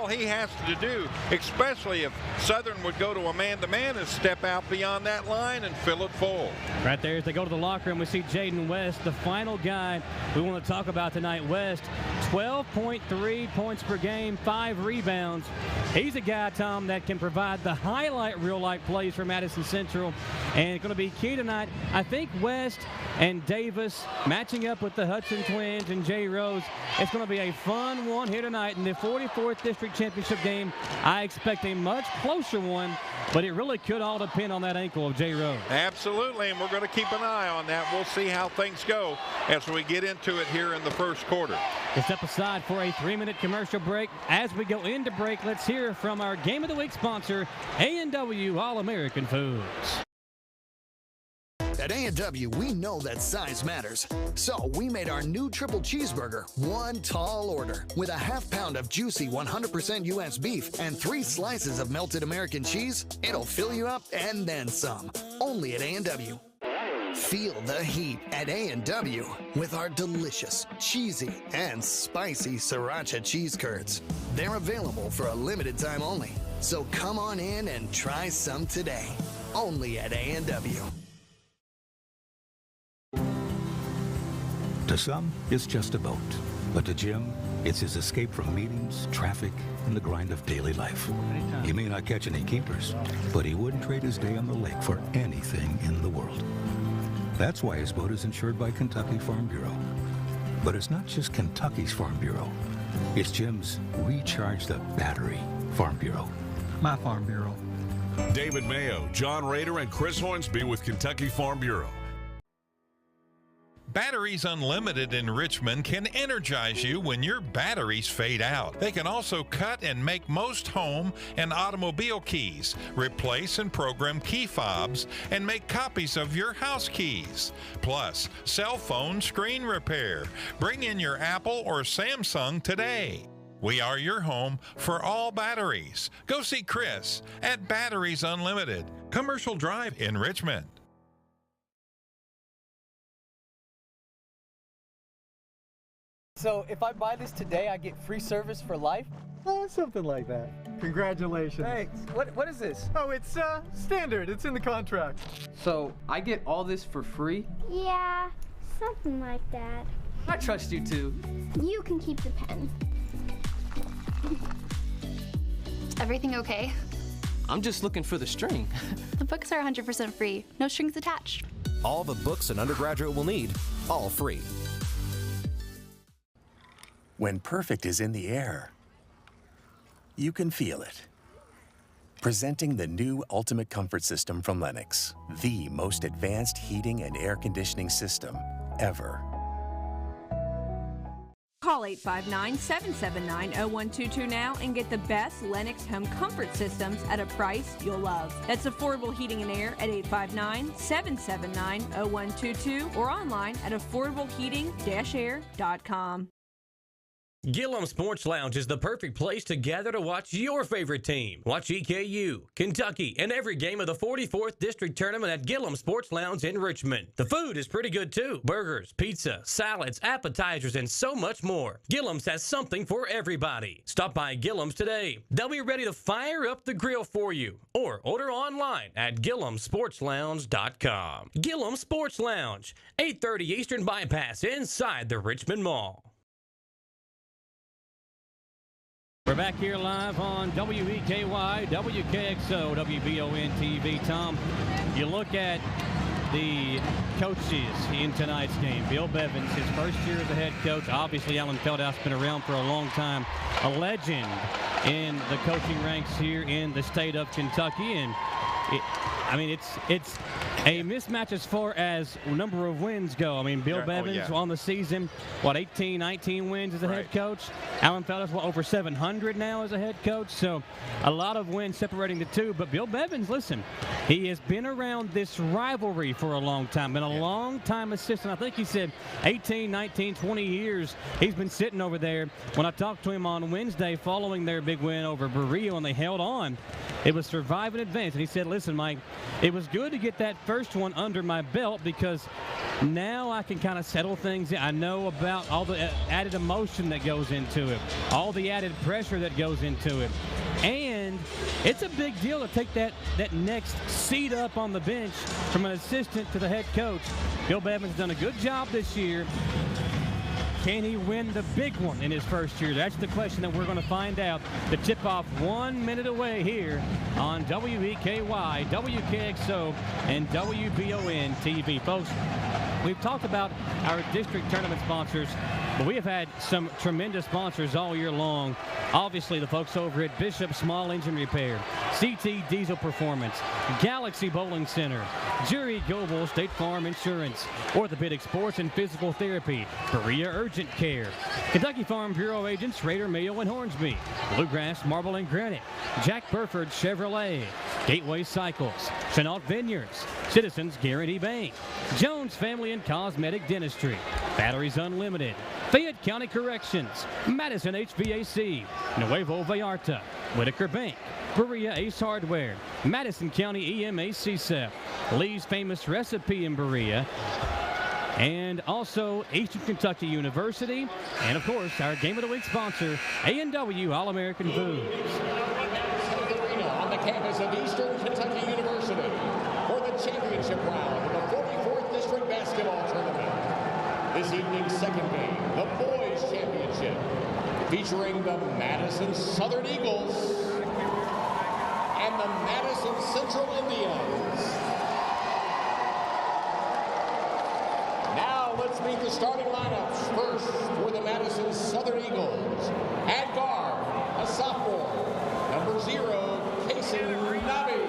he has to do, especially if Southern would go to a man-to-man, is step out beyond that line and fill it full. Right there, as they go to the locker room, we see Jaden West, the final guy we want to talk about tonight. West, 12.3 points per game, 5 rebounds. He's a guy, Tom, that can provide the highlight real-life plays for Madison Central, and it's going to be key tonight. I think West and Davis matching up with the Hudson Twins and Jay Rose. It's going to be a fun one here tonight in the 44th District Championship game. I expect a much closer one, but it really could all depend on that ankle of Jay Rose. Absolutely, and we're going to keep an eye on that. We'll see how things go as we get into it here in the first quarter. We'll step aside for a 3-minute commercial break. As we go into break, let's hear from our Game of the Week sponsor, A&W All-American Foods. At A&W, we know that size matters. So we made our new triple cheeseburger one tall order with a half pound of juicy 100% U.S. beef and 3 slices of melted American cheese. It'll fill you up and then some. Only at A&W. Feel the heat at A&W with our delicious, cheesy, and spicy sriracha cheese curds. They're available for a limited time only. So come on in and try some today. Only at A&W. To some, it's just a boat. But to Jim, it's his escape from meetings, traffic, and the grind of daily life. He may not catch any keepers, but he wouldn't trade his day on the lake for anything in the world. That's why his boat is insured by Kentucky Farm Bureau. But it's not just Kentucky's Farm Bureau. It's Jim's Recharge the Battery Farm Bureau. My Farm Bureau. David Mayo, John Rader, and Chris Hornsby with Kentucky Farm Bureau. Batteries Unlimited in Richmond can energize you when your batteries fade out. They can also cut and make most home and automobile keys, replace and program key fobs, and make copies of your house keys. Plus, cell phone screen repair. Bring in your Apple or Samsung today. We are your home for all batteries. Go see Chris at Batteries Unlimited, Commercial Drive in Richmond. So if I buy this today, I get free service for life? Something like that. Congratulations. Thanks. What is this? Oh, it's standard. It's in the contract. So I get all this for free? Yeah, something like that. I trust you too. You can keep the pen. Everything okay? I'm just looking for the string. The books are 100% free. No strings attached. All the books an undergraduate will need, all free. When perfect is in the air, you can feel it. Presenting the new Ultimate Comfort System from Lennox, the most advanced heating and air conditioning system ever. Call 859-779-0122 now and get the best Lennox home comfort systems at a price you'll love. That's affordable heating and air at 859-779-0122 or online at affordableheating-air.com. Gillum Sports Lounge is the perfect place to gather to watch your favorite team. Watch EKU, Kentucky, and every game of the 44th District Tournament at Gillum Sports Lounge in Richmond. The food is pretty good too. Burgers, pizza, salads, appetizers, and so much more. Gillum's has something for everybody. Stop by Gillum's today. They'll be ready to fire up the grill for you. Or order online at GillumSportsLounge.com. Gillum Sports Lounge, 830 Eastern Bypass inside the Richmond Mall. We're back here live on WEKY, WKXO, WBON TV. Tom, you look at the coaches in tonight's game. Bill Bevins, his first year as a head coach. Obviously, Alan Feldhaus been around for a long time. A legend in the coaching ranks here in the state of Kentucky. And, it's A mismatch as far as number of wins go. I mean, Bill Bevins on the season, 18, 19 wins as a head coach. Alan Feldes, over 700 now as a head coach. So a lot of wins separating the two. But Bill Bevins, listen, he has been around this rivalry for a long time, been a long-time assistant. I think he said 18, 19, 20 years he's been sitting over there. When I talked to him on Wednesday following their big win over Berea and they held on, it was survive and advance. And he said, listen, Mike, it was good to get that first one under my belt because now I can kind of settle things in. I know about all the added emotion that goes into it, all the added pressure that goes into it. And it's a big deal to take that next seat up on the bench from an assistant to the head coach. Bill Bevins done a good job this year. Can he win the big one in his first year? That's the question that we're going to find out. The tip-off 1 minute away here on WEKY, WKXO, and WBON TV. Folks, we've talked about our district tournament sponsors, but we have had some tremendous sponsors all year long. Obviously, the folks over at Bishop Small Engine Repair, CT Diesel Performance, Galaxy Bowling Center, Jerry Goebel State Farm Insurance, Orthopedic Sports and Physical Therapy, Berea Urgent Care, Kentucky Farm Bureau agents Raider Mayo and Hornsby, Bluegrass Marble and Granite, Jack Burford Chevrolet, Gateway Cycles, Chenault Vineyards, Citizens Guarantee Bank, Jones Family and Cosmetic Dentistry, Batteries Unlimited, Fayette County Corrections, Madison HVAC, Nuevo Vallarta, Whitaker Bank, Berea Ace Hardware, Madison County EMA CSEP, Lee's Famous Recipe in Berea, and also Eastern Kentucky University, and of course our Game of the Week sponsor, A&W All-American Foods. On the campus of Eastern Kentucky University for the championship round of the 44th District Basketball Tournament. This evening's second game, the Boys Championship, featuring the Madison Southern Eagles and the Madison Central Indians. Now let's meet the starting lineups. First, for the Madison Southern Eagles, at guard, a sophomore, number 0, Casey Nabi.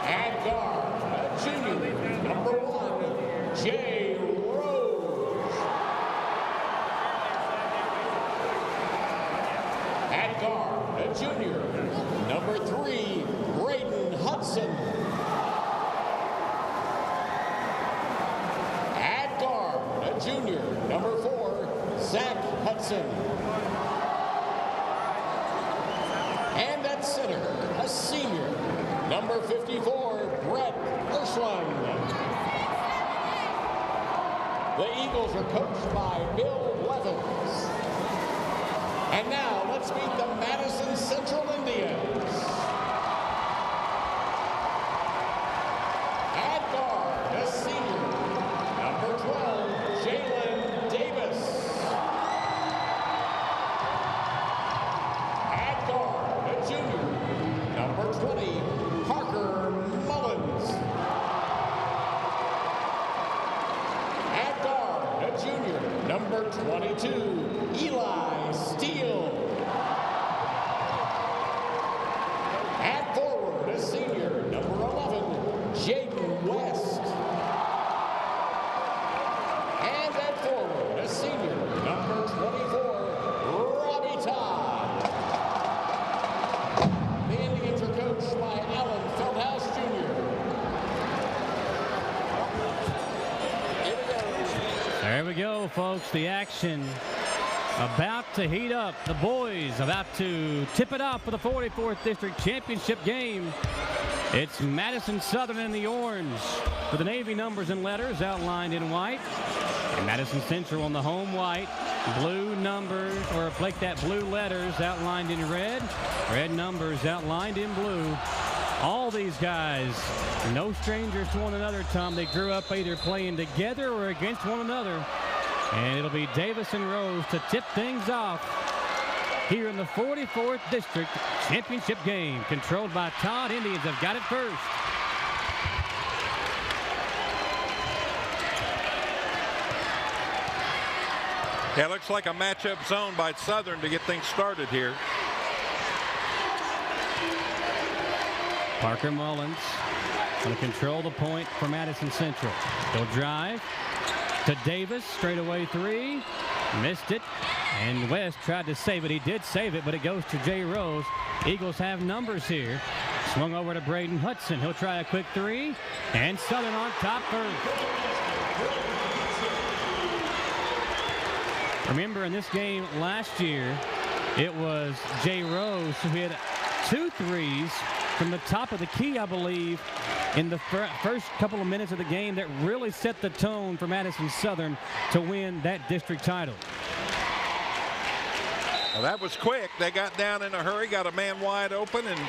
At guard, a junior, number 1, Jay Rose. At guard, a junior, number 3, Braden Hudson. At guard, a junior, number 4, Zach Hudson. And at center, a senior, number 54, Brett Ursuline. The Eagles are coached by Bill Levins. And now let's meet the Madison Central Indians. At guard, a senior, number 12, Jalen Davis. At guard, a junior, number 20, Parker Mullins. At guard, a junior, number 22, Eli Steele. At forward, a senior, number 11, Jaden West. And at forward, a senior, number 24, Robbie Todd. The Indians are coached by Alan Feldhouse Jr. There we go, folks. The action about to heat up. The boys about to tip it off for the 44th District Championship game. It's Madison Southern in the orange with the Navy numbers and letters outlined in white. And Madison Central on the home white. Blue numbers, or like that, blue letters outlined in red. Red numbers outlined in blue. All these guys, no strangers to one another, Tom. They grew up either playing together or against one another. And it'll be Davis and Rose to tip things off here in the 44th District Championship game. Controlled by Todd. Indians have got it first. Yeah, looks like a matchup zone by Southern to get things started here. Parker Mullins going to control the point for Madison Central. He'll drive to Davis, straightaway three. Missed it, and West tried to save it. He did save it, but it goes to Jay Rose. Eagles have numbers here. Swung over to Braden Hudson. He'll try a quick three, and Southern on top first. Remember, in this game last year, it was Jay Rose who hit 2 threes from the top of the key, I believe, in the first couple of minutes of the game that really set the tone for Madison Southern to win that district title. Well, that was quick. They got down in a hurry, got a man wide open, and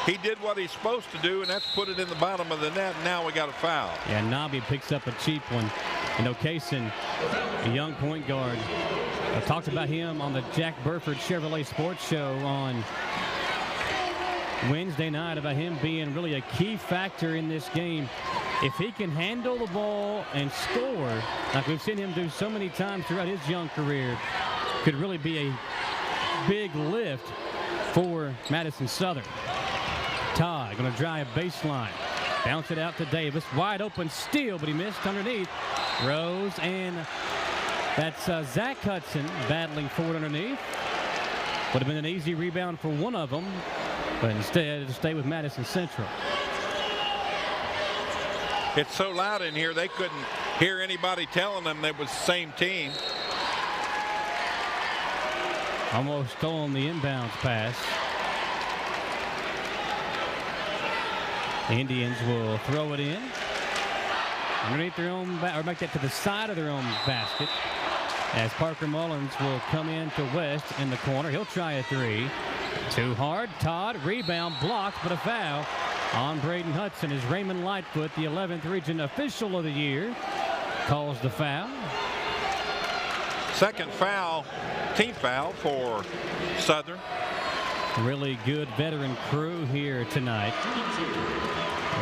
he did what he's supposed to do, and that's put it in the bottom of the net. And now we got a foul. Yeah, Nobby picks up a cheap one. You know, Kaysen, a young point guard, I talked about him on the Jack Burford Chevrolet Sports Show on Wednesday night, about him being really a key factor in this game. If he can handle the ball and score, like we've seen him do so many times throughout his young career, could really be a big lift for Madison Southern. Todd going to drive baseline. Bounce it out to Davis. Wide open steal, but he missed underneath. Rose, and that's Zach Hudson battling forward underneath. Would have been an easy rebound for one of them, but instead to stay with Madison Central. It's so loud in here they couldn't hear anybody telling them they was the same team. Almost stolen the inbounds pass. The Indians will throw it in underneath their own, or make that to the side of their own basket, as Parker Mullins will come in to West in the corner. He'll try a three. Too hard. Todd, rebound, blocked, but a foul on Braden Hudson as Raymond Lightfoot, the 11th region official of the year, calls the foul. Second foul, team foul for Southern. Really good veteran crew here tonight.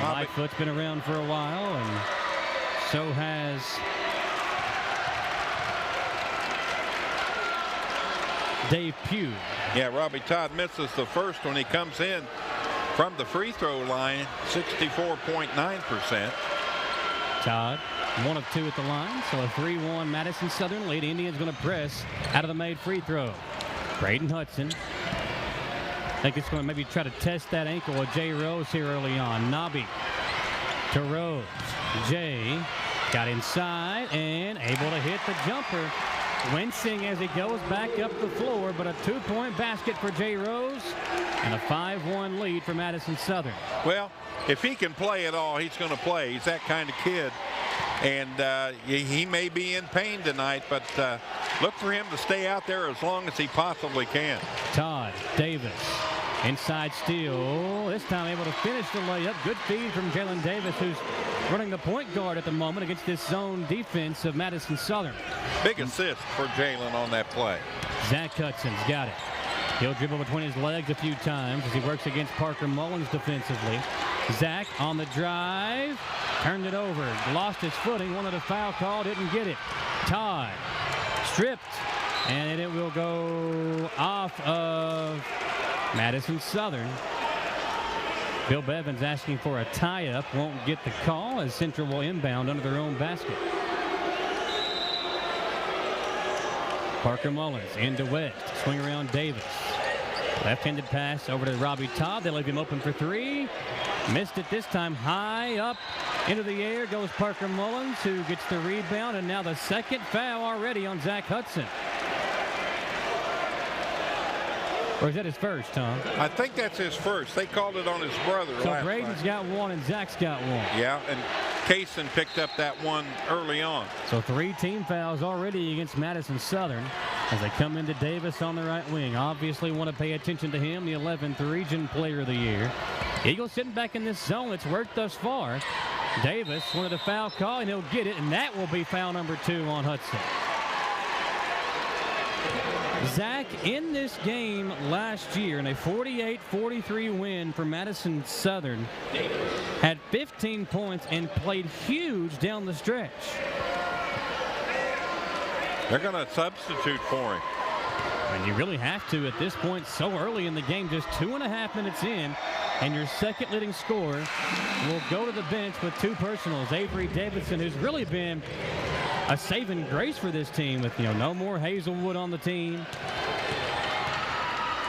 Lightfoot's been around for a while, and so has Dave Pugh. Yeah, Robbie Todd misses the first when he comes in from the free throw line, 64.9%. Todd, 1 of 2 at the line, so a 3-1 Madison Southern lead. Indians going to press out of the made free throw. Braden Hudson. I think it's going to maybe try to test that ankle of Jay Rose here early on. Nobby to Rose. Jay got inside and able to hit the jumper. Wincing as he goes back up the floor, but a 2-point basket for Jay Rose and a 5-1 lead for Madison Southern. Well, if he can play at all, he's going to play. He's that kind of kid. And he may be in pain tonight, but look for him to stay out there as long as he possibly can. Todd Davis. Inside steal. This time able to finish the layup. Good feed from Jalen Davis, who's running the point guard at the moment against this zone defense of Madison Southern. Big assist for Jalen on that play. Zach Hudson's got it. He'll dribble between his legs a few times as he works against Parker Mullins defensively. Zach on the drive. Turned it over. Lost his footing. Wanted a foul call. Didn't get it. Todd stripped. And it will go off of Madison Southern. Bill Bevins asking for a tie-up. Won't get the call as Central will inbound under their own basket. Parker Mullins into West. Swing around Davis. Left-handed pass over to Robbie Todd. They leave him open for three. Missed it this time. High up into the air goes Parker Mullins, who gets the rebound, and now the second foul already on Zach Hudson. Or is that his first, Tom? I think that's his first. They called it on his brother. So Braden's got one and Zach's got one. Yeah, and Kaysen picked up that one early on. So 3 team fouls already against Madison Southern as they come into Davis on the right wing. Obviously want to pay attention to him, the 11th region player of the year. Eagles sitting back in this zone. It's worked thus far. Davis wanted a foul call, and he'll get it, and that will be foul number 2 on Hudson. Zach, in this game last year, in a 48-43 win for Madison Southern, had 15 points and played huge down the stretch. They're going to substitute for him. And you really have to at this point so early in the game, just 2.5 minutes in. And your second leading scorer will go to the bench with 2 personals. Avery Davidson, who's really been a saving grace for this team with, no more Hazelwood on the team.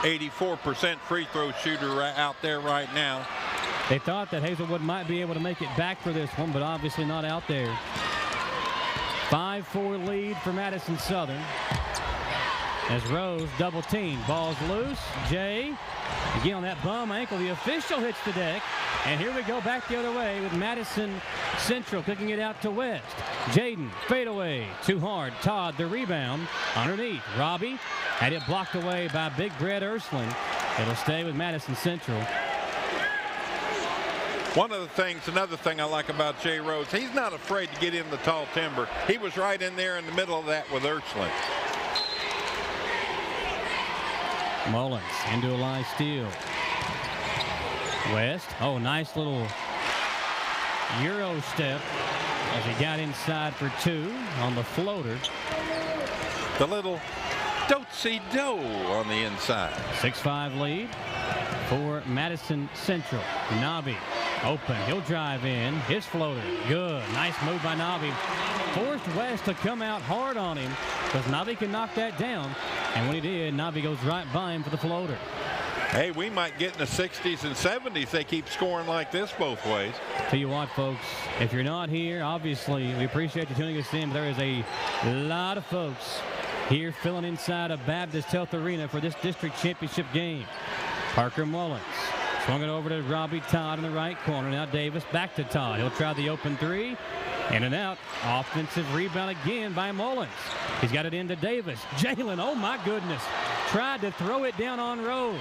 84% free throw shooter out there right now. They thought that Hazelwood might be able to make it back for this one, but obviously not out there. 5-4 lead for Madison Southern. As Rose double team. Ball's loose. Jay, again on that bum ankle. The official hits the deck. And here we go back the other way with Madison Central kicking it out to West. Jaden, fadeaway. Too hard. Todd, the rebound. Underneath. Robbie had it blocked away by Big Brett Ursland. It'll stay with Madison Central. Another thing I like about Jay Rose, he's not afraid to get in the tall timber. He was right in there in the middle of that with Ursland. Mullins into a line steal. West, nice little Euro step as he got inside for 2 on the floater. The little do-si-do on the inside. 6-5 lead for Madison Central. Nabi open, he'll drive in, his floater, good. Nice move by Nabi. Forced West to come out hard on him because Nabi can knock that down. And when he did, Nabi goes right by him for the floater. Hey, we might get in the 60s and 70s. They keep scoring like this both ways. Tell you what, folks, if you're not here, obviously, we appreciate you tuning us in. But there is a lot of folks here filling inside of Baptist Health Arena for this district championship game. Parker Mullins swung it over to Robbie Todd in the right corner. Now Davis back to Todd. He'll try the open 3. In and out. Offensive rebound again by Mullins. He's got it into Davis. Jalen, oh my goodness. Tried to throw it down on Rose.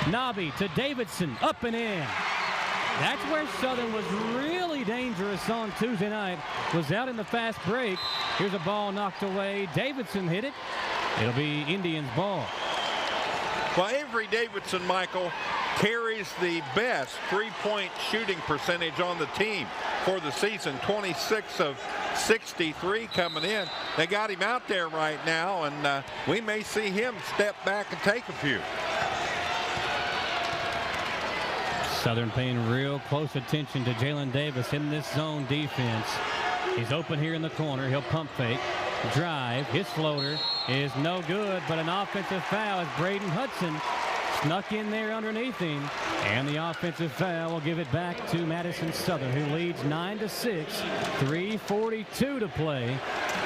Nabi to Davidson. Up and in. That's where Southern was really dangerous on Tuesday night. Was out in the fast break. Here's a ball knocked away. Davidson hit it. It'll be Indians' ball. Well, Avery Davidson, Michael, carries the best three-point shooting percentage on the team for the season. 26 of 63 coming in. They got him out there right now, and we may see him step back and take a few. Southern paying real close attention to Jalen Davis in this zone defense. He's open here in the corner. He'll pump fake. Drive. His floater is no good, but an offensive foul as Braden Hudson snuck in there underneath him, and the offensive foul will give it back to Madison Southern, who leads 9-6, 3:42 to play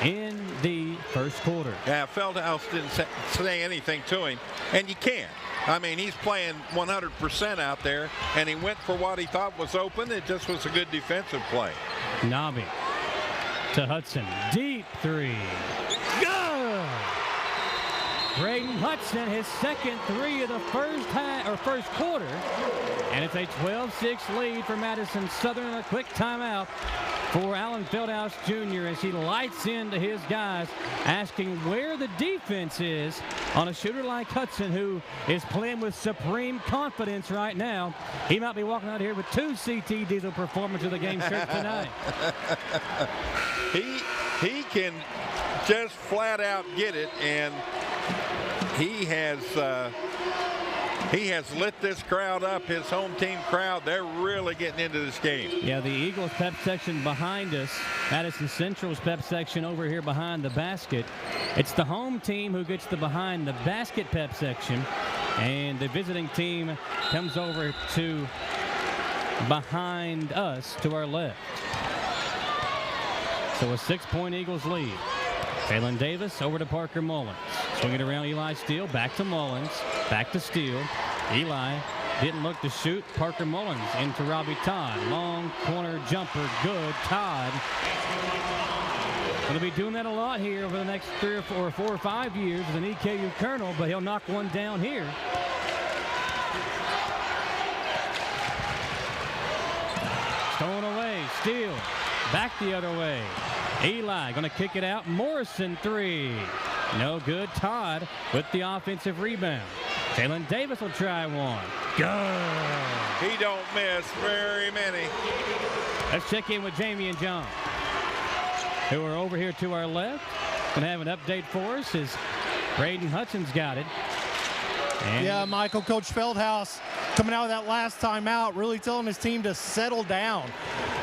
in the first quarter. Yeah, Feldhouse didn't say anything to him, and you can't. I mean, he's playing 100% out there, and he went for what he thought was open. It just was a good defensive play. Nabi to Hudson, deep 3. Good! Braden Hudson, his second 3 of the first quarter. And it's a 12-6 lead for Madison Southern, and a quick timeout for Alan Feldhouse Jr. as he lights into his guys, asking where the defense is on a shooter like Hudson, who is playing with supreme confidence right now. He might be walking out here with 2 CT Diesel Performance of the game shirt tonight. He can just flat out get it, and he has lit this crowd up, his home team crowd. They're really getting into this game. Yeah, the Eagles pep section behind us. Madison Central's pep section over here behind the basket. It's the home team who gets the behind the basket pep section, and the visiting team comes over to behind us to our left. So a 6-point Eagles lead. Jalen Davis over to Parker Mullins. Swing it around Eli Steele. Back to Mullins. Back to Steele. Eli didn't look to shoot. Parker Mullins into Robbie Todd. Long corner jumper. Good. Todd. Going to be doing that a lot here over the next 3 or 4 or 5 years as an EKU Colonel, but he'll knock one down here. Stolen away. Steele. Back the other way. Eli going to kick it out. Morrison 3. No good. Todd with the offensive rebound. Jalen Davis will try one. Good. He don't miss very many. Let's check in with Jamie and John, who are over here to our left. Going to have an update for us as Braden Hudson's got it. And yeah, Michael, Coach Feldhouse coming out of that last timeout, really telling his team to settle down.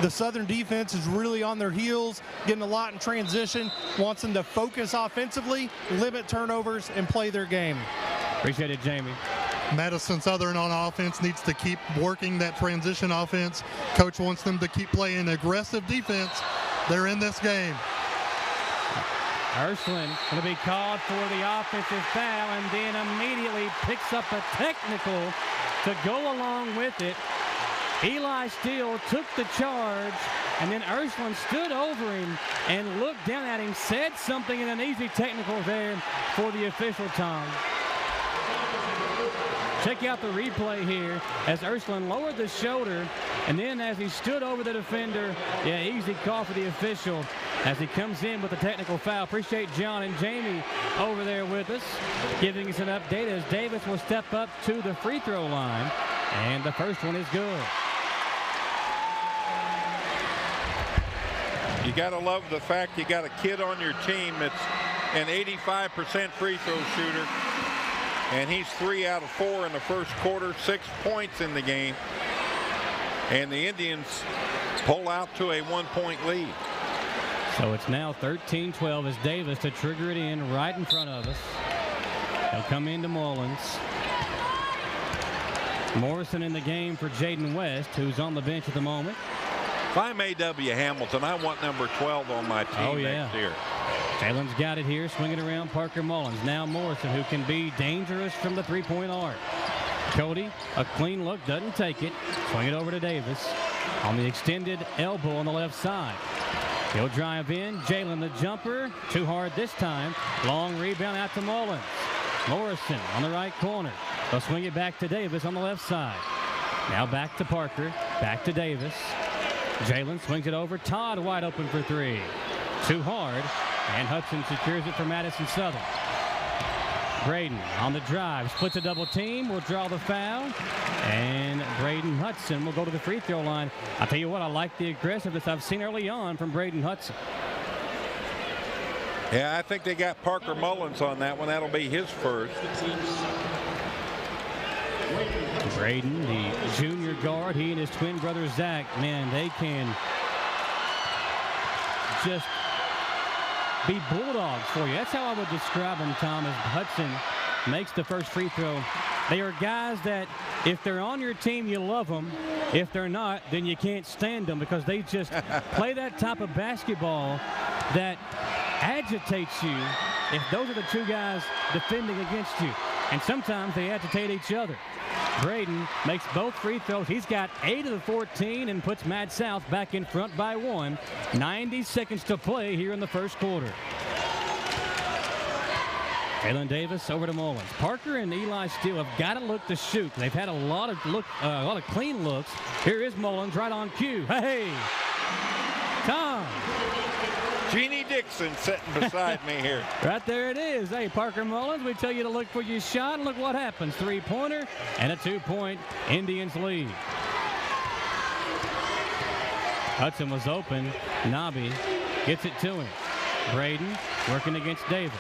The Southern defense is really on their heels, getting a lot in transition, wants them to focus offensively, limit turnovers, and play their game. Appreciate it, Jamie. Madison Southern on offense needs to keep working that transition offense. Coach wants them to keep playing aggressive defense. They're in this game. Ursuline going to be called for the offensive foul and then immediately picks up a technical to go along with it. Eli Steele took the charge, and then Ursuline stood over him and looked down at him, said something, and an easy technical there for the official, Tom. Check out the replay here as Ursuline lowered the shoulder, and then as he stood over the defender, easy call for the official as he comes in with a technical foul. Appreciate John and Jamie over there with us, giving us an update as Davis will step up to the free throw line, and the first one is good. You got to love the fact you got a kid on your team that's an 85% free throw shooter. And he's 3 out of 4 in the first quarter, 6 points in the game. And the Indians pull out to a 1-point lead. So it's now 13-12 as Davis to trigger it in right in front of us. He'll come into Mullins. Morrison in the game for Jaden West, who's on the bench at the moment. If I'm A.W. Hamilton, I want number 12 on my team next year. Jalen's got it here, swinging around Parker Mullins. Now Morrison, who can be dangerous from the three-point arc. Cody, a clean look, doesn't take it. Swing it over to Davis on the extended elbow on the left side. He'll drive in. Jalen the jumper. Too hard this time. Long rebound out to Mullins. Morrison on the right corner. They'll swing it back to Davis on the left side. Now back to Parker. Back to Davis. Jalen swings it over. Todd wide open for three. Too hard. And Hudson secures it for Madison Southern. Braden on the drive, splits a double team, will draw the foul. And Braden Hudson will go to the free throw line. I'll tell you what, I like the aggressiveness I've seen early on from Braden Hudson. Yeah, I think they got Parker Mullins on that one. That'll be his first. Braden, the junior guard, he and his twin brother Zach, man, they can just be bulldogs for you. That's how I would describe them, Tom, as Hudson makes the first free throw. They are guys that if they're on your team, you love them. If they're not, then you can't stand them because they just play that type of basketball that agitates you if those are the two guys defending against you. And sometimes they agitate each other. Braden makes both free throws. He's got 8 of the 14 and puts Mad South back in front by 1. 90 seconds to play here in the first quarter. Jalen Davis over to Mullins. Parker and Eli Steele have got to look to shoot. They've had a lot of clean looks. Here is Mullins right on cue. Hey, Tom. Jeannie Dixon sitting beside me here. Right there it is. Hey, Parker Mullins, we tell you to look for your shot, and look what happens. Three-pointer and a 2-point Indians lead. Hudson was open. Nobby gets it to him. Braden working against Davis.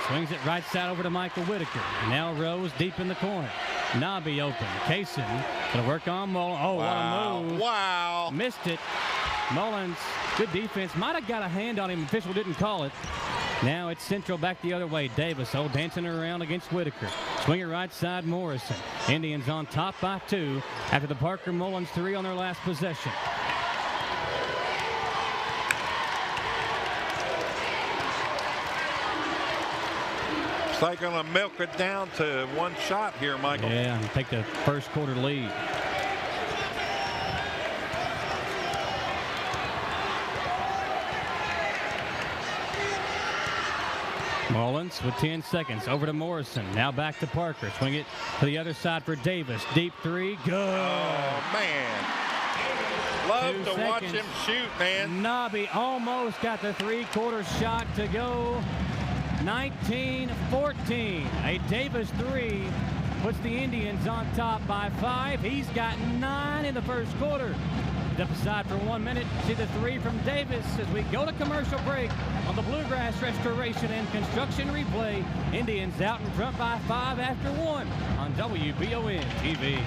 Swings it right side over to Michael Whitaker. Now Rose deep in the corner. Nobby open. Kaysen going to work on Mullins. Oh, wow. What a move. Wow. Missed it. Mullins, good defense. Might have got a hand on him. Official didn't call it. Now it's Central back the other way. Davis, dancing around against Whitaker. Swing it right side, Morrison. Indians on top by 2 after the Parker Mullins 3 on their last possession. It's like going to milk it down to 1 shot here, Michael. Yeah, and take the first quarter lead. Mullins with 10 seconds over to Morrison. Now back to Parker. Swing it to the other side for Davis. Deep 3. Good. Oh, man. Love to watch him shoot, man. Nobby almost got the three-quarter shot to go. 19-14. A Davis 3 puts the Indians on top by 5. He's got 9 in the first quarter. Step aside for 1 minute. See the 3 from Davis as we go to commercial break on the Bluegrass Restoration and Construction Replay. Indians out in front by 5 after 1 on WBON TV.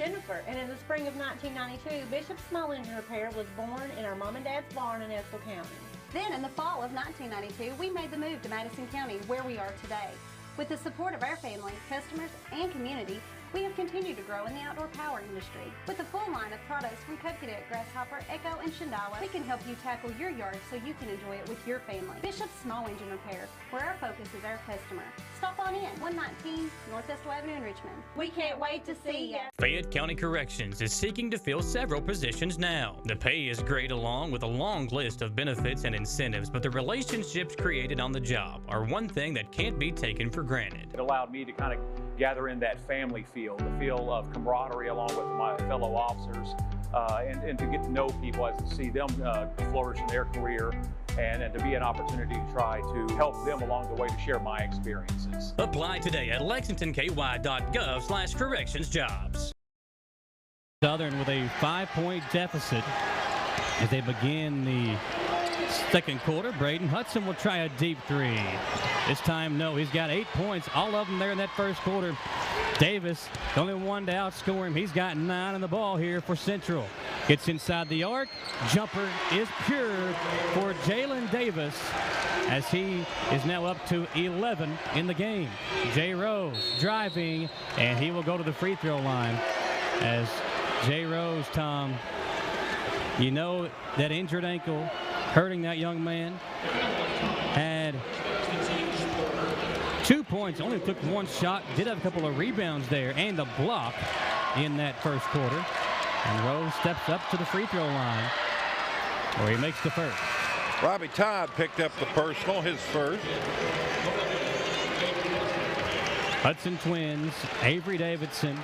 Jennifer, and in the spring of 1992, Bishop Small Engine Repair was born in our mom and dad's barn in Estill County. Then, in the fall of 1992, we made the move to Madison County, where we are today. With the support of our family, customers, and community, we have continued to grow in the outdoor power industry. With a full line of products from Cupcadet, Grasshopper, Echo, and Shindawa, we can help you tackle your yard so you can enjoy it with your family. Bishop Small Engine Repair, where our focus is our customer. Stop on in, 119 North Estill Avenue in Richmond. We can't wait to see you. Fayette County Corrections is seeking to fill several positions now. The pay is great along with a long list of benefits and incentives, but the relationships created on the job are one thing that can't be taken for granted. It allowed me to kind of gather in that family feel, the feel of camaraderie along with my fellow officers, and to get to know people, as to see them flourish in their career, and to be an opportunity to try to help them along the way to share my experiences. Apply today at lexingtonky.gov/correctionsjobs. Southern with a 5-point deficit as they begin the second quarter. Braden Hudson will try a deep three. This time, no. He's got 8 points, all of them there in that first quarter. Davis, the only one to outscore him. He's got 9 in the ball here for Central. Gets inside the arc. Jumper is pure for Jalen Davis as he is now up to 11 in the game. Jay Rose driving, and he will go to the free throw line as Jay Rose, Tom, you know that injured ankle hurting that young man. Had 2 points, only took 1 shot, did have a couple of rebounds there and a block in that first quarter. And Rose steps up to the free throw line where he makes the first. Robbie Todd picked up the personal, his first. Hudson twins, Avery Davidson,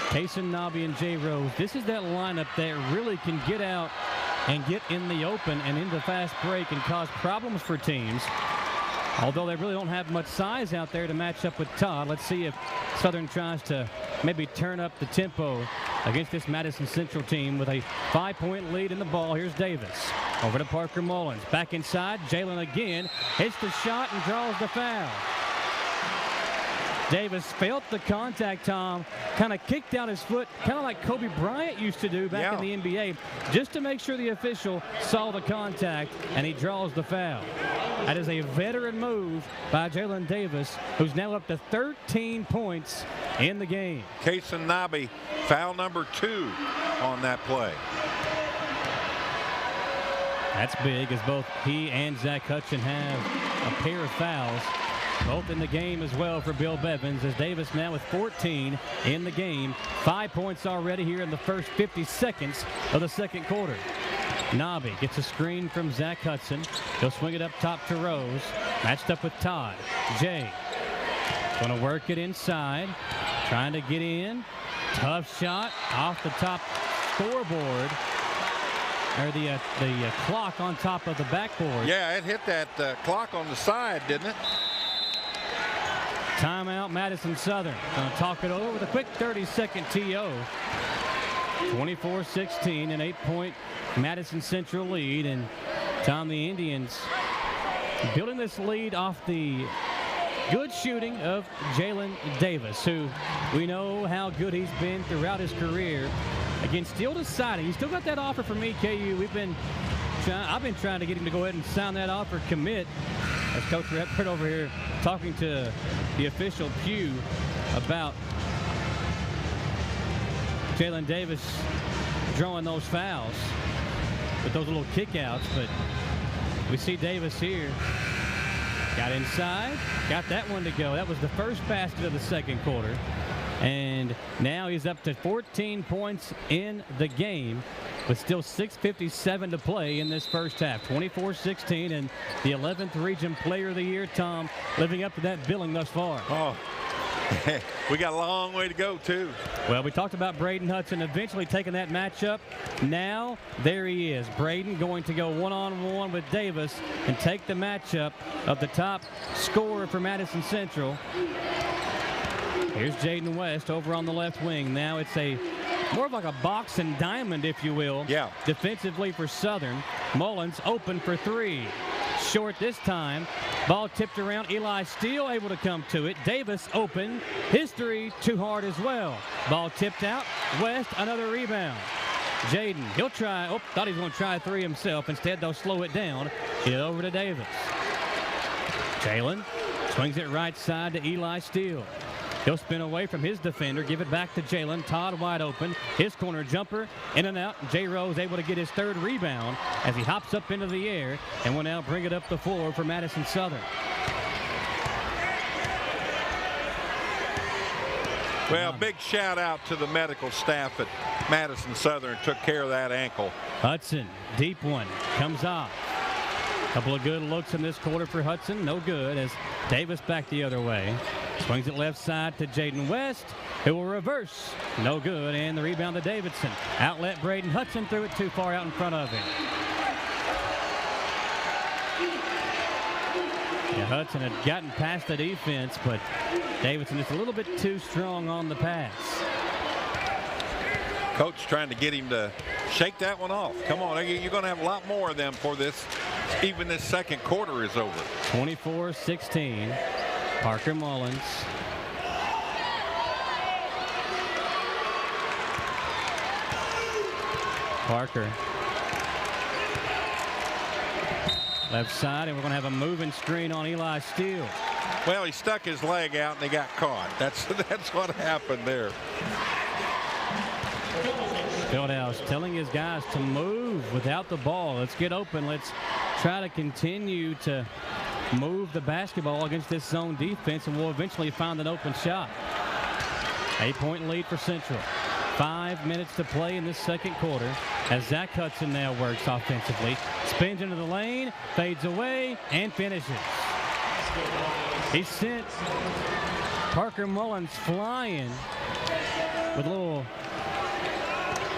Kason Nobby, and Jay Rose. This is that lineup that really can get out and get in the open and into fast break and cause problems for teams. Although they really don't have much size out there to match up with Todd. Let's see if Southern tries to maybe turn up the tempo against this Madison Central team with a 5-point lead in the ball. Here's Davis over to Parker Mullins. Back inside, Jalen again hits the shot and draws the foul. Davis felt the contact, Tom, kind of kicked out his foot, kind of like Kobe Bryant used to do back in the NBA, just to make sure the official saw the contact, and he draws the foul. That is a veteran move by Jalen Davis, who's now up to 13 points in the game. Kason Nobby, foul number 2 on that play. That's big, as both he and Zach Hutchin have a pair of fouls, both in the game as well for Bill Bevins, as Davis now with 14 in the game. 5 points already here in the first 50 seconds of the second quarter. Nobby gets a screen from Zach Hudson. He'll swing it up top to Rose. Matched up with Todd. Jay going to work it inside. Trying to get in. Tough shot off the top scoreboard. Or the clock on top of the backboard. Yeah, it hit that clock on the side, didn't it? Timeout, Madison Southern. Going to talk it over with a quick 30-second TO. 24-16, an 8-point Madison Central lead. And Tom, the Indians building this lead off the good shooting of Jalen Davis, who we know how good he's been throughout his career. Again, still deciding. He's still got that offer from EKU. I've been trying to get him to go ahead and sign that offer, commit. As Coach Redford over here talking to the official Pew about Jalen Davis drawing those fouls with those little kickouts. But we see Davis here. Got inside, got that one to go. That was the first basket of the second quarter. And now he's up to 14 points in the game with still 6:57 to play in this first half. 24-16, and the 11th Region Player of the Year, Tom, living up to that billing thus far. Oh, we got a long way to go, too. Well, we talked about Braden Hudson eventually taking that matchup. Now, there he is. Braden going to go one-on-one with Davis and take the matchup of the top scorer for Madison Central. Here's Jaden West over on the left wing. Now it's more of like a box and diamond, if you will. Yeah. Defensively for Southern. Mullins open for 3. short this time. Ball tipped around. Eli Steele able to come to it. Davis open. His three too hard as well. Ball tipped out. West, another rebound. Jaden, he'll try. Oh, thought he was going to try a three himself. Instead, they'll slow it down. Get it over to Davis. Jalen swings it right side to Eli Steele. He'll spin away from his defender, give it back to Jalen. Todd wide open. His corner jumper, in and out. J. Rose able to get his third rebound as he hops up into the air and will now bring it up the floor for Madison Southern. Well, big shout out to the medical staff at Madison Southern. Took care of that ankle. Hudson, deep one, comes off. Couple of good looks in this quarter for Hudson. No good as Davis back the other way. Swings it left side to Jaden West, who will reverse. No good, and the rebound to Davidson. Outlet Braden Hudson threw it too far out in front of him. Yeah, Hudson had gotten past the defense, but Davidson is a little bit too strong on the pass. Coach trying to get him to shake that one off. Come on, you're going to have a lot more of them for this, even this second quarter is over. 24-16. Parker Mullins. Parker. Left side, and we're going to have a moving screen on Eli Steele. Well, he stuck his leg out and he got caught. That's what happened there. Fieldhouse telling his guys to move without the ball. Let's get open. Let's try to continue to move the basketball against this zone defense, and we'll eventually find an open shot. 8-point lead for Central. 5 minutes to play in this second quarter as Zach Hudson now works offensively. Spins into the lane, fades away, and finishes. He sent Parker Mullins flying with a little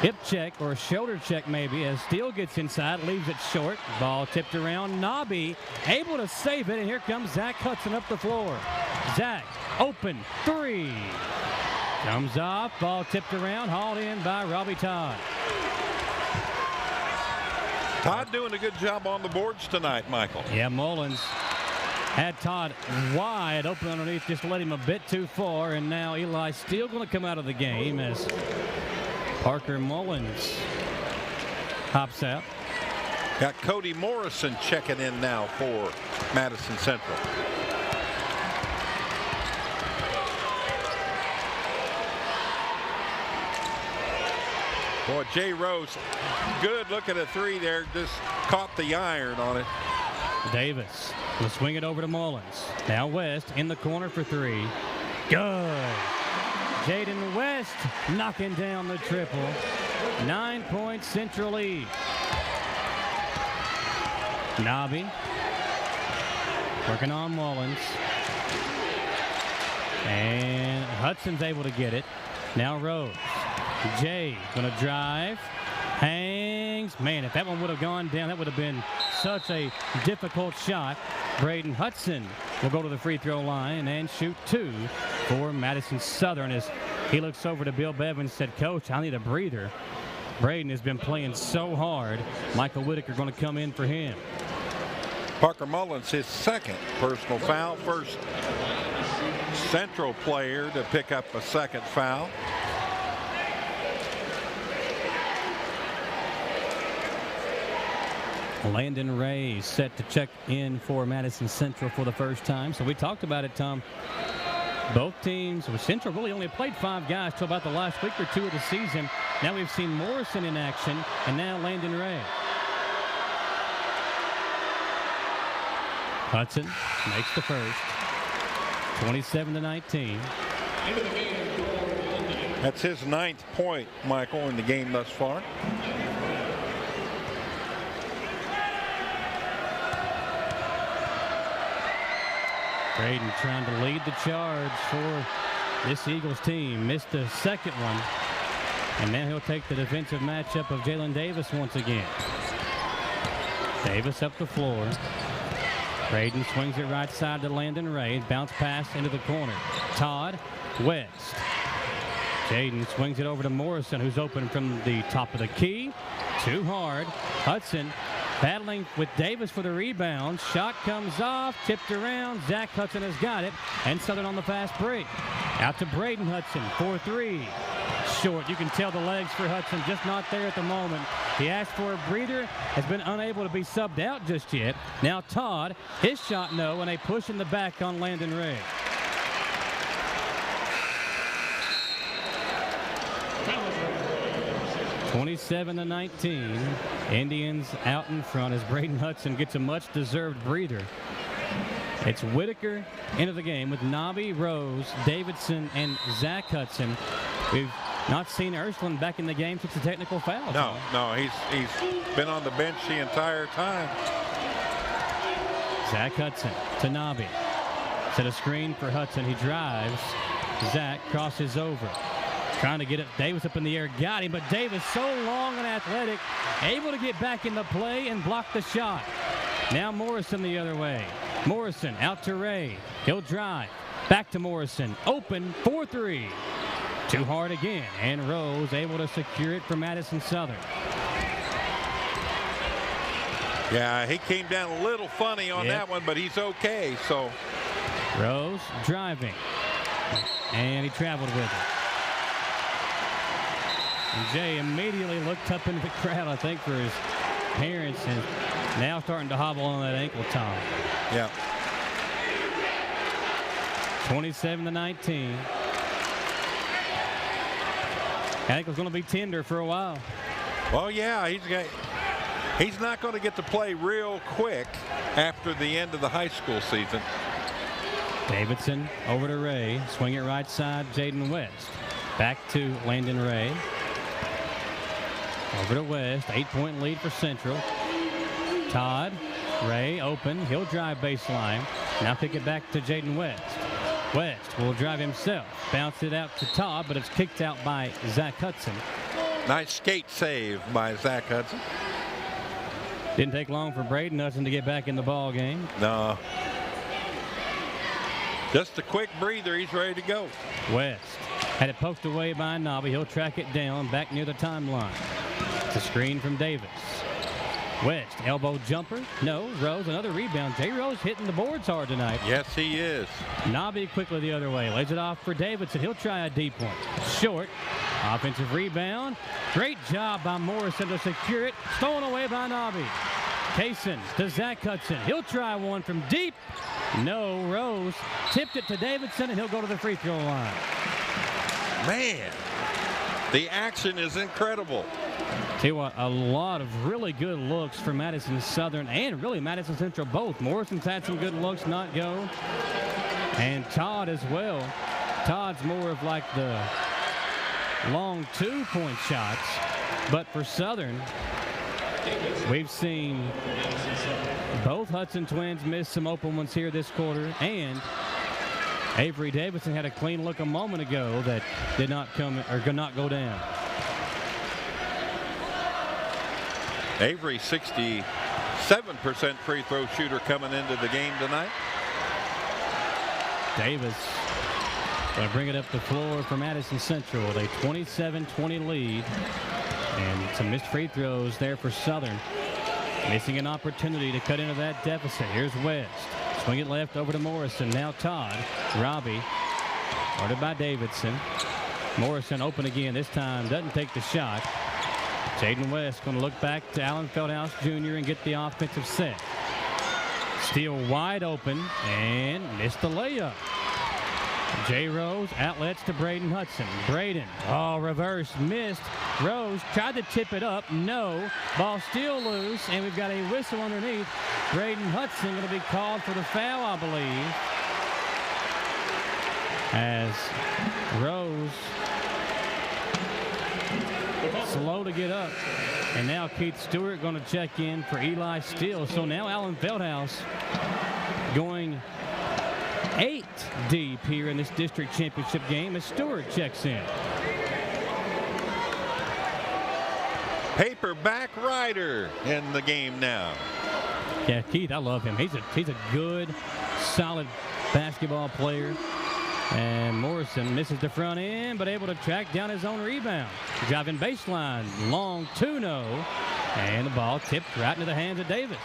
hip check or shoulder check maybe as Steele gets inside, leaves it short. Ball tipped around. Nobby able to save it, and here comes Zach Hudson up the floor. Zach, open three. Comes off, ball tipped around, hauled in by Robbie Todd. Todd doing a good job on the boards tonight, Michael. Yeah, Mullins had Todd wide open underneath, just let him a bit too far, and now Eli Steele going to come out of the game as Parker Mullins hops out. Got Cody Morrison checking in now for Madison Central. Boy, J. Rose, good look at a three there, just caught the iron on it. Davis will swing it over to Mullins. Now West in the corner for three. Good. Jaden West knocking down the triple. 9-point Central lead. Nobby working on Mullins. And Hudson's able to get it. Now Rose. Jay gonna drive. Hangs. Man, if that one would have gone down, that would have been such a difficult shot. Braden Hudson will go to the free throw line and shoot two for Madison Southern as he looks over to Bill Bevins and said, Coach, I need a breather. Braden has been playing so hard. Michael Whitaker going to come in for him. Parker Mullins, his second personal foul. First Central player to pick up a second foul. Landon Ray set to check in for Madison Central for the first time. So we talked about it, Tom. Both teams, Central really only played 5 guys till about the last week or two of the season. Now we've seen Morrison in action, and now Landon Ray. Hudson makes the first. 27-19. That's his 9th point, Michael, in the game thus far. Braden trying to lead the charge for this Eagles team. Missed the second one. And now he'll take the defensive matchup of Jalen Davis once again. Davis up the floor. Braden swings it right side to Landon Ray. Bounce pass into the corner. Todd West. Jaden swings it over to Morrison, who's open from the top of the key. Too hard. Hudson battling with Davis for the rebound. Shot comes off, tipped around. Zach Hudson has got it, and Southern on the fast break. Out to Braden Hudson, 4-3. Short. You can tell the legs for Hudson just not there at the moment. He asked for a breather, has been unable to be subbed out just yet. Now Todd, his shot no, and a push in the back on Landon Ray. (27-19). Indians out in front as Braden Hudson gets a much-deserved breather. It's Whitaker into the game with Nobby, Rose, Davidson, and Zach Hudson. We've not seen Ursuline back in the game since the technical foul. No, he's been on the bench the entire time. Zach Hudson to Nobby. Set a screen for Hudson. He drives. Zach crosses over. Trying to get it. Davis up in the air. Got him, but Davis so long and athletic. Able to get back into play and block the shot. Now Morrison the other way. Morrison out to Ray. He'll drive. Back to Morrison. Open 4-3. Too hard again. And Rose able to secure it for Madison Southern. Yeah, he came down a little funny on that one, but he's okay. So Rose driving. And he traveled with it. And Jay immediately looked up into the crowd, I think, for his parents, and now starting to hobble on that ankle, Tom. Yeah. 27-19. Ankle's going to be tender for a while. Well, yeah, he's not going to get to play real quick after the end of the high school season. Davidson over to Ray. Swing it right side, Jaden West. Back to Landon Ray. Over to West. 8-point lead for Central. Todd. Ray open. He'll drive baseline. Now kick it back to Jaden West. West will drive himself. Bounce it out to Todd, but it's kicked out by Zach Hudson. Nice skate save by Zach Hudson. Didn't take long for Braden Hudson to get back in the ball game. No. Just a quick breather. He's ready to go. West had it poked away by Nobby. He'll track it down back near the timeline. It's a screen from Davis. West, elbow jumper. No. Rose, another rebound. Jay Rose hitting the boards hard tonight. Yes, he is. Nobby quickly the other way. Lays it off for Davidson. He'll try a deep one. Short. Offensive rebound. Great job by Morrison to secure it. Stolen away by Nobby. Kaysen to Zach Hudson. He'll try one from deep. No. Rose tipped it to Davidson, and he'll go to the free throw line. Man, the action is incredible. Tell you what, a lot of really good looks for Madison Southern and really Madison Central both. Morrison's had some good looks not go. And Todd as well. Todd's more of like the long 2-point shots. But for Southern, we've seen both Hudson twins miss some open ones here this quarter. And Avery Davidson had a clean look a moment ago that did not come or could not go down. Avery, 67% free throw shooter coming into the game tonight. Davis going to bring it up the floor for Madison Central with a 27-20 lead. And some missed free throws there for Southern. Missing an opportunity to cut into that deficit. Here's West. Swing it left over to Morrison. Now Todd. Robbie. Guarded by Davidson. Morrison open again. This time doesn't take the shot. Jaden West going to look back to Allen Feldhouse Jr. and get the offensive set. Steal wide open and missed the layup. Jay Rose outlets to Braden Hudson. Braden, reverse, missed. Rose tried to tip it up. No. Ball still loose, and we've got a whistle underneath. Braden Hudson going to be called for the foul, I believe. As Rose slow to get up. And now Keith Stewart going to check in for Eli Steele. So now Allen Feldhouse going 8 deep here in this district championship game as Stewart checks in. Paperback Rider in the game now. Yeah, Keith, I love him. He's a good, solid basketball player. And Morrison misses the front end, but able to track down his own rebound. Driving baseline, long 2-0. And the ball tipped right into the hands of Davis.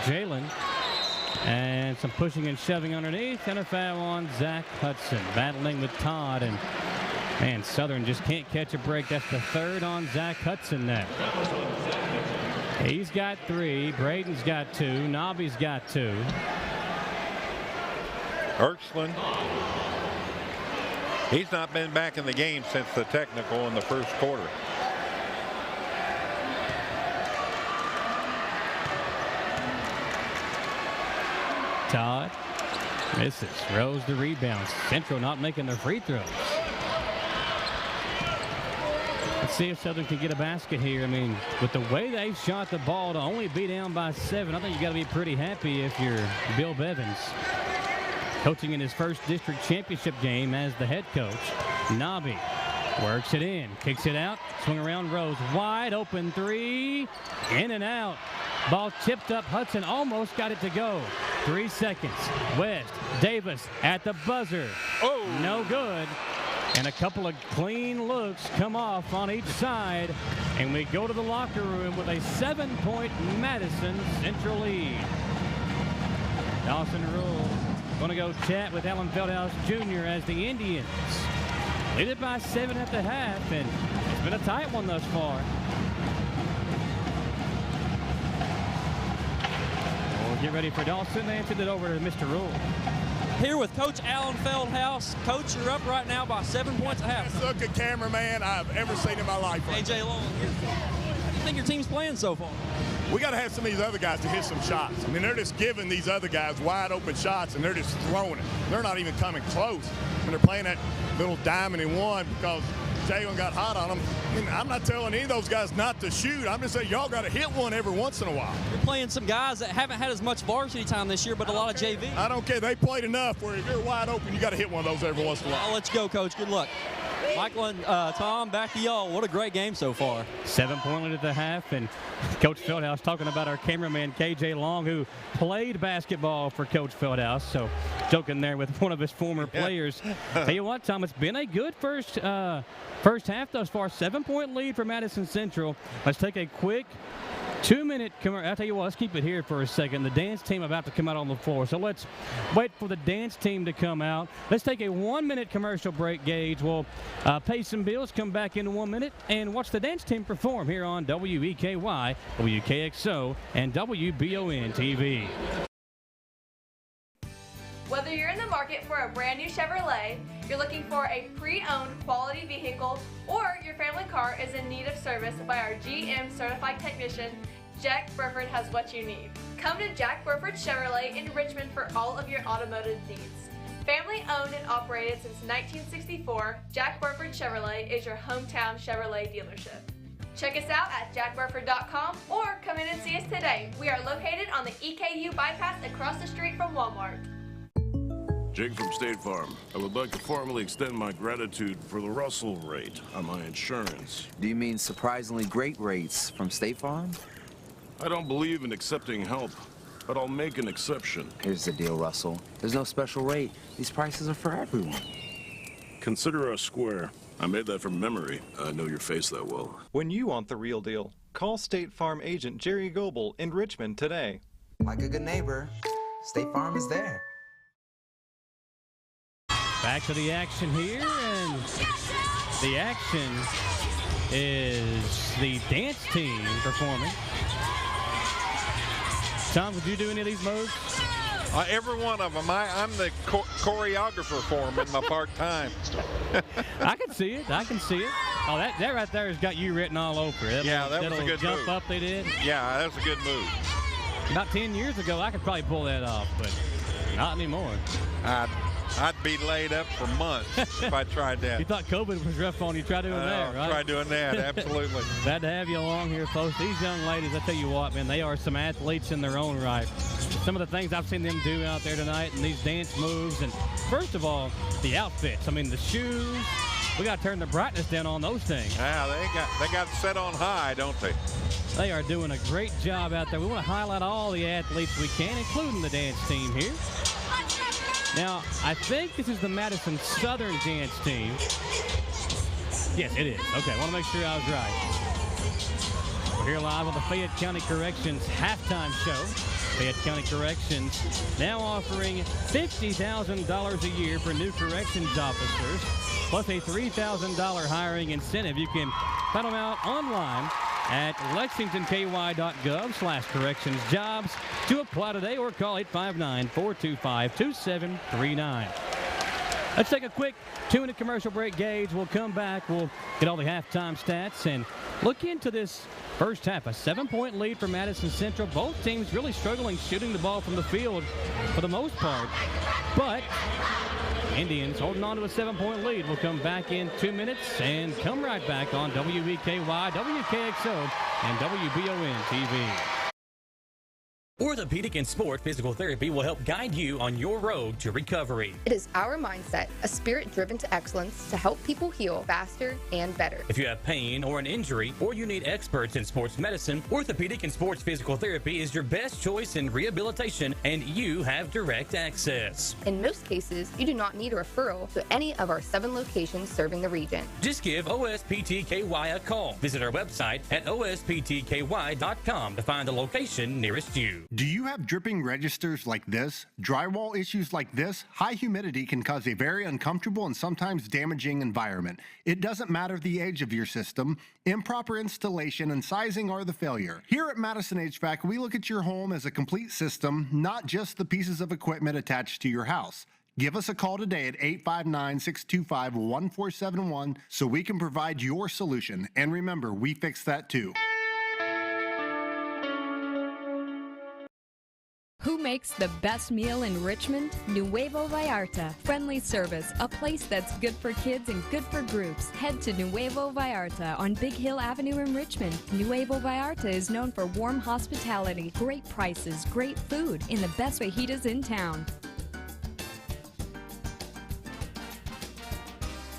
Jalen. And some pushing and shoving underneath. And a foul on Zach Hudson. Battling with Todd. And, man, Southern just can't catch a break. That's the third on Zach Hudson now. He's got 3. Braden's got 2. Nobby's got 2. Erksland. He's not been back in the game since the technical in the first quarter. Todd misses. Rose the rebound. Central not making their free throws. Let's see if Southern can get a basket here. I mean, with the way they shot the ball to only be down by 7, I think you got to be pretty happy if you're Bill Bevins. Coaching in his first district championship game as the head coach. Nobby works it in, kicks it out, swing around Rose. Wide open 3, in and out. Ball tipped up. Hudson almost got it to go. 3 seconds. West, Davis at the buzzer. Oh, no good. And a couple of clean looks come off on each side. And we go to the locker room with a 7-point Madison Central lead. Dawson Rule going to go chat with Alan Feldhouse Jr. as the Indians lead it by 7 at the half. And it's been a tight one thus far. We'll get ready for Dawson. They answered it over to Mr. Rule. Here with Coach Alan Feldhouse. Coach, you're up right now by 7 points at half. That's a good cameraman I've ever seen in my life. AJ Long, how do you think your team's playing so far? We got to have some of these other guys to hit some shots. I mean, they're just giving these other guys wide open shots, and they're just throwing it. They're not even coming close. When they're playing that little diamond and one because Jalen got hot on them. I mean, I'm not telling any of those guys not to shoot. I'm just saying y'all got to hit one every once in a while. You're playing some guys that haven't had as much varsity time this year, but a lot of JV. I don't care. They played enough where if you're wide open, you got to hit one of those every once in a while. I'll let you go, Coach. Good luck. Michael and Tom, back to y'all. What a great game so far. 7-point lead at the half, and Coach Feldhouse talking about our cameraman, KJ Long, who played basketball for Coach Feldhouse. So joking there with one of his former players. Tell you what, Tom, it's been a good first half thus far. 7-point lead for Madison Central. Let's take a quick 2-minute commercial. I'll tell you what, let's keep it here for a second. The dance team about to come out on the floor. So let's wait for the dance team to come out. Let's take a 1-minute commercial break, Gage. We'll pay some bills, come back in 1 minute, and watch the dance team perform here on WEKY, WKXO, and WBON TV. Whether you're in the market for a brand new Chevrolet, you're looking for a pre-owned quality vehicle, or your family car is in need of service by our GM certified technician, Jack Burford has what you need. Come to Jack Burford Chevrolet in Richmond for all of your automotive needs. Family owned and operated since 1964, Jack Burford Chevrolet is your hometown Chevrolet dealership. Check us out at jackburford.com or come in and see us today. We are located on the EKU bypass across the street from Walmart. Jake from State Farm. I would like to formally extend my gratitude for the Russell rate on my insurance. Do you mean surprisingly great rates from State Farm? I don't believe in accepting help, but I'll make an exception. Here's the deal, Russell. There's no special rate. These prices are for everyone. Consider us square. I made that from memory. I know your face that well. When you want the real deal, call State Farm agent Jerry Goebel in Richmond today. Like a good neighbor, State Farm is there. Back to the action here, and the action is the dance team performing. Tom, would you do any of these moves? Every one of them. I'm the choreographer for them in my part-time. I can see it. I can see it. Oh, that right there has got you written all over it. Yeah, that was a good jump move. Up they did. Yeah, that was a good move. About 10 years ago, I could probably pull that off, but not anymore. I'd be laid up for months if I tried that. You thought COVID was rough on you. Try doing that, right? Try doing that, absolutely. Glad to have you along here, folks. These young ladies, I tell you what, man, they are some athletes in their own right. Some of the things I've seen them do out there tonight and these dance moves. And first of all, the outfits. I mean, the shoes. We got to turn the brightness down on those things. Yeah, they got set on high, don't they? They are doing a great job out there. We want to highlight all the athletes we can, including the dance team here. Now, I think this is the Madison Southern dance team. Yes, it is. Okay, I want to make sure I was right. We're here live on the Fayette County Corrections halftime show. Fayette County Corrections now offering $50,000 a year for new corrections officers, plus a $3,000 hiring incentive. You can find them out online at lexingtonky.gov/correctionsjobs to apply today, or call 859-425-2739. Let's take a quick 2-minute commercial break, Gage. We'll come back. We'll get all the halftime stats and look into this first half. A 7-point lead for Madison Central. Both teams really struggling shooting the ball from the field for the most part. But Indians holding on to a 7-point lead. We'll come back in 2 minutes and come right back on WEKY, WKXO, and WBON TV. Orthopedic and Sport Physical Therapy will help guide you on your road to recovery. It is our mindset, a spirit driven to excellence, to help people heal faster and better. If you have pain or an injury, or you need experts in sports medicine, Orthopedic and Sports Physical Therapy is your best choice in rehabilitation, and you have direct access. In most cases, you do not need a referral to any of our 7 locations serving the region. Just give OSPTKY a call. Visit our website at osptky.com to find the location nearest you. Do you have dripping registers like this? Drywall issues like this? High humidity can cause a very uncomfortable and sometimes damaging environment. It doesn't matter the age of your system. Improper installation and sizing are the failure. Here at Madison HVAC, we look at your home as a complete system, not just the pieces of equipment attached to your house. Give us a call today at 859-625-1471 so we can provide your solution. And remember, we fix that too. Who makes the best meal in Richmond? Nuevo Vallarta. Friendly service, a place that's good for kids and good for groups. Head to Nuevo Vallarta on Big Hill Avenue in Richmond. Nuevo Vallarta is known for warm hospitality, great prices, great food, and the best fajitas in town.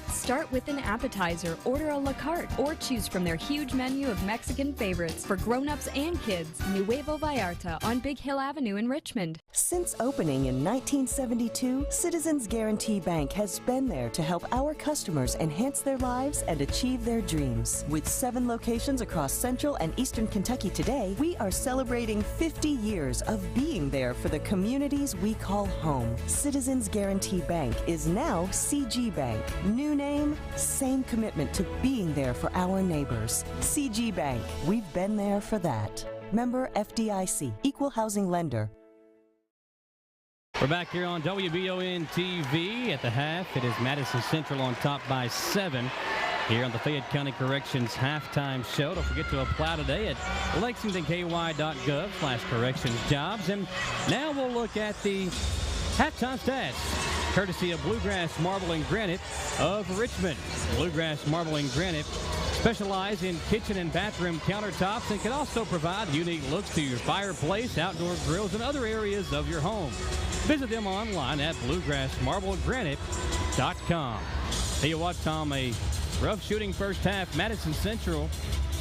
Start with an appetizer, order a la carte, or choose from their huge menu of Mexican favorites for grown-ups and kids. Nuevo Vallarta on Big Hill Avenue in Richmond. Since opening in 1972, Citizens Guarantee Bank has been there to help our customers enhance their lives and achieve their dreams. With 7 locations across Central and Eastern Kentucky today, we are celebrating 50 years of being there for the communities we call home. Citizens Guarantee Bank is now CG Bank. New name, same commitment to being there for our neighbors. CG Bank, we've been there for that. Member FDIC, Equal Housing Lender. We're back here on WBON TV at the half. It is Madison Central on top by 7 here on the Fayette County Corrections halftime show. Don't forget to apply today at lexingtonky.gov/correctionsjobs. And now we'll look at the halftime stats, courtesy of Bluegrass Marble and Granite of Richmond. Bluegrass Marble and Granite specialize in kitchen and bathroom countertops and can also provide unique looks to your fireplace, outdoor grills, and other areas of your home. Visit them online at bluegrassmarblegranite.com. Tell you what, Tom, a rough shooting first half. Madison Central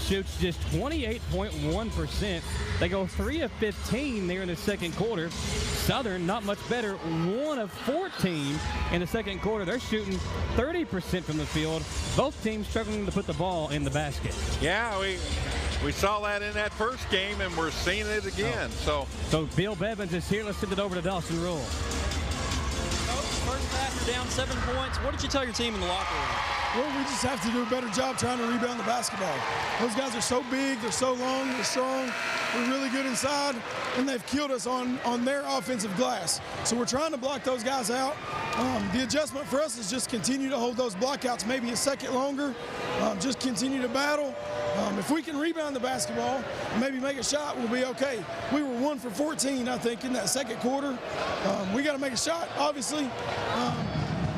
shoots just 28.1%. They go 3 of 15 there in the second quarter. Southern, not much better, 1 of 14 in the second quarter. They're shooting 30% from the field. Both teams struggling to put the ball in the basket. Yeah, we saw that in that first game, and we're seeing it again. So Bill Bevins is here. Let's send it over to Dawson Rule. First half, you're down 7 points. What did you tell your team in the locker room? Well, we just have to do a better job trying to rebound the basketball. Those guys are so big, they're so long, they're strong, we're really good inside, and they've killed us on their offensive glass. So we're trying to block those guys out. The adjustment for us is just continue to hold those blockouts maybe a second longer, just continue to battle. If we can rebound the basketball and maybe make a shot, we'll be okay. We were 1 for 14, I think, in that second quarter. We got to make a shot, obviously.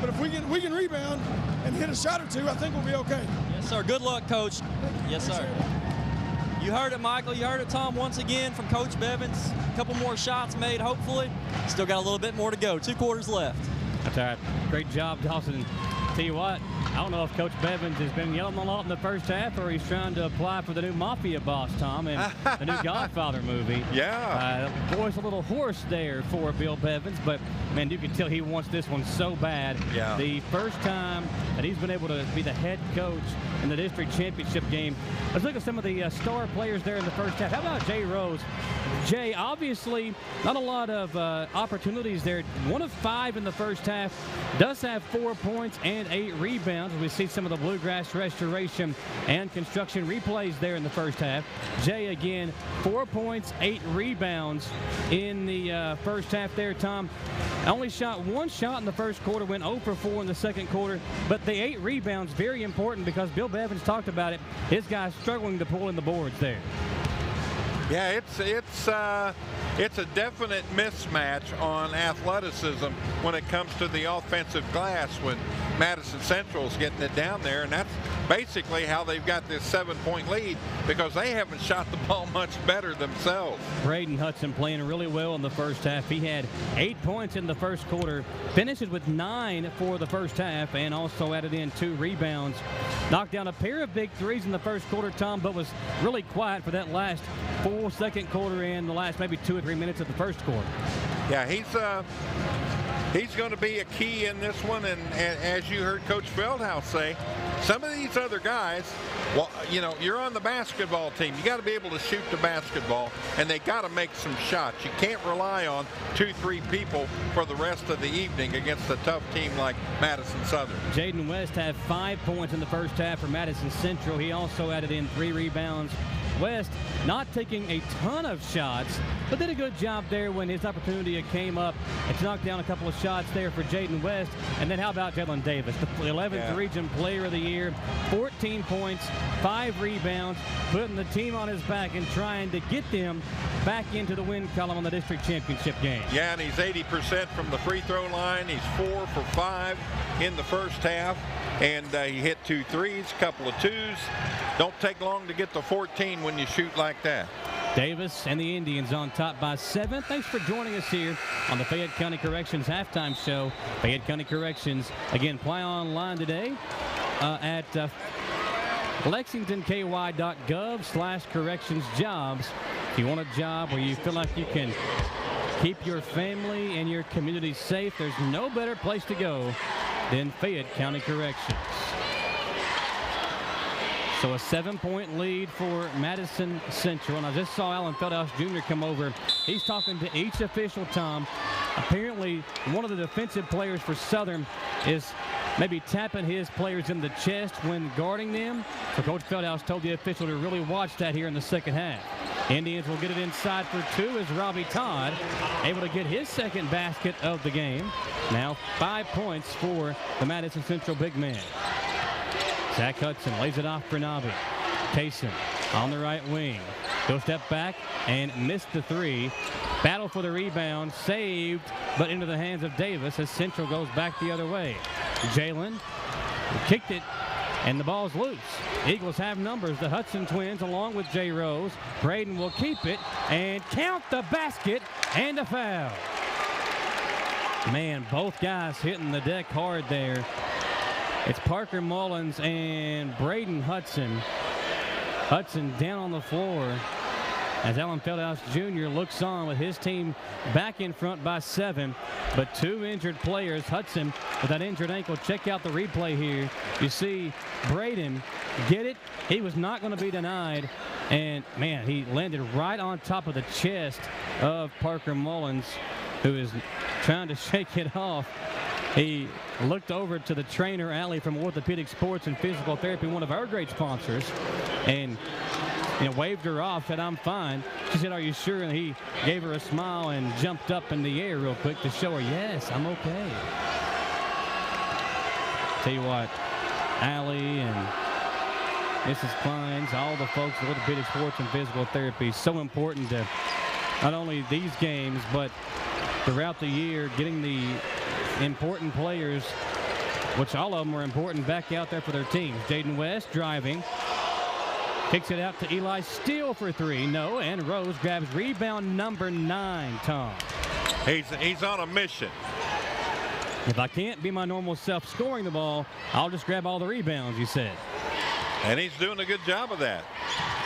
But if we can rebound and hit a shot or two, I think we'll be okay. Yes, sir. Good luck, Coach. Yes, sir. You heard it, Michael. You heard it, Tom, once again from Coach Bevins. A couple more shots made, hopefully. Still got a little bit more to go. 2 quarters left. That's all right. Great job, Dawson. Tell you what, I don't know if Coach Bevins has been yelling a lot in the first half or he's trying to apply for the new Mafia boss, Tom, and the new Godfather movie. Yeah. Voice a little hoarse there for Bill Bevins, but, man, you can tell he wants this one so bad. Yeah. The first time that he's been able to be the head coach in the district championship game. Let's look at some of the star players there in the first half. How about Jay Rose? Jay, obviously, not a lot of opportunities there. 1 of 5 in the first half. Does have 4 points and 8 rebounds. We see some of the bluegrass restoration and construction replays there in the first half. Jay, again, 4 points, 8 rebounds in the first half there, Tom. Only shot 1 shot in the first quarter, went 0 for 4 in the second quarter. But the 8 rebounds, very important because Bill Bevins talked about it. His guys struggling to pull in the boards there. Yeah, it's a definite mismatch on athleticism when it comes to the offensive glass when Madison Central's getting it down there, and that's basically how they've got this 7-point lead because they haven't shot the ball much better themselves. Braden Hudson playing really well in the first half. He had 8 points in the first quarter, finishes with 9 for the first half, and also added in 2 rebounds. Knocked down a pair of big threes in the first quarter, Tom, but was really quiet for that last full second quarter and the last maybe 2 or 3 minutes of the first quarter. Yeah, he's going to be a key in this one, and as you heard Coach Feldhouse say, some of these other guys, well, you know, you're on the basketball team. You got to be able to shoot the basketball, and they got to make some shots. You can't rely on 2-3 people for the rest of the evening against a tough team like Madison Southern. Jaden West had 5 points in the first half for Madison Central. He also added in 3 rebounds. West not taking a ton of shots, but did a good job there when his opportunity came up and knocked down a couple of shots there for Jaden West. And then how about Jalen Davis, the 11th Region Player of the Year, 14 points, 5 rebounds, putting the team on his back and trying to get them back into the win column on the district championship game. Yeah, and he's 80% from the free throw line. He's 4 for 5 in the first half, and he hit 2 threes, a couple of 2s. Don't take long to get to 14 when you shoot like that. Davis and the Indians on top by 7. Thanks for joining us here on the Fayette County Corrections halftime show. Fayette County Corrections, again, play online today at lexingtonky.gov/correctionsjobs. If you want a job where you feel like you can keep your family and your community safe, there's no better place to go than Fayette County Corrections. So a 7-point lead for Madison Central. And I just saw Alan Feldhouse Jr. come over. He's talking to each official, Tom. Apparently, one of the defensive players for Southern is maybe tapping his players in the chest when guarding them. So Coach Feldhouse told the official to really watch that here in the second half. Indians will get it inside for 2 as Robbie Todd able to get his second basket of the game. Now 5 points for the Madison Central big man. Zach Hudson lays it off for Nabi. Taysom on the right wing. He'll step back and missed the 3. Battle for the rebound. Saved, but into the hands of Davis as Central goes back the other way. Jalen kicked it, and the ball's loose. Eagles have numbers. The Hudson twins along with Jay Rose. Braden will keep it and count the basket and a foul. Man, both guys hitting the deck hard there. It's Parker Mullins and Braden Hudson. Hudson down on the floor as Alan Feldhouse Jr. looks on with his team back in front by 7. But 2 injured players. Hudson with that injured ankle. Check out the replay here. You see Braden get it. He was not going to be denied. And, man, he landed right on top of the chest of Parker Mullins, who is trying to shake it off. He looked over to the trainer, Allie, from Orthopedic Sports and Physical Therapy, one of our great sponsors, and waved her off, said, "I'm fine." She said, "Are you sure?" And he gave her a smile and jumped up in the air real quick to show her, "Yes, I'm okay." Tell you what, Allie and Mrs. Klein's, all the folks at Orthopedic Sports and Physical Therapy, so important to not only these games, but throughout the year, getting the important players, which all of them are important, back out there for their teams. Jaden West driving. Kicks it out to Eli Steele for 3. No, and Rose grabs rebound number 9, Tom. He's on a mission. If I can't be my normal self scoring the ball, I'll just grab all the rebounds, he said. And he's doing a good job of that.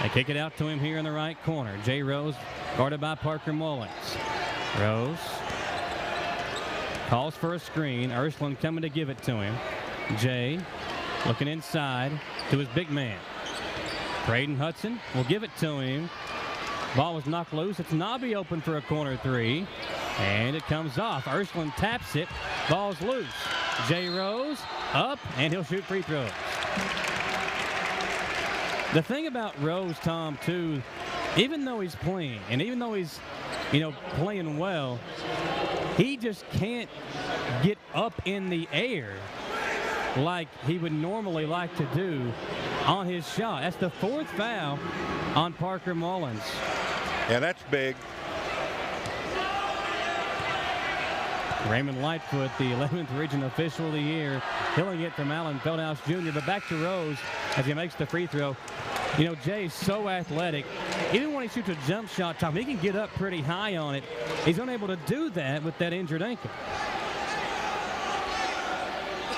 They kick it out to him here in the right corner. Jay Rose guarded by Parker Mullins. Rose calls for a screen. Ursuline coming to give it to him. Jay looking inside to his big man. Braden Hudson will give it to him. Ball was knocked loose. It's Nobby open for a corner three. And it comes off. Ursuline taps it. Ball's loose. Jay Rose up, and he'll shoot free throws. The thing about Rose, Tom, too, even though he's playing, and even though he's, playing well, he just can't get up in the air like he would normally like to do on his shot. That's the 4th foul on Parker Mullins. Yeah, that's big. Raymond Lightfoot, the 11th Region Official of the Year, killing it from Allen Feldhouse Jr. But back to Rose as he makes the free throw. Jay's so athletic. Even when he shoots a jump shot, Tom, he can get up pretty high on it. He's unable to do that with that injured ankle.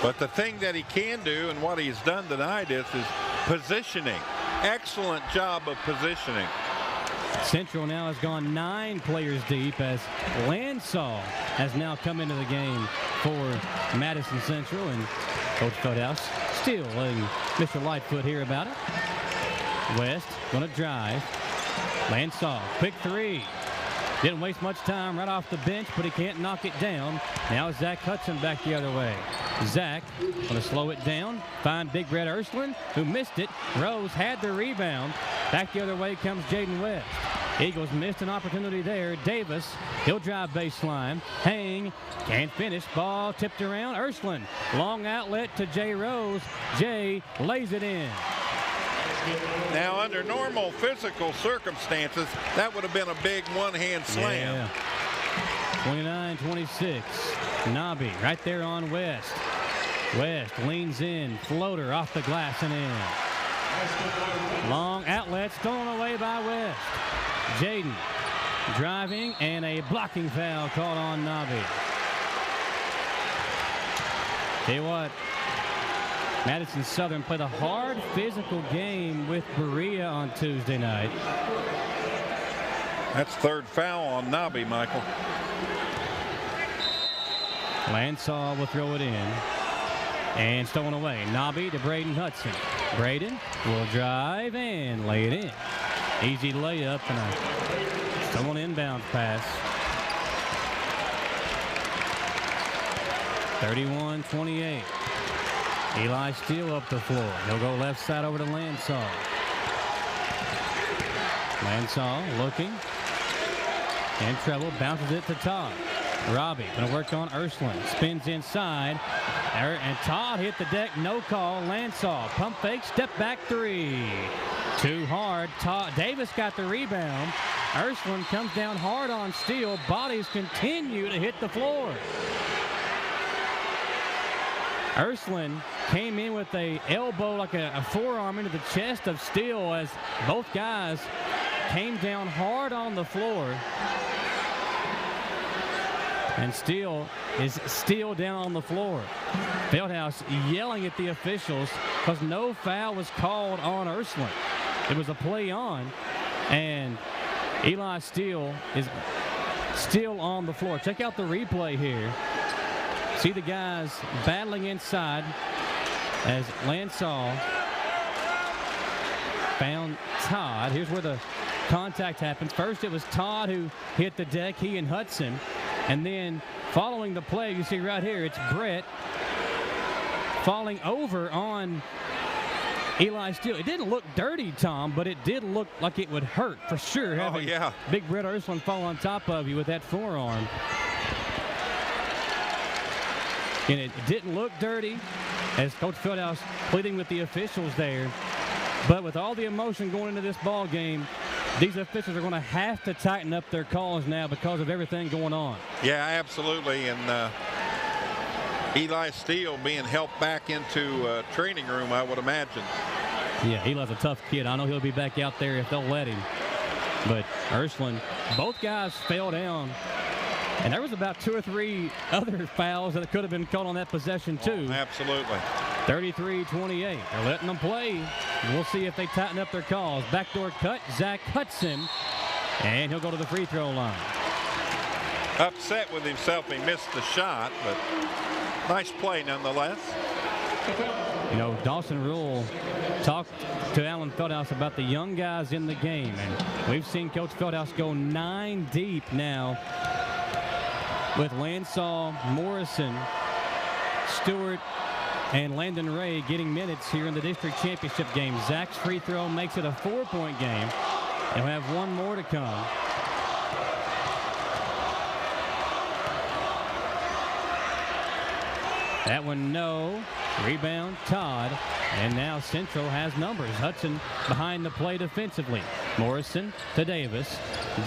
But the thing that he can do, and what he's done tonight, is positioning. Excellent job of positioning. Central now has gone 9 players deep as Lansall has now come into the game for Madison Central, and Coach Feldhouse still letting Mr. Lightfoot hear about it. West going to drive. Lansall, quick three. Didn't waste much time right off the bench, but he can't knock it down. Now Zach Hudson back the other way. Zach going to slow it down. Find Big Red Ursuline, who missed it. Rose had the rebound. Back the other way comes Jaden West. Eagles missed an opportunity there. Davis, he'll drive baseline. Hang, can't finish. Ball tipped around. Ursuline, long outlet to Jay Rose. Jay lays it in. Now, under normal physical circumstances, that would have been a big one-hand slam. Yeah. 29-26. Nobby right there on West. West leans in. Floater off the glass and in. Long outlet stolen away by West. Jaden driving, and a blocking foul called on Nobby. Tell you what, Madison Southern played a hard physical game with Berea on Tuesday night. That's 3rd foul on Nobby, Michael. Lansall will throw it in. And stolen away. Nobby to Braden Hudson. Braden will drive and lay it in. Easy layup and a stolen inbound pass. 31-28. Eli Steele up the floor. He'll go left side over to Lansall. Lansall looking. In trouble. Bounces it to Todd. Robbie going to work on Ursuline. Spins inside. And Todd hit the deck. No call. Lansall. Pump fake. Step back three. Too hard. Todd Davis got the rebound. Ursuline comes down hard on Steele. Bodies continue to hit the floor. Ursuline came in with a elbow, like a forearm into the chest of Steele as both guys came down hard on the floor. And Steele is still down on the floor. Feldhouse yelling at the officials because no foul was called on Ursuline. It was a play on, and Eli Steele is still on the floor. Check out the replay here. See the guys battling inside as Lansall found Todd. Here's where the contact happens. First, it was Todd who hit the deck, he and Hudson. And then following the play, you see right here, it's Brett falling over on Eli Steele. It didn't look dirty, Tom, but it did look like it would hurt for sure. Having Big Brett Ursuline fall on top of you with that forearm. And it didn't look dirty, as Coach Feldhouse pleading with the officials there. But with all the emotion going into this ball game, these officials are going to have to tighten up their calls now because of everything going on. Yeah, absolutely. And Eli Steele being helped back into training room, I would imagine. Yeah, Eli's a tough kid. I know he'll be back out there if they'll let him. But Ursuline, both guys fell down And there was about 2 or 3 other fouls that could have been called on that possession, too. Oh, absolutely. 33-28. They're letting them play. We'll see if they tighten up their calls. Backdoor cut, Zach Hudson. And he'll go to the free throw line. Upset with himself. He missed the shot, but nice play nonetheless. You know, Dawson Rule talked to Alan Feldhouse about the young guys in the game. And we've seen Coach Feldhouse go 9 deep now with Lansall, Morrison, Stewart, and Landon Ray getting minutes here in the district championship game. Zach's free throw makes it a 4-point game. And we'll have one more to come. That one, no. Rebound, Todd. And now Central has numbers. Hudson behind the play defensively. Morrison to Davis.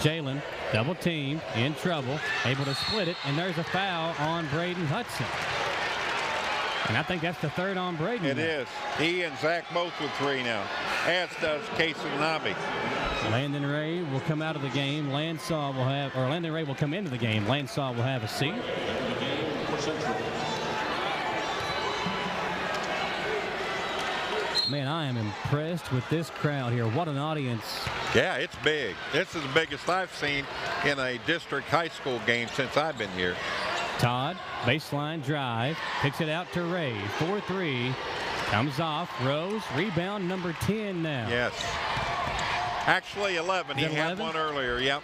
Jalen double teamed, in trouble, able to split it, and there's a foul on Braden Hudson. And I think that's the 3rd on Braden. It is. He and Zach both with 3 now, as does Casey Nabi. Landon Ray will come out of the game. Landon Ray will come into the game. Lansall will have a seat. Man, I am impressed with this crowd here. What an audience. Yeah, it's big. This is the biggest I've seen in a district high school game since I've been here. Todd, baseline drive, kicks it out to Ray. 4-3, comes off. Rose, rebound number 10 now. Yes. Actually 11. He had one earlier. Yep.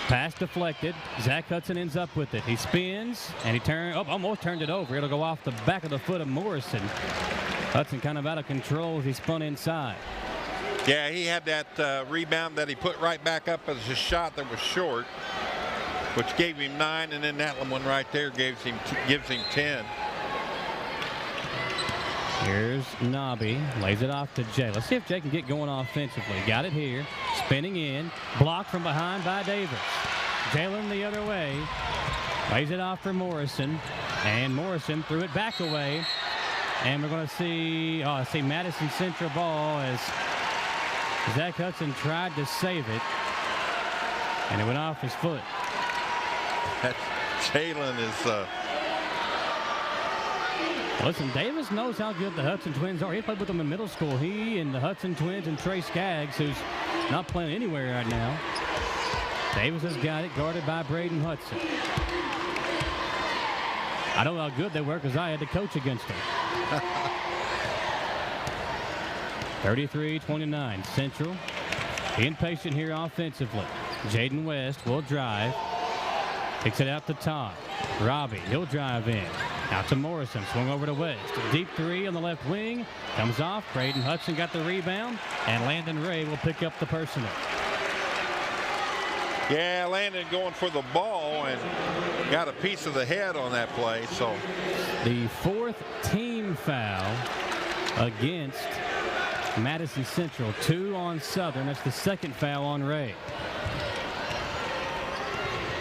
Pass deflected. Zach Hudson ends up with it. He spins and he almost turned it over. It'll go off the back of the foot of Morrison. Hudson kind of out of control as he spun inside. Yeah, he had that rebound that he put right back up as a shot that was short, which gave him 9, and then that one right there gives him 10. Here's Nobby, lays it off to Jay. Let's see if Jay can get going offensively. Got it here, spinning in, blocked from behind by Davis. Jalen the other way, lays it off for Morrison, and Morrison threw it back away. And we're going to see, I see Madison Central ball as Zach Hudson tried to save it, and it went off his foot. Jalen is... Listen, Davis knows how good the Hudson twins are. He played with them in middle school. He and the Hudson twins and Trey Skaggs, who's not playing anywhere right now. Davis has got it, guarded by Braden Hudson. I know how good they were because I had to coach against them. 33-29, Central. Impatient here offensively. Jaden West will drive. Kicks it out to Todd. Robbie, he'll drive in. Out to Morrison, swung over to West. Deep 3 on the left wing. Comes off. Braden Hudson got the rebound. And Landon Ray will pick up the personal. Yeah, Landon going for the ball and got a piece of the head on that play. So the 4th team foul against Madison Central. 2 on Southern. That's the 2nd foul on Ray.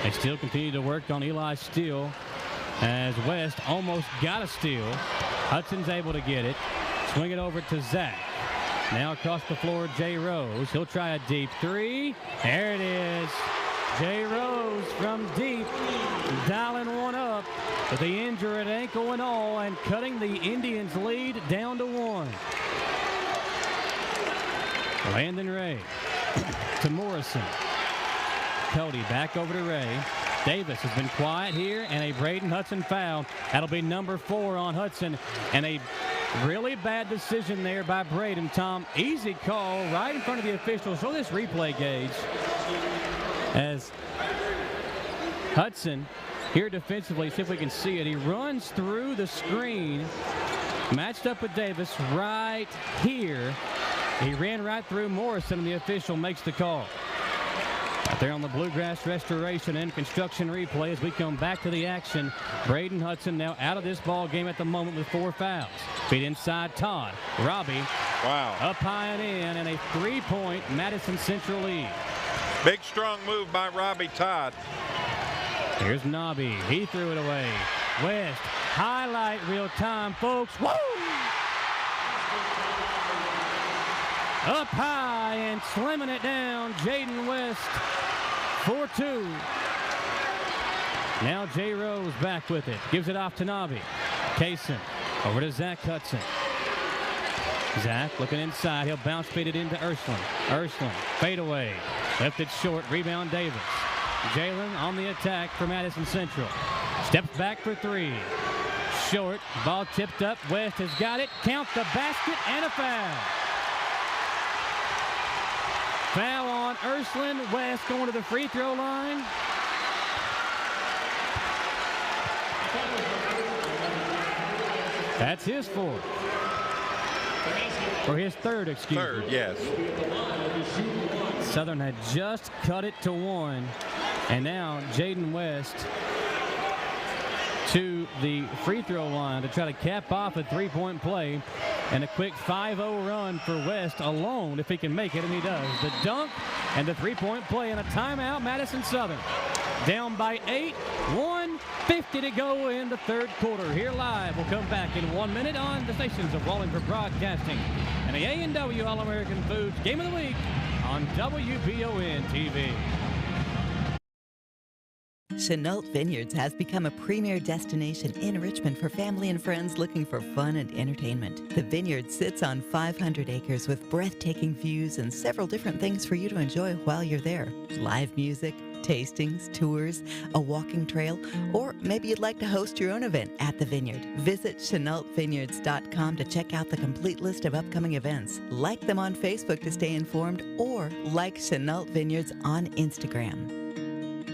They still continue to work on Eli Steele as West almost got a steal. Hudson's able to get it. Swing it over to Zach. Now across the floor, Jay Rose. He'll try a deep 3. There it is. Jay Rose from deep, dialing one up with the injured ankle and all, and cutting the Indians' lead down to 1. Landon Ray to Morrison. Cody back over to Ray. Davis has been quiet here, and a Braden Hudson foul. That'll be number 4 on Hudson, and a really bad decision there by Braden. Tom, easy call right in front of the officials. Show this replay gauge as Hudson here defensively, see if we can see it. He runs through the screen, matched up with Davis right here. He ran right through Morrison, and the official makes the call. Out there on the Bluegrass Restoration and Construction replay as we come back to the action. Braden Hudson now out of this ball game at the moment with 4 fouls. Feed inside Todd. Robbie. Wow. Up high and in, and a 3-point Madison Central lead. Big strong move by Robbie Todd. Here's Nobby. He threw it away. West. Highlight real time, folks. Woo! Up high and slamming it down. Jaden West. 4-2. Now Jay Rose back with it. Gives it off to Nabi. Kaysen over to Zach Hudson. Zach looking inside. He'll bounce feed it into Ursuline. Ursuline, fade away. Left it short. Rebound Davis. Jalen on the attack for Madison Central. Steps back for three. Short. Ball tipped up. West has got it. Count the basket and a foul. Foul on Ursuline. West going to the free throw line. That's his fourth. Or his third, excuse me. Third, yes. Southern had just cut it to one. And now Jaden West to the free throw line to try to cap off a three-point play. And a quick 5-0 run for West alone if he can make it, and he does. The dunk and the three-point play and a timeout, Madison Southern. Down by 8, 1:50 to go in the third quarter. Here live. We'll come back in 1 minute on the stations of Wallingford Broadcasting and the A&W All-American Foods Game of the Week on WBON TV. Chenault Vineyards has become a premier destination in Richmond for family and friends looking for fun and entertainment. The vineyard sits on 500 acres with breathtaking views and several different things for you to enjoy while you're there. Live music, tastings, tours, a walking trail, or maybe you'd like to host your own event at the vineyard. Visit ChenaultVineyards.com to check out the complete list of upcoming events. Like them on Facebook to stay informed, or like Chenault Vineyards on Instagram.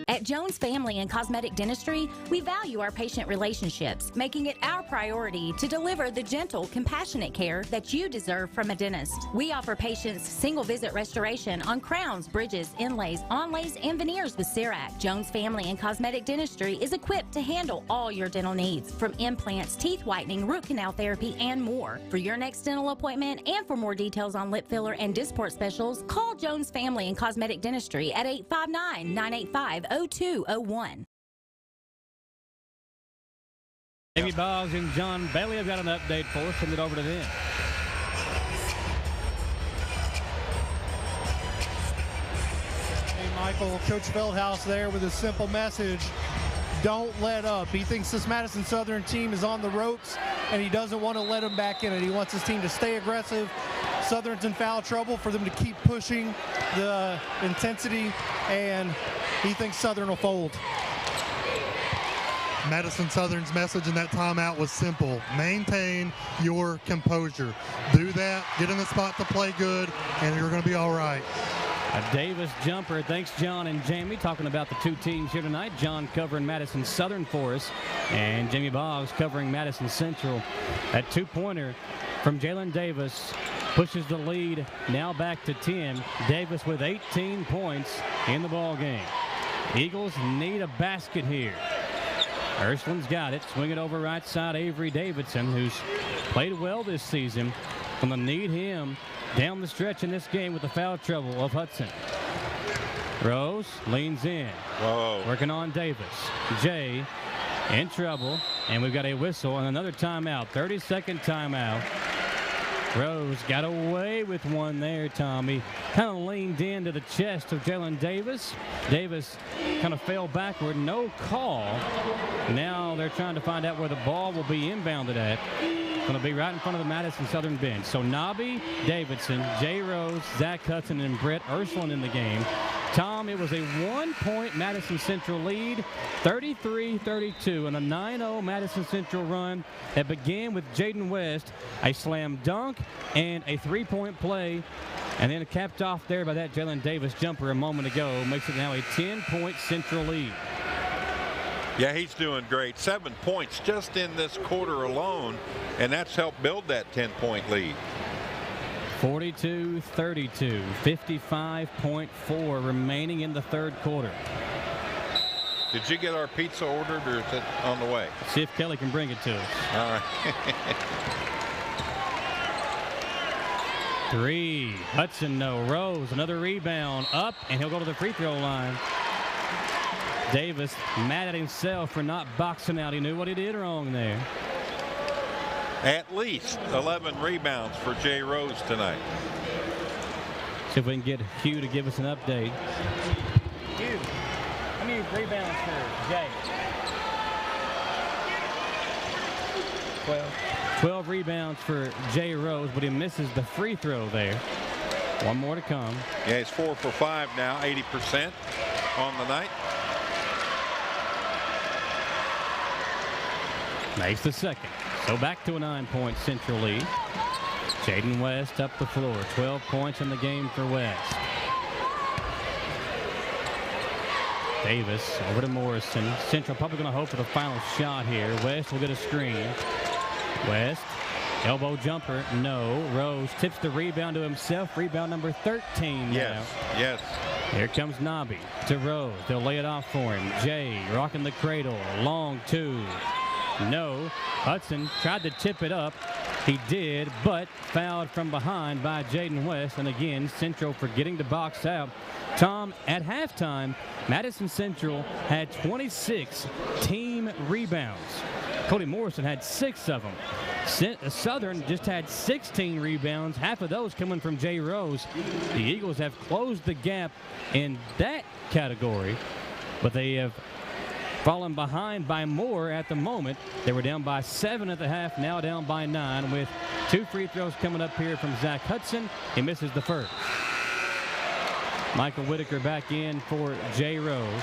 At Jones Family and Cosmetic Dentistry, we value our patient relationships, making it our priority to deliver the gentle, compassionate care that you deserve from a dentist. We offer patients single-visit restoration on crowns, bridges, inlays, onlays, and veneers with CERAC. Jones Family and Cosmetic Dentistry is equipped to handle all your dental needs, from implants, teeth whitening, root canal therapy, and more. For your next dental appointment and for more details on lip filler and Dysport specials, call Jones Family and Cosmetic Dentistry at 859-985-0201. Jamie Boggs and John Bailey have got an update for us. Send it over to them. Hey, Michael, Coach Feldhouse there with a simple message. Don't let up. He thinks this Madison Southern team is on the ropes, and he doesn't want to let them back in it. He wants his team to stay aggressive. Southern's in foul trouble, for them to keep pushing the intensity, and he thinks Southern will fold. Madison Southern's message in that timeout was simple. Maintain your composure. Do that, get in the spot to play good, and you're going to be all right. A Davis jumper. Thanks, John and Jamie. Talking about the two teams here tonight. John covering Madison Southern for us, and Jamie Boggs covering Madison Central. That two-pointer from Jalen Davis pushes the lead now back to 10. Davis with 18 points in the ball game. Eagles need a basket here. Ursuline's got it. Swing it over right side. Avery Davidson, who's played well this season, going to need him down the stretch in this game with the foul trouble of Hudson. Rose leans in. Whoa. Working on Davis. Jay in trouble, and we've got a whistle and another timeout. 30-second timeout. Rose got away with one there, Tommy. Kind of leaned into the chest of Jalen Davis. Davis kind of fell backward. No call. Now they're trying to find out where the ball will be inbounded at. Going to be right in front of the Madison Southern bench. So Nabi Davidson, Jay Rose, Zach Hudson, and Brett Ursuline in the game. Tom, it was a 1-point Madison Central lead, 33-32, and a 9-0 Madison Central run that began with Jaden West, a slam dunk and a three-point play, and then capped off there by that Jalen Davis jumper a moment ago. Makes it now a 10-point Central lead. Yeah, he's doing great. 7 points just in this quarter alone, and that's helped build that 10-point lead. 42-32, 55.4 remaining in the third quarter. Did you get our pizza ordered, or is it on the way? See if Kelly can bring it to us. All right. 3. Hudson, no. Rose, another rebound. Up, and he'll go to the free throw line. Davis mad at himself for not boxing out. He knew what he did wrong there. At least 11 rebounds for Jay Rose tonight. See if we can get Hugh to give us an update. Hugh, how many rebounds for Jay? 12 rebounds for Jay Rose, but he misses the free throw there. One more to come. Yeah, he's 4 for 5 now, 80% on the night. Makes the second. So back to a 9-point Central lead. Jaden West up the floor. 12 points in the game for West. Davis over to Morrison. Central probably going to hope for the final shot here. West will get a screen. West, elbow jumper, no. Rose tips the rebound to himself. Rebound number 13 now. Yes. Here comes Nobby to Rose. They'll lay it off for him. Jay rocking the cradle. Long two. No. Hudson tried to tip it up. He did, but fouled from behind by Jaden West. And again, Central forgetting to box out. Tom, at halftime, Madison Central had 26 team rebounds. Cody Morrison had 6 of them. Southern just had 16 rebounds, half of those coming from Jay Rose. The Eagles have closed the gap in that category, but they have fallen behind by more at the moment. They were down by 7 at the half, now down by 9 with 2 free throws coming up here from Zach Hudson. He misses the first. Michael Whitaker back in for Jay Rose.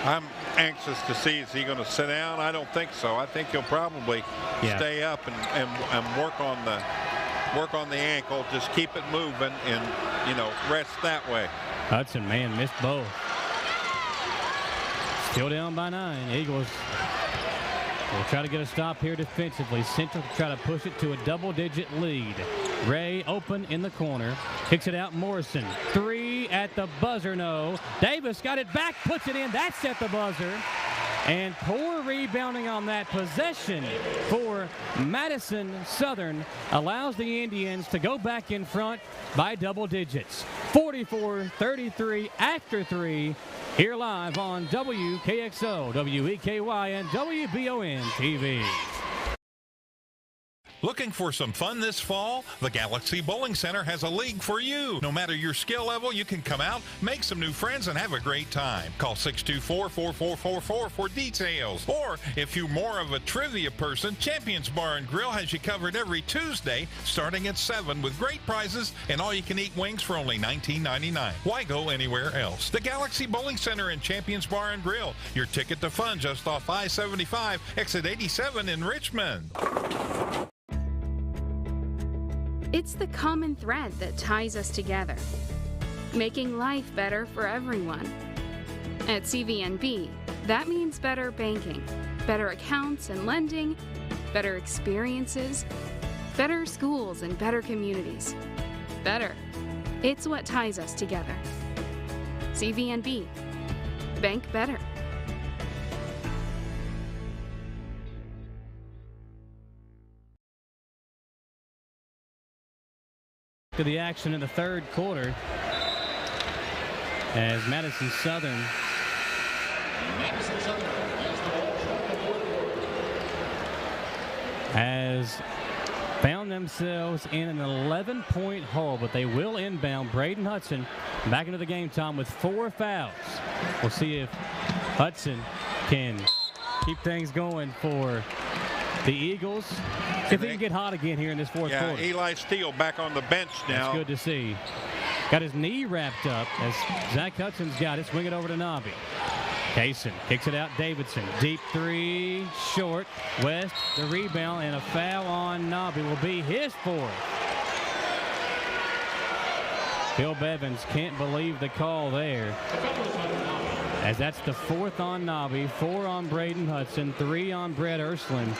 I'm anxious to see, is he going to sit down? I don't think so. I think he'll probably stay up and work on the ankle, just keep it moving and, rest that way. Hudson, man, missed both. Still down by 9. Eagles will try to get a stop here defensively. Central try to push it to a double-digit lead. Ray open in the corner. Kicks it out, Morrison. 3 at the buzzer, no. Davis got it back, puts it in. That's at the buzzer. And poor rebounding on that possession for Madison Southern allows the Indians to go back in front by double digits. 44-33 after 3. Here live on WKXO, WEKY, and WBON TV. Looking for some fun this fall? The Galaxy Bowling Center has a league for you. No matter your skill level, you can come out, make some new friends, and have a great time. Call 624-4444 for details. Or, if you're more of a trivia person, Champions Bar and Grill has you covered every Tuesday, starting at 7 with great prizes and all-you-can-eat wings for only $19.99. Why go anywhere else? The Galaxy Bowling Center and Champions Bar and Grill. Your ticket to fun just off I-75, exit 87 in Richmond. It's the common thread that ties us together, making life better for everyone. At CVNB, that means better banking, better accounts and lending, better experiences, better schools and better communities. Better. It's what ties us together. CVNB. Bank better. To the action in the third quarter as Madison Southern has found themselves in an 11-point hole, but they will inbound. Braden Hudson back into the game, Tom, with 4 fouls. We'll see if Hudson can keep things going for the Eagles. See if he can get hot again here in this fourth quarter. Eli Steele back on the bench now. That's good to see. Got his knee wrapped up as Zach Hudson's got it. Swing it over to Nobby. Kaysen kicks it out. Davidson. Deep 3. Short. West. The rebound and a foul on Nobby will be his 4th. Bill Bevins can't believe the call there, as that's the 4th on Nobby, 4 on Braden Hudson, 3 on Brett Ursuline.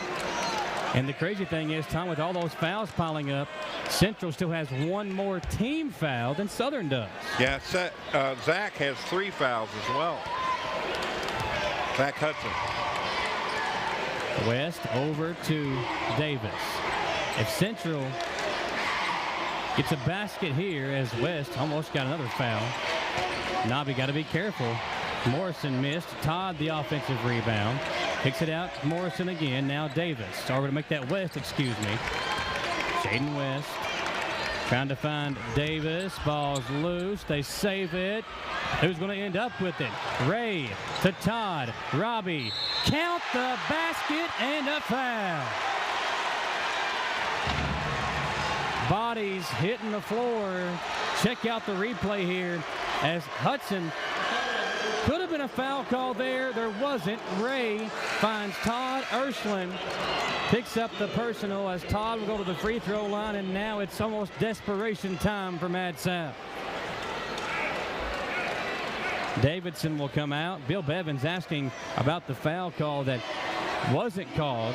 And the crazy thing is, Tom, with all those fouls piling up, Central still has 1 more team foul than Southern does. Yeah, Zach has 3 fouls as well. Zach Hudson. West over to Davis. If Central gets a basket here, as West almost got another foul, Nobby got to be careful. Morrison missed. Todd the offensive rebound. Picks it out. Morrison again. Now Davis. Or to make that West, excuse me. Jaden West Trying to find Davis. Ball's loose. They save it. Who's going to end up with it? Ray to Todd. Robbie. Count the basket and a foul. Bodies hitting the floor. Check out the replay here as Hudson. Could have been a foul call there. There wasn't. Ray finds Todd Urschland. Picks up the personal as Todd will go to the free throw line, and now it's almost desperation time for Mad South. Davidson will come out. Bill Bevins asking about the foul call that wasn't called.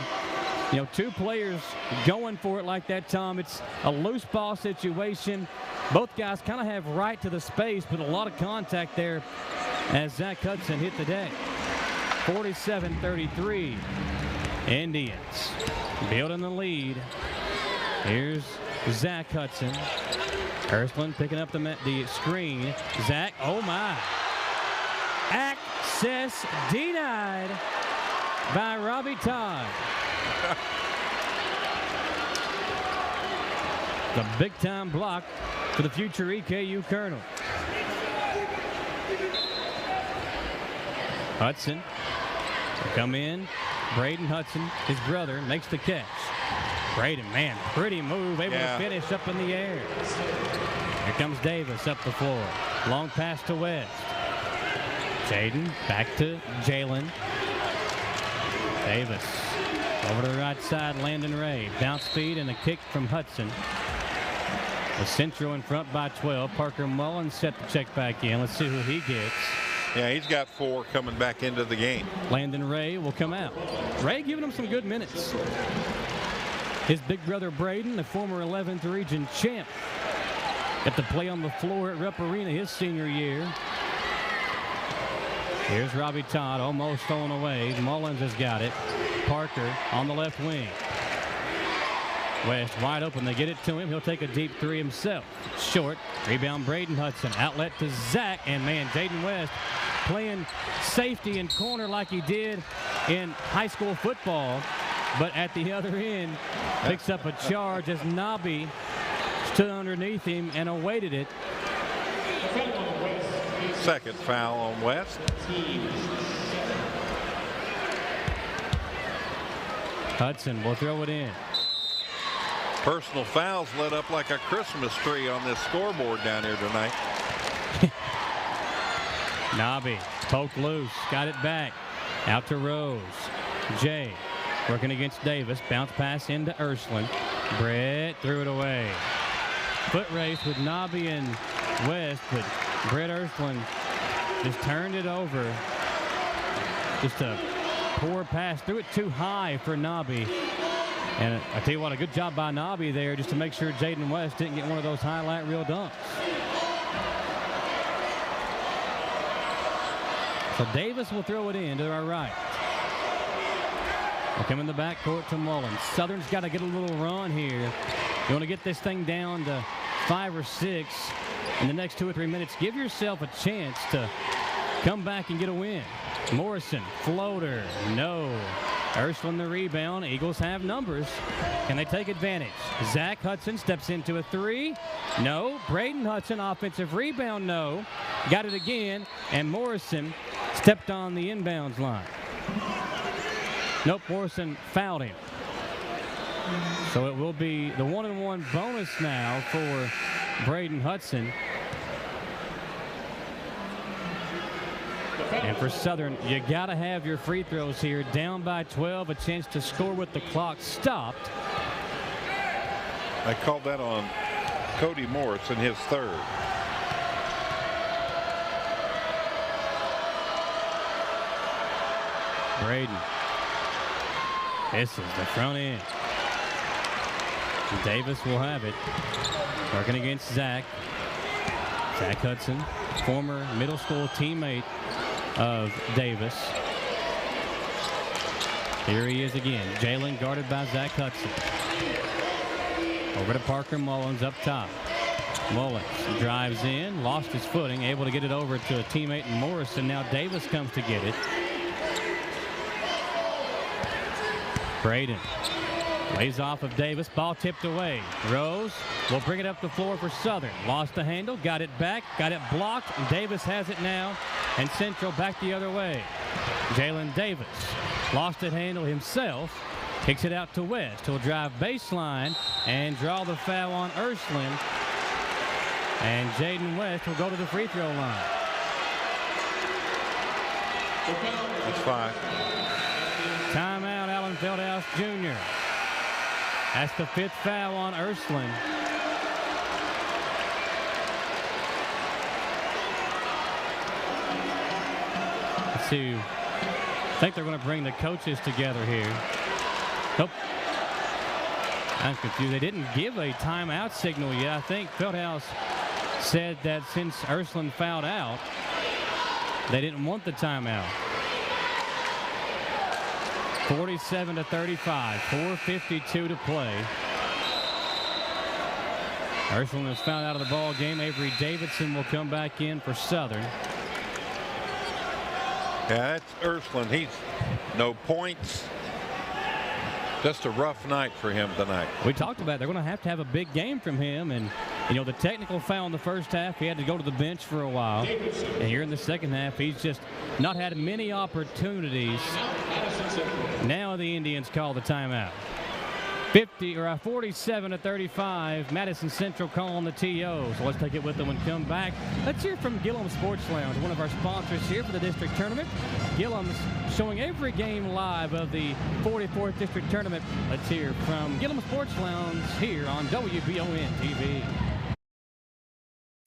You know, two players going for it like that, Tom. It's a loose ball situation. Both guys kind of have right to the space, but a lot of contact there as Zach Hudson hit the deck. 47-33. Indians building the lead. Here's Zach Hudson. Urschland picking up the screen. Zach, oh my. Access denied by Robbie Todd. The big-time block for the future EKU Colonel. Hudson will come in. Braden Hudson, his brother, makes the catch. Braden, man, pretty move, able to finish up in the air. Here comes Davis up the floor. Long pass to West. Jaden back to Jalen. Davis over to the right side, Landon Ray. Bounce feed and a kick from Hudson. The Central in front by 12. Parker Mullins set to check back in. Let's see who he gets. Yeah, he's got 4 coming back into the game. Landon Ray will come out. Ray giving him some good minutes. His big brother Braden, the former 11th region champ, got to play on the floor at Rupp Arena his senior year. Here's Robbie Todd, almost stolen away. Mullins has got it. Parker on the left wing. West wide open. They get it to him. He'll take a deep three himself. Short. Rebound Braden Hudson. Outlet to Zach. And man, Jaden West playing safety and corner like he did in high school football. But at the other end, picks up a charge as Nobby stood underneath him and awaited it. Second foul on West. Hudson will throw it in. Personal fouls lit up like a Christmas tree on this scoreboard down here tonight. Nobby poked loose, got it back. Out to Rose. Jay working against Davis. Bounce pass into Urschland. Brett threw it away. Foot race with Nobby and West, but Brett Urschland just turned it over. Just a poor pass. Threw it too high for Nobby. And I tell you what, a good job by Nobby there just to make sure Jaden West didn't get one of those highlight reel dunks. So Davis will throw it in to our right. We'll come in the backcourt to Mullins. Southern's got to get a little run here. You want to get this thing down to 5 or 6 in the next 2 or 3 minutes. Give yourself a chance to come back and get a win. Morrison, floater, no. Urschland the rebound. Eagles have numbers. Can they take advantage? Zach Hudson steps into a 3. No. Braden Hudson, offensive rebound, no. Got it again. And Morrison stepped on the inbounds line. Nope, Morrison fouled him. So it will be the 1-and-1 bonus now for Braden Hudson. And for Southern, you got to have your free throws here. Down by 12, a chance to score with the clock stopped. I called that on Cody Morris in his 3rd. Braden. This is the front end. Davis will have it. Working against Zach. Zach Hudson, former middle school teammate of Davis. Here he is again. Jalen guarded by Zach Hudson. Over to Parker Mullins up top. Mullins drives in, lost his footing, able to get it over to a teammate in Morrison. Now Davis comes to get it. Braden Lays off of Davis. Ball tipped away. Rose will bring it up the floor for Southern. Lost the handle. Got it back. Got it blocked. And Davis has it now. And Central back the other way. Jalen Davis lost the handle himself. Kicks it out to West. He'll drive baseline and draw the foul on Ursuline. And Jaden West will go to the free throw line. That's 5. Timeout, Allen Feldhouse Jr. That's the 5th foul on Ursuline. Let's see. I think they're going to bring the coaches together here. Nope. I'm confused. They didn't give a timeout signal yet. I think Feldhouse said that since Ursuline fouled out, they didn't want the timeout. 47-35, 4:52 to play. Ursuline is fouled out of the ball game. Avery Davidson will come back in for Southern. Yeah, that's Ursuline. He's no points. Just a rough night for him tonight. We talked about it. They're going to have a big game from him. And, you know, the technical foul in the first half, he had to go to the bench for a while. And here in the second half, he's just not had many opportunities. Now the Indians call the timeout. 47-35. Madison Central calling the TO. So let's take it with them and come back. Let's hear from Gillum Sports Lounge, one of our sponsors here for the district tournament. Gillum's showing every game live of the 44th district tournament. Let's hear from Gillum Sports Lounge here on WBON TV.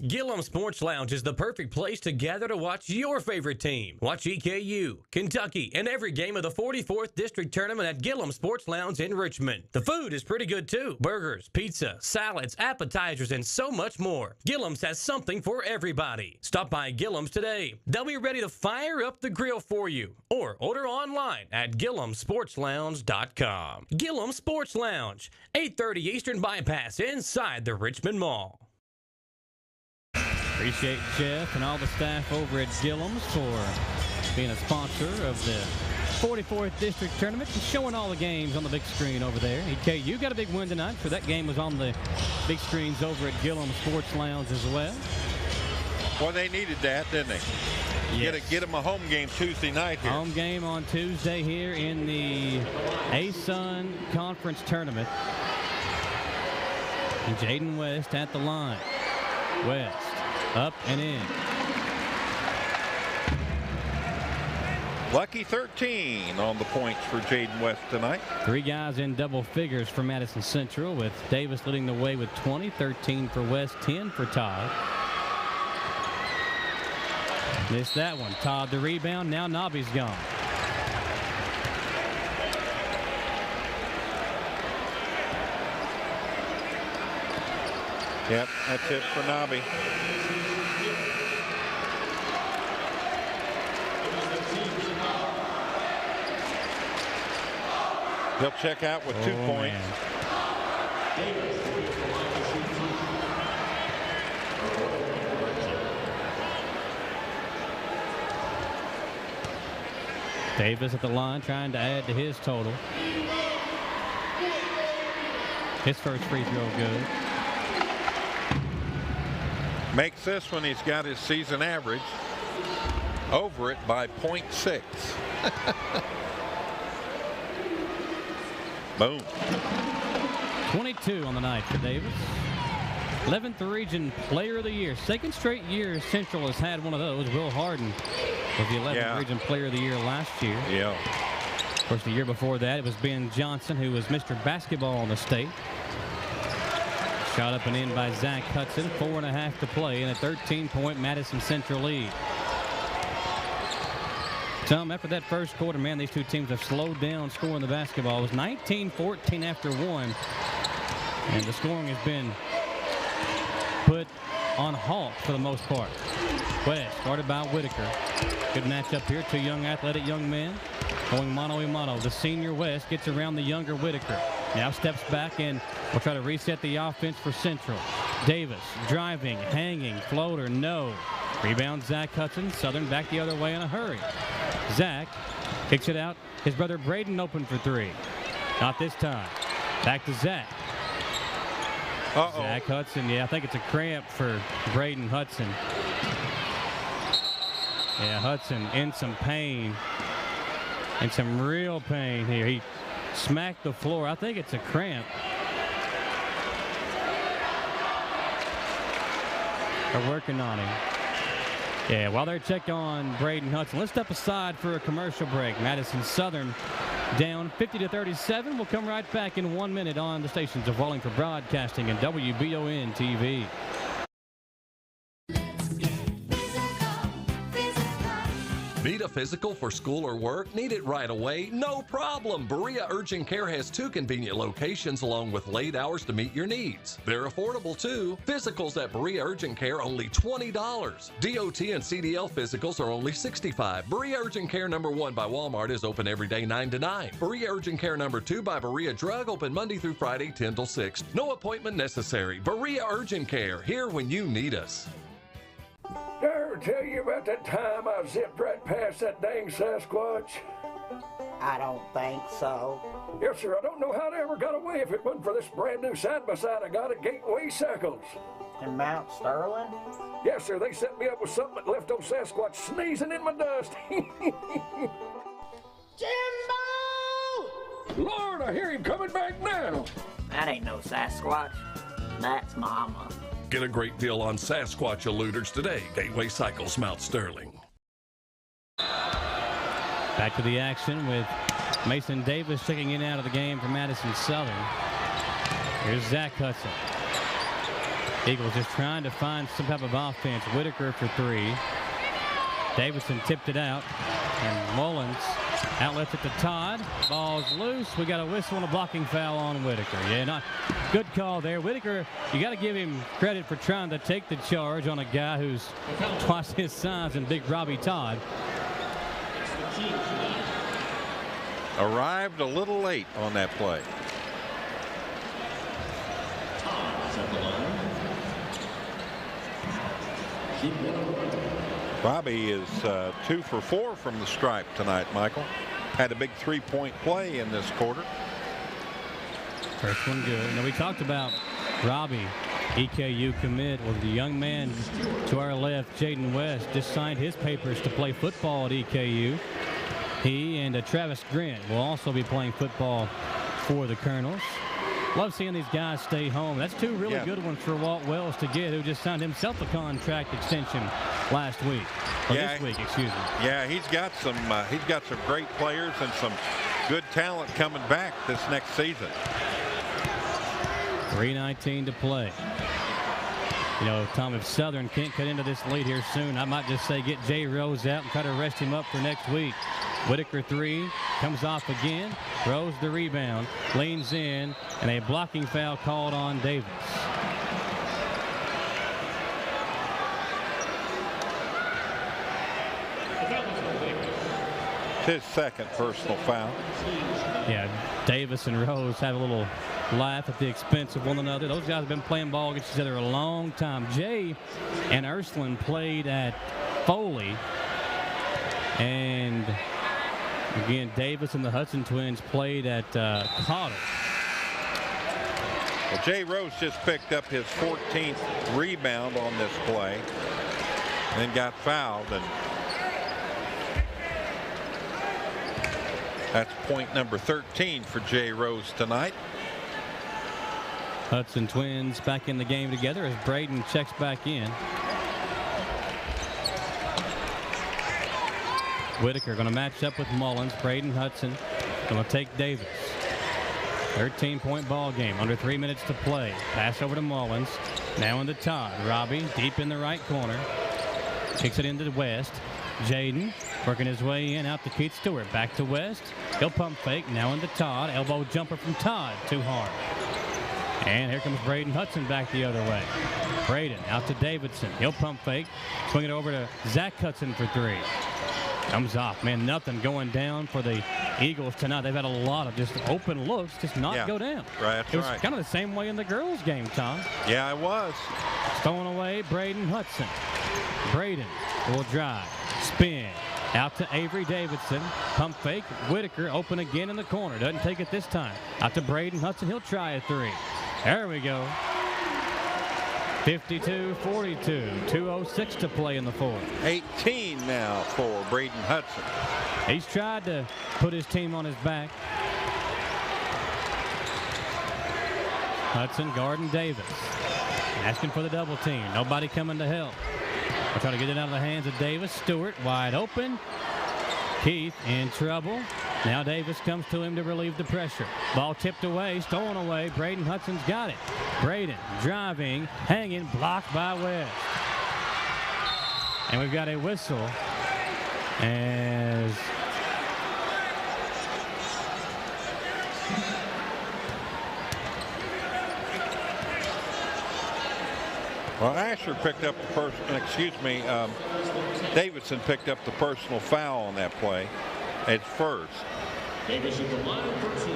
Gillum Sports Lounge is the perfect place to gather to watch your favorite team. Watch EKU, Kentucky, and every game of the 44th District Tournament at Gillum Sports Lounge in Richmond. The food is pretty good too. Burgers, pizza, salads, appetizers, and so much more. Gillum's has something for everybody. Stop by Gillum's today. They'll be ready to fire up the grill for you. Or order online at GillumSportsLounge.com. Gillum Sports Lounge, 830 Eastern Bypass inside the Richmond Mall. Appreciate Jeff and all the staff over at Gillum's for being a sponsor of the 44th District Tournament and showing all the games on the big screen over there. EKU got a big win tonight, so that game was on the big screens over at Gillum Sports Lounge as well. Well, they needed that, didn't they? Yes. Get them a home game Tuesday night here. Home game on Tuesday here in the ASUN Conference Tournament. And Jaden West at the line. West. Up and in. Lucky 13 on the points for Jaden West tonight. 3 guys in double figures for Madison Central, with Davis leading the way with 20, 13 for West, 10 for Todd. Missed that one. Todd the rebound. Now Nobby's gone. Yep, that's it for Nobby. He'll check out with 2 points. Man. Davis at the line trying to add to his total. His first free throw good. Makes this when he's got his season average over it by 0.6. Boom. 22 on the night for Davis. 11th region player of the year. Second straight year Central has had one of those. Will Harden was the 11th region player of the year last year. Yeah. Of course, the year before that, it was Ben Johnson, who was Mr. Basketball in the state. Shot up and in by Zach Hudson. 4.5 to play in a 13-point Madison Central lead. Tom, after that first quarter, man, these two teams have slowed down scoring the basketball. It was 19-14 after one. And the scoring has been put on halt for the most part. West started by Whitaker. Good matchup here. 2 young athletic young men going mano-a-mano. The senior West gets around the younger Whitaker. Now steps back and will try to reset the offense for Central. Davis driving, hanging, floater, no. Rebound Zach Hudson. Southern back the other way in a hurry. Zach kicks it out. His brother Braden open for 3. Not this time. Back to Zach. Uh-oh. Zach Hudson, yeah, I think it's a cramp for Braden Hudson. Yeah, Hudson in some pain, in some real pain here. He smacked the floor. I think it's a cramp. They're working on him. Yeah, while they're checking on Braden Hudson, let's step aside for a commercial break. Madison Southern down 50-37. We'll come right back in 1 minute on the stations of Wallingford Broadcasting and WBON TV. Need a physical for school or work? Need it right away? No problem. Berea Urgent Care has 2 convenient locations along with late hours to meet your needs. They're affordable too. Physicals at Berea Urgent Care only $20. DOT and CDL physicals are only $65. Berea Urgent Care number 1 by Walmart is open every day 9 to 9. Berea Urgent Care number 2 by Berea Drug open Monday through Friday 10 till 6. No appointment necessary. Berea Urgent Care, here when you need us. Did I ever tell you about that time I zipped right past that dang Sasquatch? I don't think so. Yes, sir. I don't know how they ever got away if it wasn't for this brand new side-by-side I got at Gateway Cycles. In Mount Sterling? Yes, sir. They set me up with something that left old Sasquatch sneezing in my dust. Jimbo! Lord, I hear him coming back now. That ain't no Sasquatch. That's Mama. Get a great deal on Sasquatch eluders today. Gateway Cycles, Mount Sterling. Back to the action with Mason Davis checking in and out of the game for Madison Southern. Here's Zach Hudson. Eagles just trying to find some type of offense. Whitaker for 3. Davidson tipped it out. And Mullins outlets it to Todd. Ball's loose. We got a whistle and a blocking foul on Whitaker. Yeah, not good call there. Whitaker, you got to give him credit for trying to take the charge on a guy who's twice his size and big Robbie Todd. Arrived a little late on that play. Bobby is 2 for 4 from the stripe tonight, Michael. Had a big 3-point play in this quarter. First one good. Now we talked about Robbie, EKU commit. Well, the young man to our left, Jaden West, just signed his papers to play football at EKU. He and Travis Grant will also be playing football for the Colonels. Love seeing these guys stay home. That's 2 really good ones for Walt Wells to get, who just signed himself a contract extension last week. Or this week, excuse me. Yeah, he's got some great players and some good talent coming back this next season. 3:19 to play. You know, Tom, if Southern can't cut into this lead here soon, I might just say get Jay Rose out and try to rest him up for next week. Whitaker 3, comes off again. Rose the rebound, leans in, and a blocking foul called on Davis. His second personal foul. Yeah, Davis and Rose have a little laugh at the expense of one another. Those guys have been playing ball against each other a long time. Jay and Ursuline played at Foley. And again, Davis and the Hudson twins played at Cotter. Well, Jay Rose just picked up his 14th rebound on this play and then got fouled. And that's point number 13 for Jay Rose tonight. Hudson twins back in the game together as Braden checks back in. Whitaker going to match up with Mullins. Braden Hudson going to take Davis. 13-point ball game. Under 3 minutes to play. Pass over to Mullins. Now into Todd. Robbie deep in the right corner. Kicks it into West. Jaden working his way in out to Keith Stewart. Back to West. He'll pump fake. Now into Todd. Elbow jumper from Todd. Too hard. And here comes Braden Hudson back the other way. Braden out to Davidson. He'll pump fake. Swing it over to Zach Hudson for 3. Comes off. Man, nothing going down for the Eagles tonight. They've had a lot of just open looks, just not go down. Right, it was kind of the same way in the girls' game, Tom. Yeah, it was. Stolen away, Braden Hudson. Braden will drive, spin, Out to Avery Davidson. Pump fake. Whitaker open again in the corner. Doesn't take it this time. Out to Braden Hudson. He'll try a three. There we go. 52-42. 2:06 to play in the fourth. 18 now for Braden Hudson. He's tried to put his team on his back. Hudson guarding Davis. Asking for the double team. Nobody coming to help. We're trying to get it out of the hands of Davis. Stewart wide open. Keith in trouble. Now Davis comes to him to relieve the pressure. Ball tipped away, stolen away. Braden Hudson's got it. Braden driving, hanging, blocked by West. And we've got a whistle as well, Asher picked up the Davidson picked up the personal foul on that play at first. Davis at the line for two.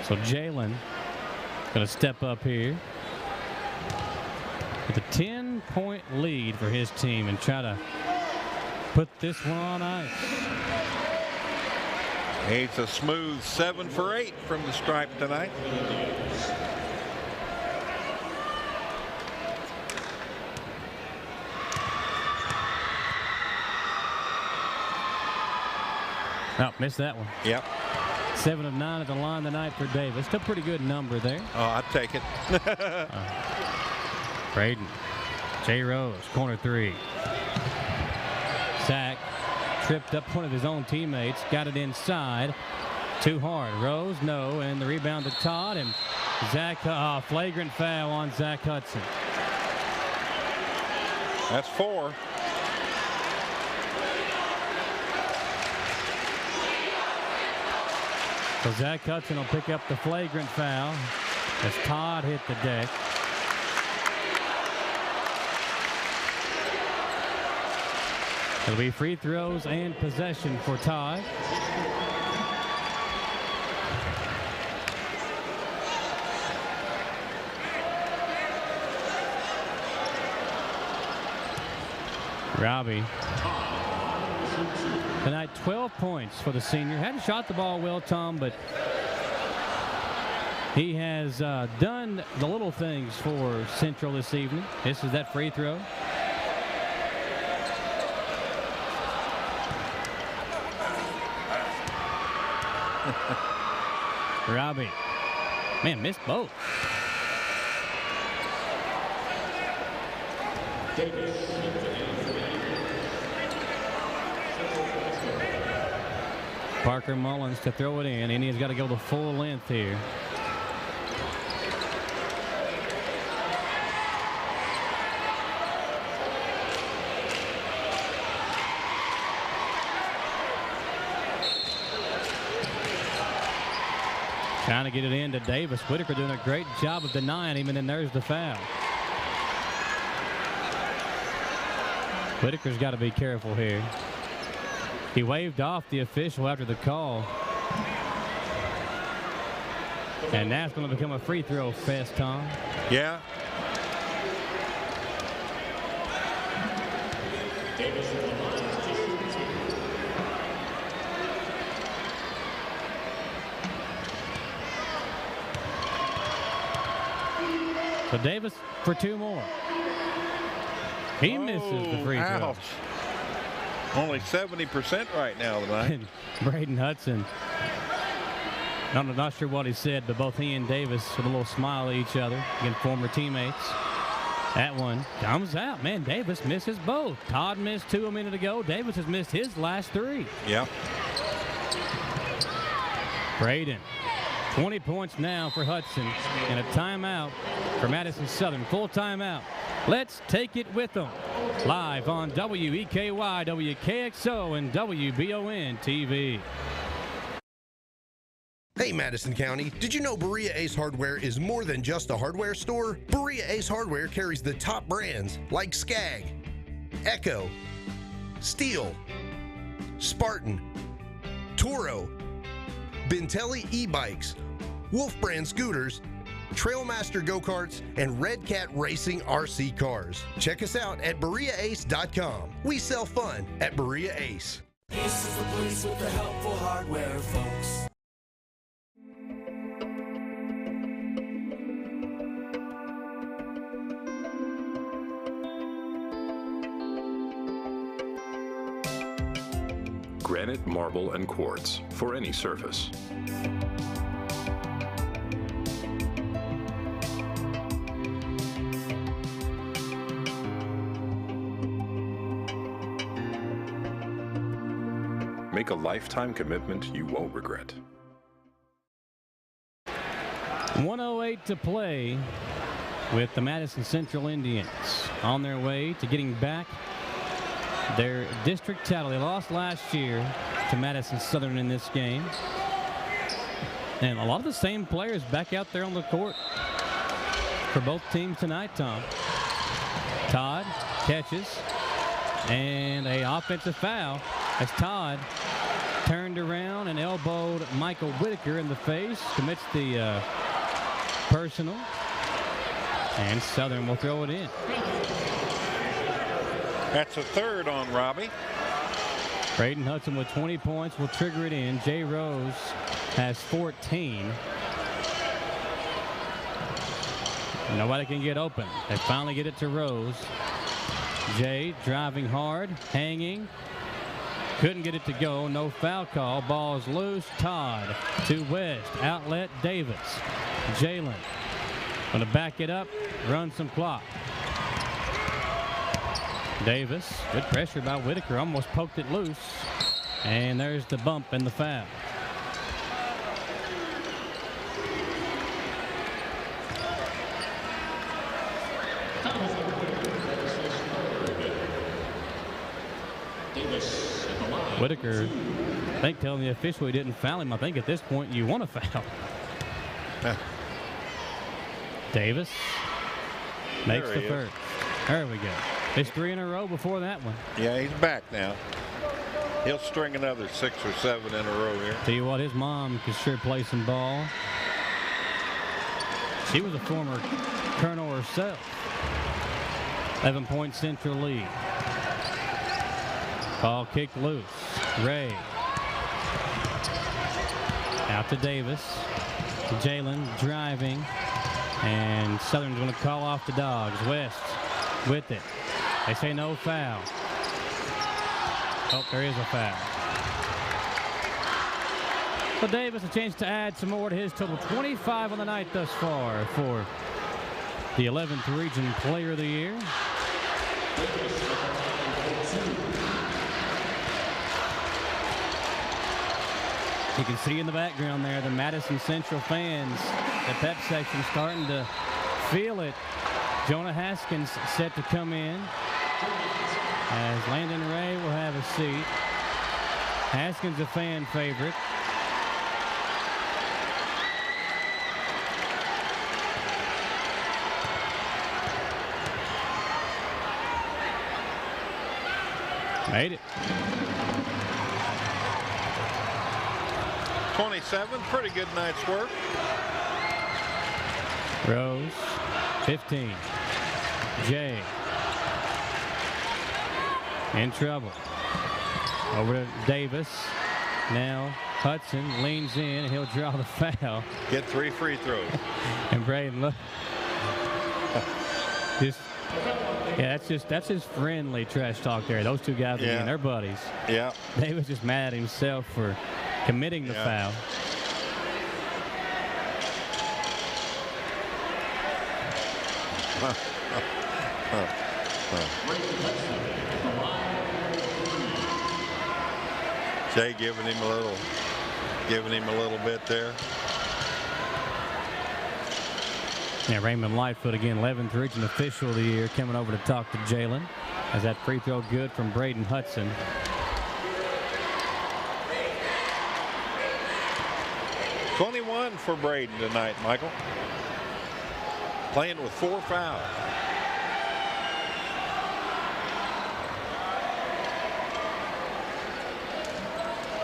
So Jalen going to step up here with a 10-point lead for his team and try to put this one on ice. It's a smooth 7 for 8 from the stripe tonight. Oh, missed that one. Yep. 7 of 9 at the line tonight for Davis. Still a pretty good number there. Oh, I'd take it. Braden. J. Rose, corner three. Sack. Tripped up one of his own teammates. Got it inside. Too hard. Rose, no. And the rebound to Todd. And Zach, flagrant foul on Zach Hudson. That's 4. So Zach Hudson will pick up the flagrant foul as Todd hit the deck. It'll be free throws and possession for Todd. Robbie. Tonight, 12 points for the senior. Hadn't shot the ball well, Tom, but he has done the little things for Central this evening. This is that free throw. Robbie. Man, missed both. Parker Mullins to throw it in. Indiana's got to go the full length here. Trying to get it into Davis. Whitaker doing a great job of denying him, and then there's the foul. Whitaker's got to be careful here. He waved off the official after the call. And that's going to become a free throw fest, Tom. Yeah. So Davis for 2 more. He misses the free throw. Ouch. Only 70% right now tonight. Braden Hudson. I'm not sure what he said, but both he and Davis with a little smile at each other, again, former teammates. That one comes out. Man, Davis misses both. Todd missed 2 a minute ago. Davis has missed his last 3. Yep. Braden. 20 points now for Hudson, and a timeout for Madison Southern. Full timeout. Let's take it with them. Live on WEKY, WKXO, and WBON TV. Hey Madison County, did you know Berea Ace Hardware is more than just a hardware store? Berea Ace Hardware carries the top brands like Skag, Echo, Steel, Spartan, Toro, Bentelli e-bikes, Wolf brand scooters, Trailmaster go-karts, and Red Cat Racing RC cars. Check us out at BereaAce.com. We sell fun at Berea Ace. Ace is the place with the helpful hardware, folks. Granite, marble, and quartz for any surface. Make a lifetime commitment you won't regret. 1:08 to play with the Madison Central Indians on their way to getting back their district title. They lost last year to Madison Southern in this game. And a lot of the same players back out there on the court for both teams tonight, Tom. Todd catches, and a offensive foul as Todd turned around and elbowed Michael Whitaker in the face, commits the personal, and Southern will throw it in. That's a third on Robbie. Braden Hudson with 20 points will trigger it in. Jay Rose has 14. Nobody can get open. They finally get it to Rose. Jay driving hard, hanging. Couldn't get it to go. No foul call. Ball is loose. Todd to West. Outlet Davis. Jalen going to back it up, run some clock. Davis, good pressure by Whitaker, almost poked it loose. And there's the bump and the foul. Whitaker, I think, telling the official he didn't foul him. I think at this point you want to foul. Davis makes the first. There we go. It's 3 in a row before that one. Yeah, he's back now. He'll string another 6 or 7 in a row here. Tell you what, his mom could sure play some ball. She was a former colonel herself. 11-point Central lead. Ball kicked loose. Ray. Out to Davis. Jalen driving. And Southern's going to call off the Dogs. West with it. They say no foul. Oh, there is a foul. So Davis a chance to add some more to his total. 25 on the night thus far for the 11th Region Player of the Year. You can see in the background there the Madison Central fans, the pep section starting to feel it. Jonah Haskins set to come in as Landon Ray will have a seat. Haskins a fan favorite. Made it. 27, pretty good night's work. Rose, 15. Jay. In trouble. Over to Davis. Now Hudson leans in and he'll draw the foul. Get 3 free throws. And Braden, look. That's his friendly trash talk there. Those two guys are their buddies. Yeah. Davis just mad at himself for committing the foul. Jay giving him a little bit there. Yeah, Raymond Lightfoot again, 11th Region Official of the Year, coming over to talk to Jalen as that free throw good from Braden Hudson. $21 for Braden tonight, Michael. Playing with 4 fouls.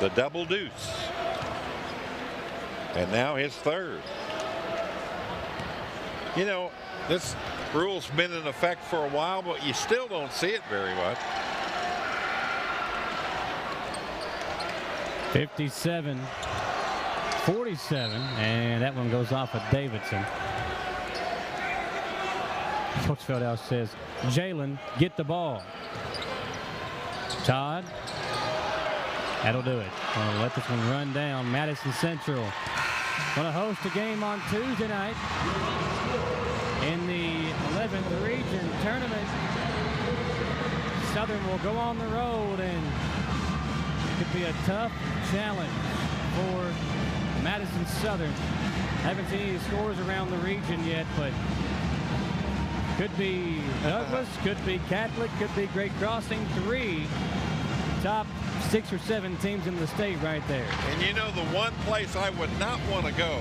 The double deuce. And now his third. You know, this rule's been in effect for a while, but you still don't see it very much. 57-47, and that one goes off of Davidson. Coach Feldhouse says, Jalen, get the ball. Todd, that'll do it. We'll let this one run down. Madison Central going to host a game on Tuesday night in the 11th region tournament. Southern will go on the road, and it could be a tough challenge for Madison Southern. Haven't seen any scores around the region yet, but could be Douglas, could be Catholic, could be Great Crossing. 3 top 6 or 7 teams in the state right there. And you know, the one place I would not want to go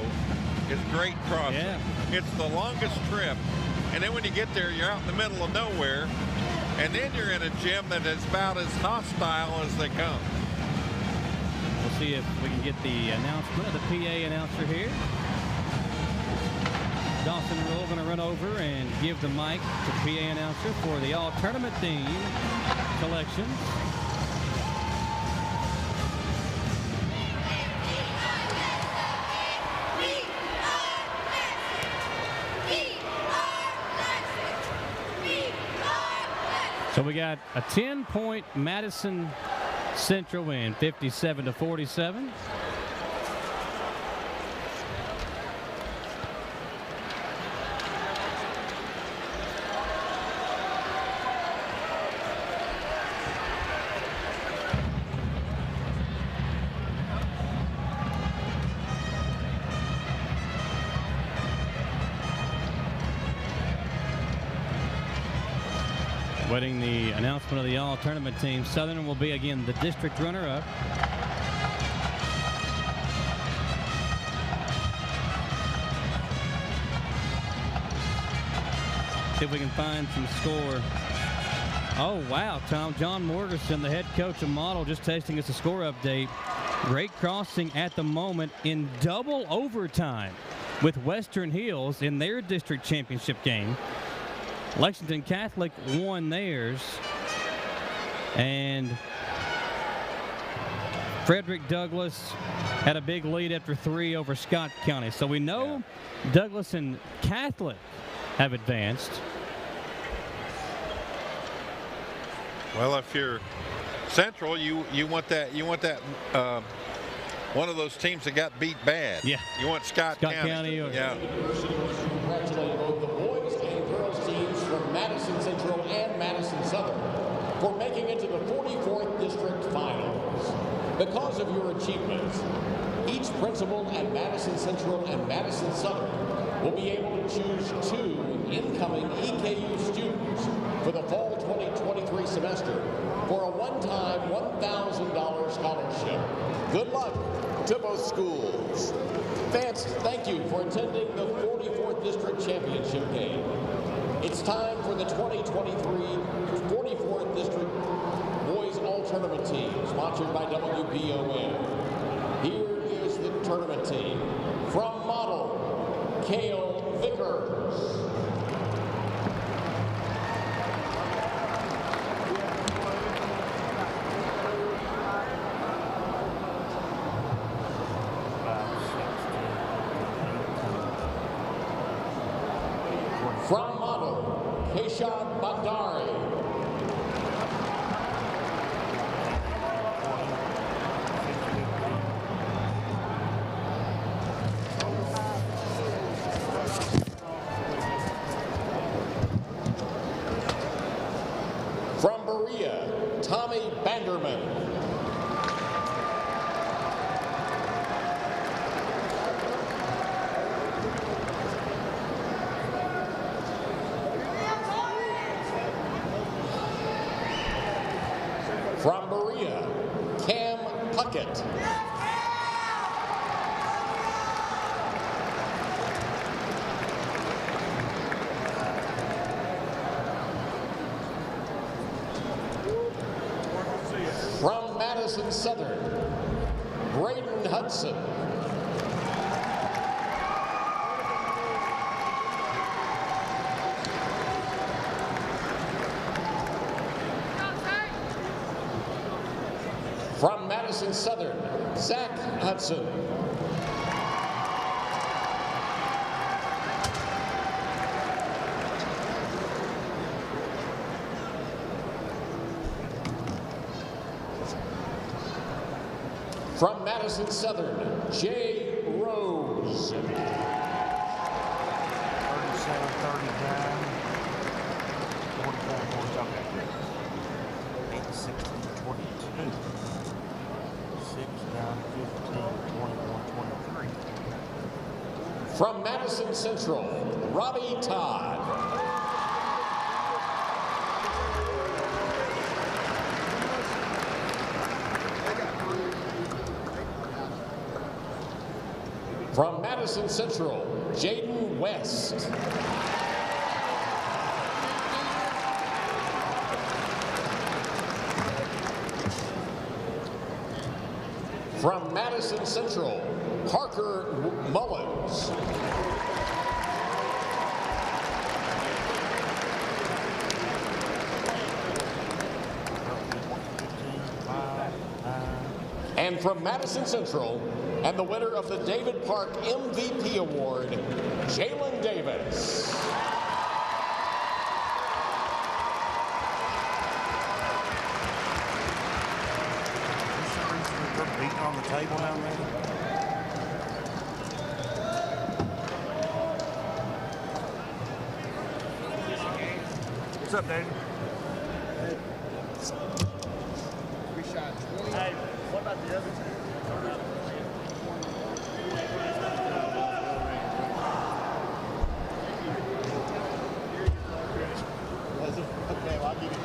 is Great Crossing. Yeah. It's the longest trip, and then when you get there, you're out in the middle of nowhere, and then you're in a gym that is about as hostile as they come. We'll see if we can get the announcement of the PA announcer here. Dawson Rule going to run over and give the mic to the PA announcer for the all-tournament theme collection. So we got a 10-point Madison Central win, 57-47. Waiting the announcement of the all-tournament team. Southern will be again the district runner-up. See if we can find some score. Oh, wow, Tom. John Morgerson, the head coach of Model, just tasting us a score update. Great Crossing at the moment in double overtime with Western Hills in their district championship game. Lexington Catholic won theirs, and Frederick Douglass had a big lead after 3 over Scott County. So we know Douglass and Catholic have advanced. Well, if you're Central, you want that one of those teams that got beat bad. Yeah. You want Scott County. Yeah. Congratulate both the boys and girls teams from Madison Central and Madison Southern for making it to the 44th District Finals. Because of your achievements, each principal at Madison Central and Madison Southern will be able to choose 2 incoming EKU students for the fall 2023 semester for a one-time $1,000 scholarship. Good luck to both schools. Fans, thank you for attending the 44th District Championship game. It's time for the 2023 44th District Boys All-Tournament Team, sponsored by WBON. Here is the tournament team. From Model, Cale Vickers. From Model, Keshad Baghdari. From Berea, Tommy Banderman. From Berea, Cam Puckett. From Madison Southern, Braden Hudson. Madison Southern, Zach Hudson. From Madison Southern, Jay Rose. 37, 39, 44, 8, 16, 22, 6, 9, 15, 21, 23. From Madison Central, Robbie Todd. From Madison Central, Jaden West. From Madison Central, Parker Mullins. And from Madison Central, and the winner of the David Park MVP Award, Jalen Davis. They're beating on the table down there. What's up, Dave? We shot 20. Hey, what about the other team? Okay, well, I'll give you.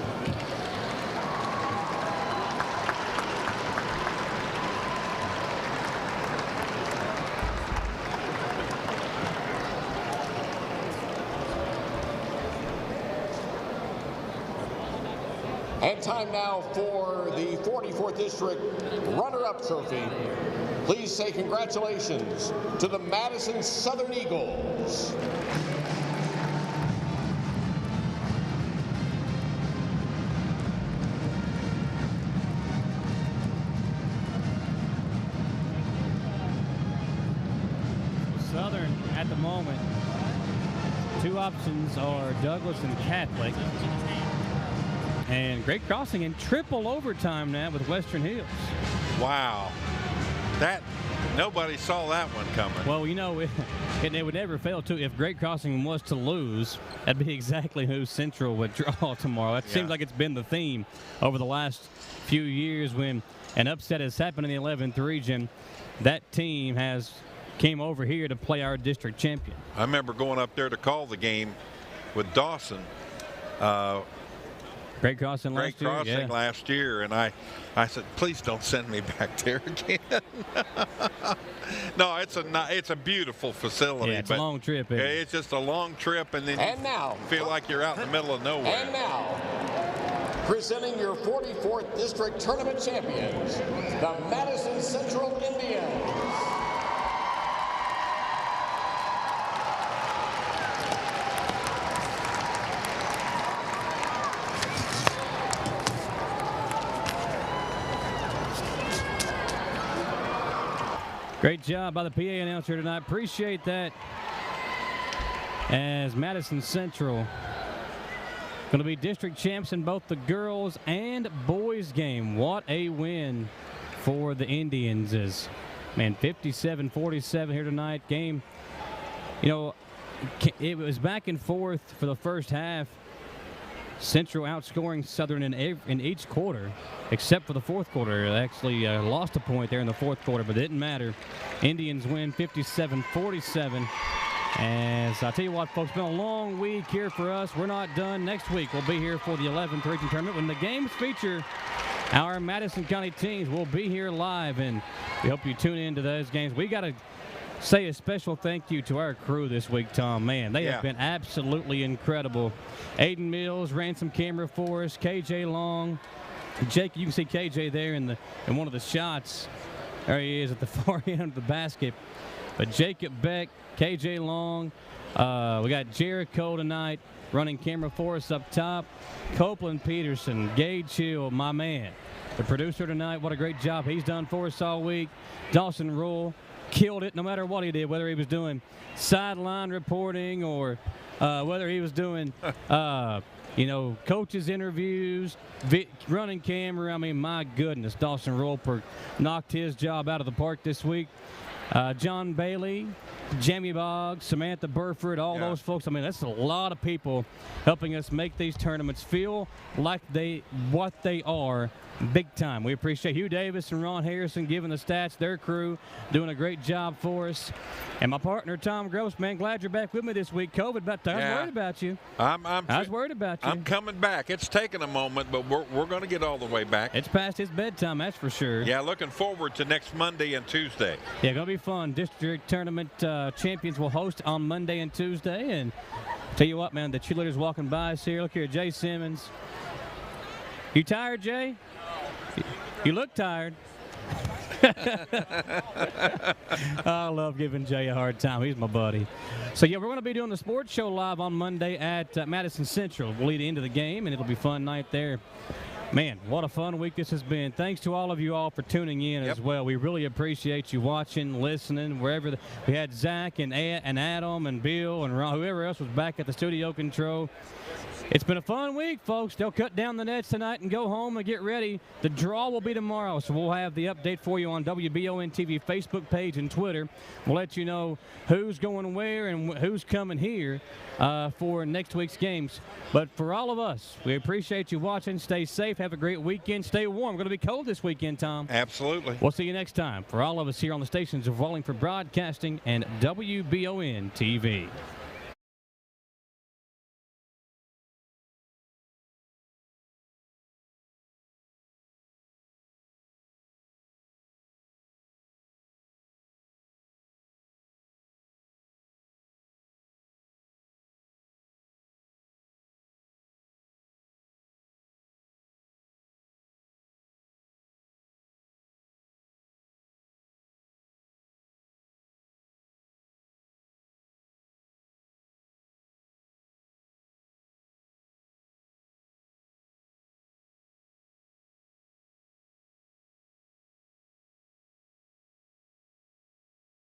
And time now for the 44th District Runner-Up Trophy. Please say congratulations to the Madison Southern Eagles. Southern at the moment, two options are Douglas and Catholic. And great crossing in triple overtime now with Western Hills. Wow. That, nobody saw that one coming. Well, you know, and they would never fail to, if great crossing was to lose, that'd be exactly who Central would draw tomorrow. That seems like it's been the theme over the last few years when an upset has happened in the 11th region. That team has came over here to play our district champion. I remember going up there to call the game with Dawson. Great crossing last year, and I said, please don't send me back there again. No, it's a beautiful facility. Yeah, it's a long trip. It's just a long trip, and then you feel like you're out in the middle of nowhere. And now, presenting your 44th District Tournament champions, the Madison Central Indians. Great job by the PA announcer tonight. Appreciate that. As Madison Central going to be district champs in both the girls and boys game. What a win for the Indians. Is, man, 57-47 here tonight. Game, you know, it was back and forth for the first half. Central outscoring Southern in each quarter, except for the fourth quarter. They actually lost a point there in the fourth quarter, but it didn't matter. Indians win 57-47. As I tell you what, folks, it's been a long week here for us. We're not done. Next week, we'll be here for the 11th region tournament. When the games feature our Madison County teams, we'll be here live, and we hope you tune in to those games. We got to say a special thank you to our crew this week, Tom. Man, they have been absolutely incredible. Aiden Mills ran some camera for us. KJ Long, Jake, you can see KJ there in one of the shots. There he is at the far end of the basket. But Jacob Beck, KJ Long, we got Jericho tonight running camera for us up top. Copeland Peterson, Gage Hill, my man. the producer tonight. What a great job he's done for us all week. Dawson Rule killed it no matter what he did, whether he was doing sideline reporting or whether he was doing, coaches' interviews, running camera. I mean, my goodness, Dawson Rule knocked his job out of the park this week. John Bailey, Jamie Boggs, Samantha Burford, all those folks. I mean, that's a lot of people helping us make these tournaments feel like what they are big time. We appreciate Hugh Davis and Ron Harrison giving the stats, their crew, doing a great job for us. And my partner, Tom Gross, man, glad you're back with me this week. COVID, but I was worried about you. I was worried about you. I'm coming back. It's taken a moment, but we're going to get all the way back. It's past his bedtime, that's for sure. Yeah, looking forward to next Monday and Tuesday. Yeah, going to be fun. District Tournament champions will host on Monday and Tuesday. And tell you what, man, the cheerleaders walking by us here. Look here, Jay Simmons. You tired, Jay? You look tired. I love giving Jay a hard time. He's my buddy. So, yeah, we're going to be doing the sports show live on Monday at Madison Central. We'll lead into the game, and it'll be a fun night there. Man, what a fun week this has been. Thanks to all of you all for tuning in as well. We really appreciate you watching, listening, wherever. We had Zach and Adam and Bill and Ron, whoever else was back at the studio control. It's been a fun week, folks. They'll cut down the nets tonight and go home and get ready. The draw will be tomorrow, so we'll have the update for you on WBON TV Facebook page and Twitter. We'll let you know who's going where and who's coming here for next week's games. But for all of us, we appreciate you watching. Stay safe. Have a great weekend. Stay warm. Going to be cold this weekend, Tom. Absolutely. We'll see you next time. For all of us here on the stations of Wallingford Broadcasting and WBON TV.